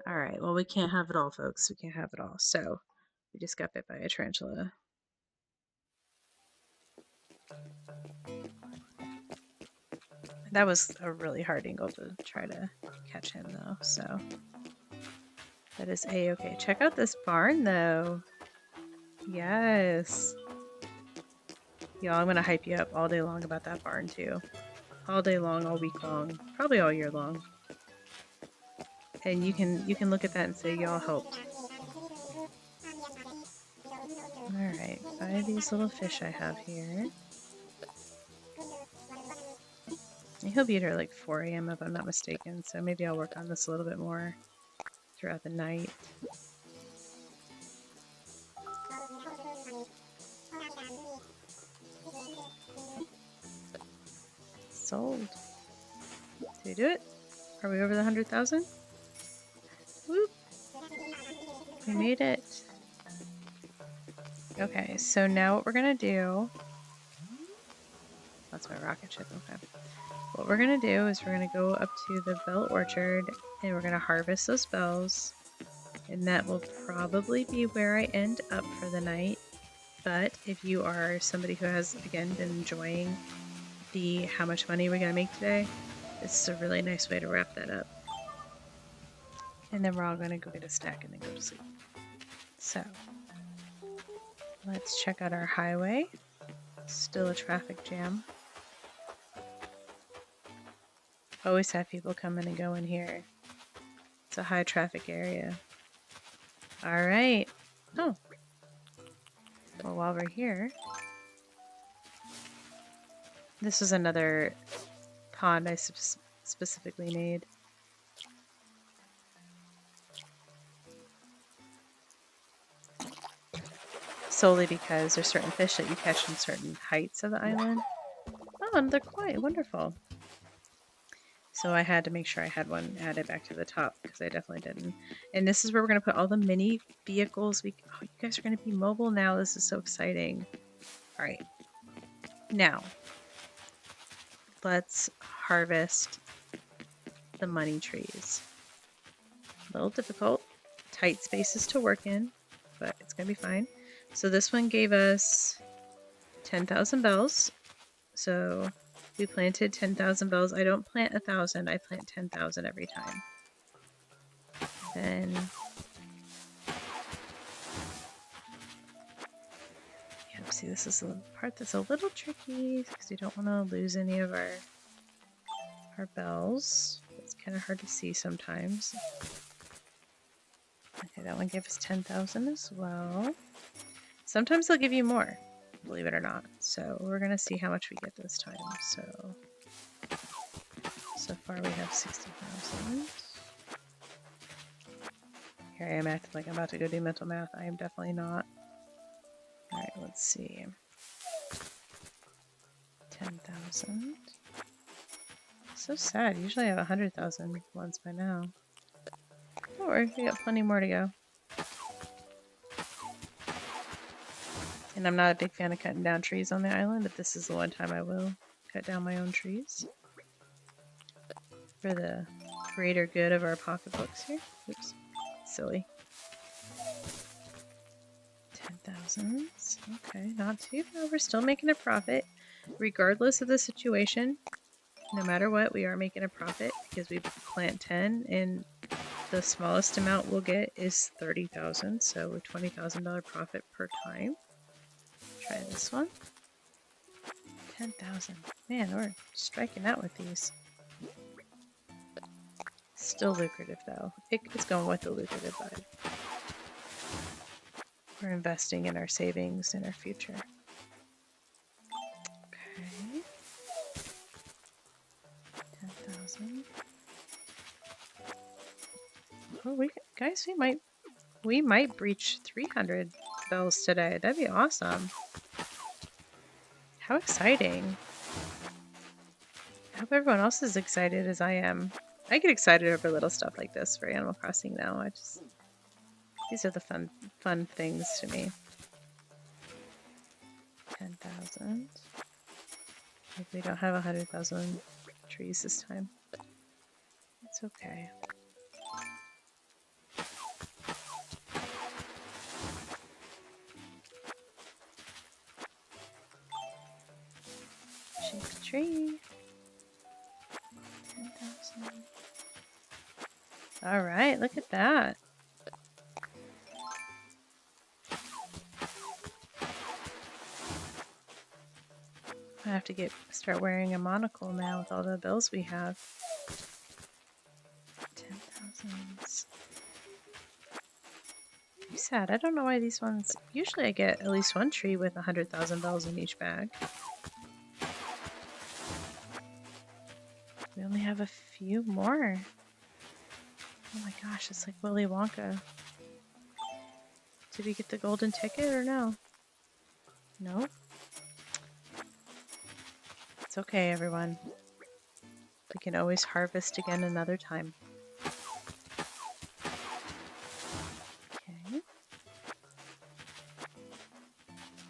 Alright, well we can't have it all, folks. We can't have it all. So, we just got bit by a tarantula. That was a really hard angle to try to catch him, though, so... That is A-okay. Check out this barn, though. Yes. Y'all, I'm gonna hype you up all day long about that barn, too. All day long, all week long. Probably all year long. And you can look at that and say, y'all helped. Alright, buy these little fish I have here. He'll be here like 4 AM if I'm not mistaken, so maybe I'll work on this a little bit more throughout the night. Sold. Did we do it? Are we over the 100,000? Whoop! We made it. Okay, so now what we're gonna do... That's my rocket ship, okay. What we're gonna do is we're gonna go up to the bell orchard and we're gonna harvest those bells. And that will probably be where I end up for the night. But if you are somebody who has, again, been enjoying the how much money we're going to make today, this is a really nice way to wrap that up. And then we're all going to go get a snack and then go to sleep. So let's check out our highway. Still a traffic jam. Always have people coming and going here. It's a high traffic area. All right. Oh. Well, while we're here, this is another pond I specifically made. Solely because there's certain fish that you catch in certain heights of the island. Oh, and they're quite wonderful. So I had to make sure I had one added back to the top because I definitely didn't. And this is where we're going to put all the mini vehicles. Oh, you guys are going to be mobile now. This is so exciting. All right. Now, let's harvest the money trees. A little difficult. Tight spaces to work in, but it's going to be fine. So this one gave us 10,000 bells. So we planted 10,000 bells. I don't plant 1,000. I plant 10,000 every time. Then, yeah, see, this is the part that's a little tricky because we don't want to lose any of our bells. It's kind of hard to see sometimes. Okay, that one gave us 10,000 as well. Sometimes they'll give you more, believe it or not. So we're going to see how much we get this time. So far we have 60,000. Here I am acting like I'm about to go do mental math. I am definitely not. Alright, let's see. 10,000. So sad. Usually I have 100,000 once by now. Don't worry, we got plenty more to go. And I'm not a big fan of cutting down trees on the island, but this is the one time I will cut down my own trees. For the greater good of our pocketbooks here. Oops. Silly. 10,000. Okay, not too bad. We're still making a profit. Regardless of the situation, no matter what, we are making a profit because we plant 10 and the smallest amount we'll get is 30,000. So a $20,000 profit per time. Try this one. 10,000. Man, we're striking out with these. Still lucrative though. It's going with the lucrative vibe. We're investing in our savings in our future. Okay. 10,000. Oh, guys, we might breach 300 bells today. That'd be awesome. How exciting. I hope everyone else is excited as I am. I get excited over little stuff like this for Animal Crossing now. These are the fun things to me. 10,000. Like we don't have 100,000 trees this time. It's okay. Shake the tree. 10,000. All right, look at that. I have to start wearing a monocle now with all the bills we have. 10,000. Sad. I don't know why these ones. Usually I get at least one tree with 100,000 bells in each bag. We only have a few more. Oh my gosh, it's like Willy Wonka. Did we get the golden ticket or no? No? It's okay, everyone. We can always harvest again another time. Okay.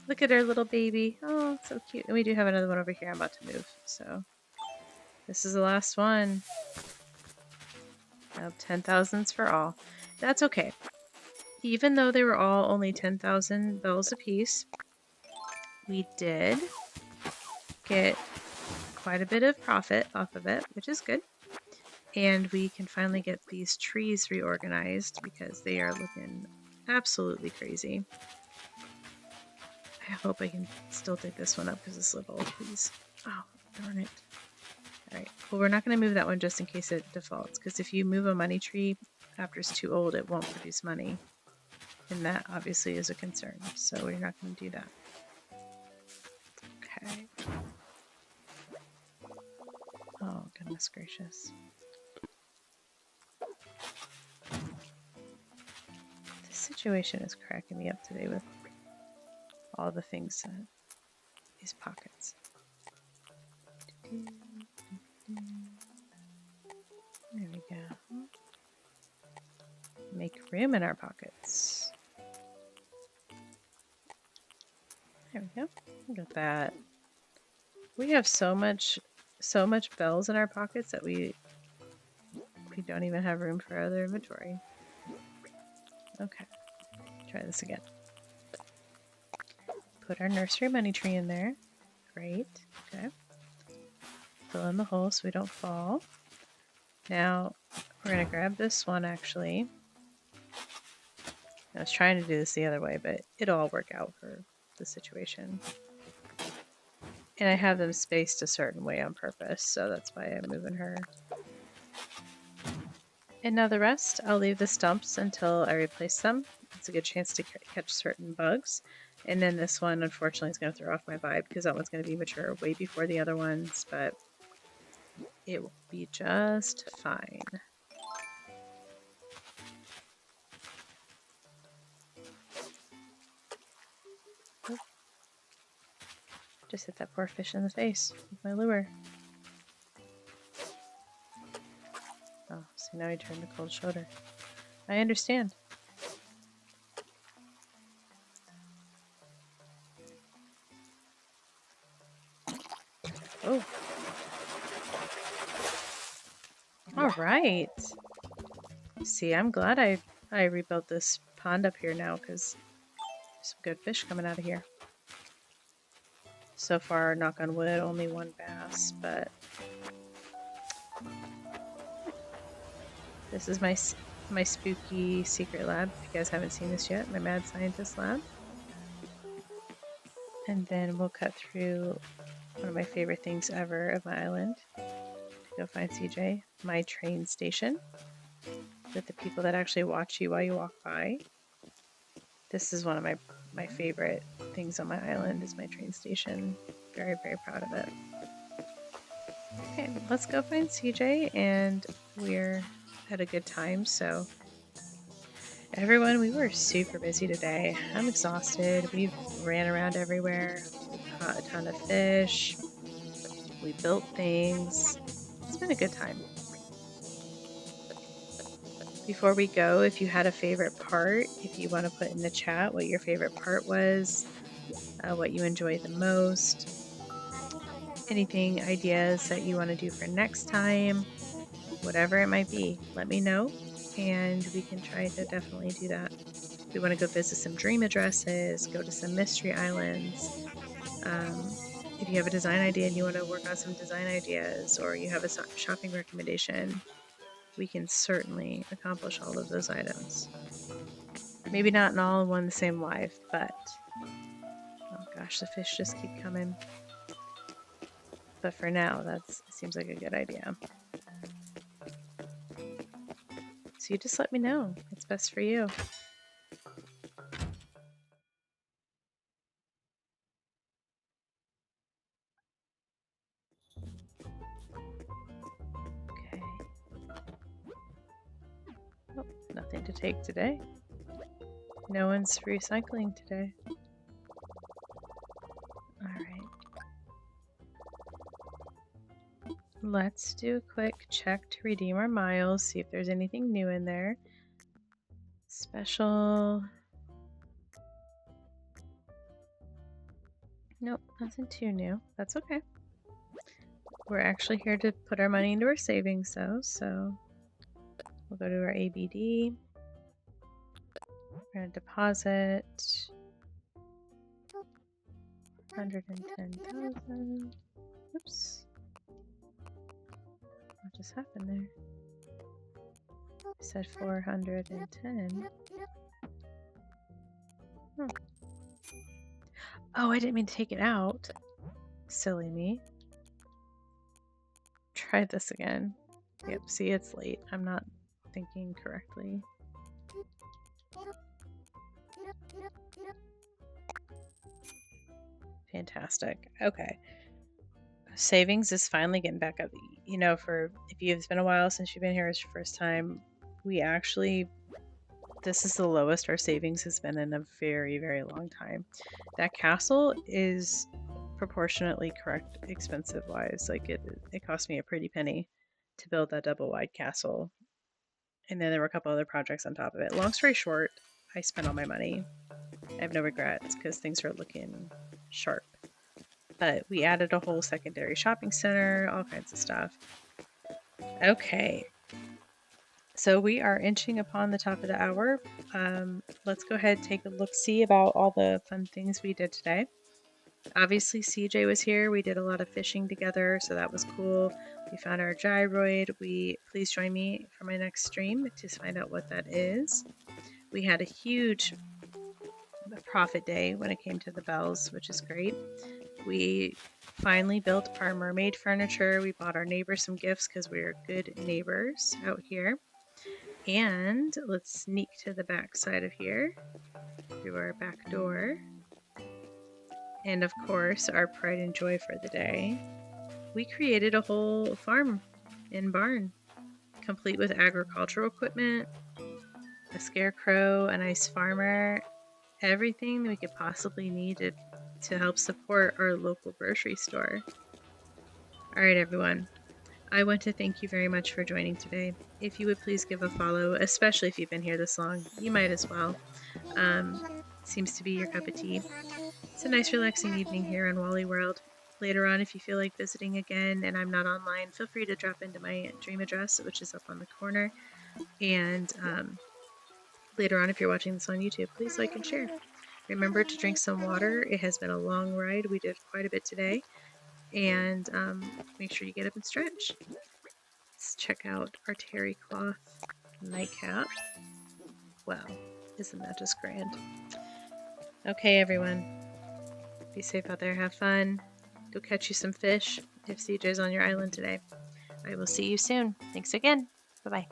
Look at our little baby. Oh, so cute. And we do have another one over here I'm about to move, so this is the last one. Now 10,000s for all. That's okay. even though they were all only 10,000 bells apiece, we did get quite a bit of profit off of it, which is good. And we can finally get these trees reorganized because they are looking absolutely crazy. I hope I can still dig this one up because it's little, please. Oh, darn it. Alright, well, we're not going to move that one just in case it defaults, because if you move a money tree after it's too old, it won't produce money. And that obviously is a concern, so we're not going to do that. Okay. Oh, goodness gracious. This situation is cracking me up today with all the things in these pockets. There we go. Make room in our pockets. There we go. Look at that. We have so much bells in our pockets that we don't even have room for other inventory. Okay, try this again. Put our nursery money tree in there. Great. Okay. Fill in the hole so we don't fall. Now we're gonna grab this one actually. I was trying to do this the other way, but it'll all work out for the situation. And I have them spaced a certain way on purpose, so that's why I'm moving her. And now the rest, I'll leave the stumps until I replace them. It's a good chance to catch certain bugs. And then this one, unfortunately, is going to throw off my vibe because that one's going to be mature way before the other ones, but it will be just fine. Oh. Just hit that poor fish in the face with my lure. Oh, see, now he turned the cold shoulder. I understand. Oh. All right. See, I'm glad I rebuilt this pond up here now because there's some good fish coming out of here. So far, knock on wood, only one bass, but this is my spooky secret lab. If you guys haven't seen this yet, my mad scientist lab. And then we'll cut through one of my favorite things ever of my island. Go find CJ, my train station, with the people that actually watch you while you walk by. This is one of my favorite things on my island is my train station. Very, very proud of it. Okay, let's go find CJ, and we're had a good time. So everyone, we were super busy today. I'm exhausted. We ran around everywhere. We caught a ton of fish. We built things. It's been a good time. Before we go, if you had a favorite part, if you want to put in the chat what your favorite part was, what you enjoyed the most, anything, ideas that you want to do for next time, whatever it might be, let me know and we can try to definitely do that. We want to go visit some dream addresses, go to some mystery islands. If you have a design idea and you want to work on some design ideas, or you have a shopping recommendation, we can certainly accomplish all of those items. Maybe not in all in one the same life, but oh gosh, the fish just keep coming. But for now, that seems like a good idea. So you just let me know. It's best for you. Okay. Oh, nothing to take today. No one's recycling today. Alright. Let's do a quick check to redeem our miles, see if there's anything new in there. Special. Nope, nothing too new. That's okay. We're actually here to put our money into our savings though, so we'll go to our ABD. We're going to deposit 110,000. Oops. What just happened there? I said 410. Oh. Oh, I didn't mean to take it out. Silly me. Try this again. Yep, see, it's late. I'm not thinking correctly. Fantastic. Okay. Savings is finally getting back up. You know, it's been a while since you've been here, it's your first time. This is the lowest our savings has been in a very, very long time. That castle is proportionately correct expensive wise. Like it cost me a pretty penny to build that double wide castle. And then there were a couple other projects on top of it. Long story short, I spent all my money. I have no regrets because things are looking sharp. But we added a whole secondary shopping center, all kinds of stuff. Okay. So we are inching upon the top of the hour. Let's go ahead and take a look-see about all the fun things we did today. Obviously, CJ was here. We did a lot of fishing together, so that was cool. We found our gyroid. Please join me for my next stream to find out what that is. We had a huge profit day when it came to the bells, which is great. We finally built our mermaid furniture. We bought our neighbors some gifts because we're good neighbors out here. And let's sneak to the back side of here through our back door. And of course, our pride and joy for the day. We created a whole farm and barn, complete with agricultural equipment, a scarecrow, a nice farmer, everything we could possibly need to help support our local grocery store. All right, everyone. I want to thank you very much for joining today. If you would please give a follow, especially if you've been here this long, you might as well. Seems to be your cup of tea. It's a nice relaxing evening here on WallieWorld. Later on, if you feel like visiting again and I'm not online, feel free to drop into my dream address, which is up on the corner. And later on, if you're watching this on YouTube, please like and share. Remember to drink some water. It has been a long ride. We did quite a bit today. And make sure you get up and stretch. Let's check out our terry cloth nightcap. Wow, isn't that just grand? Okay, everyone. Be safe out there. Have fun. Go catch you some fish if CJ's on your island today. I will see you soon. Thanks again. Bye-bye.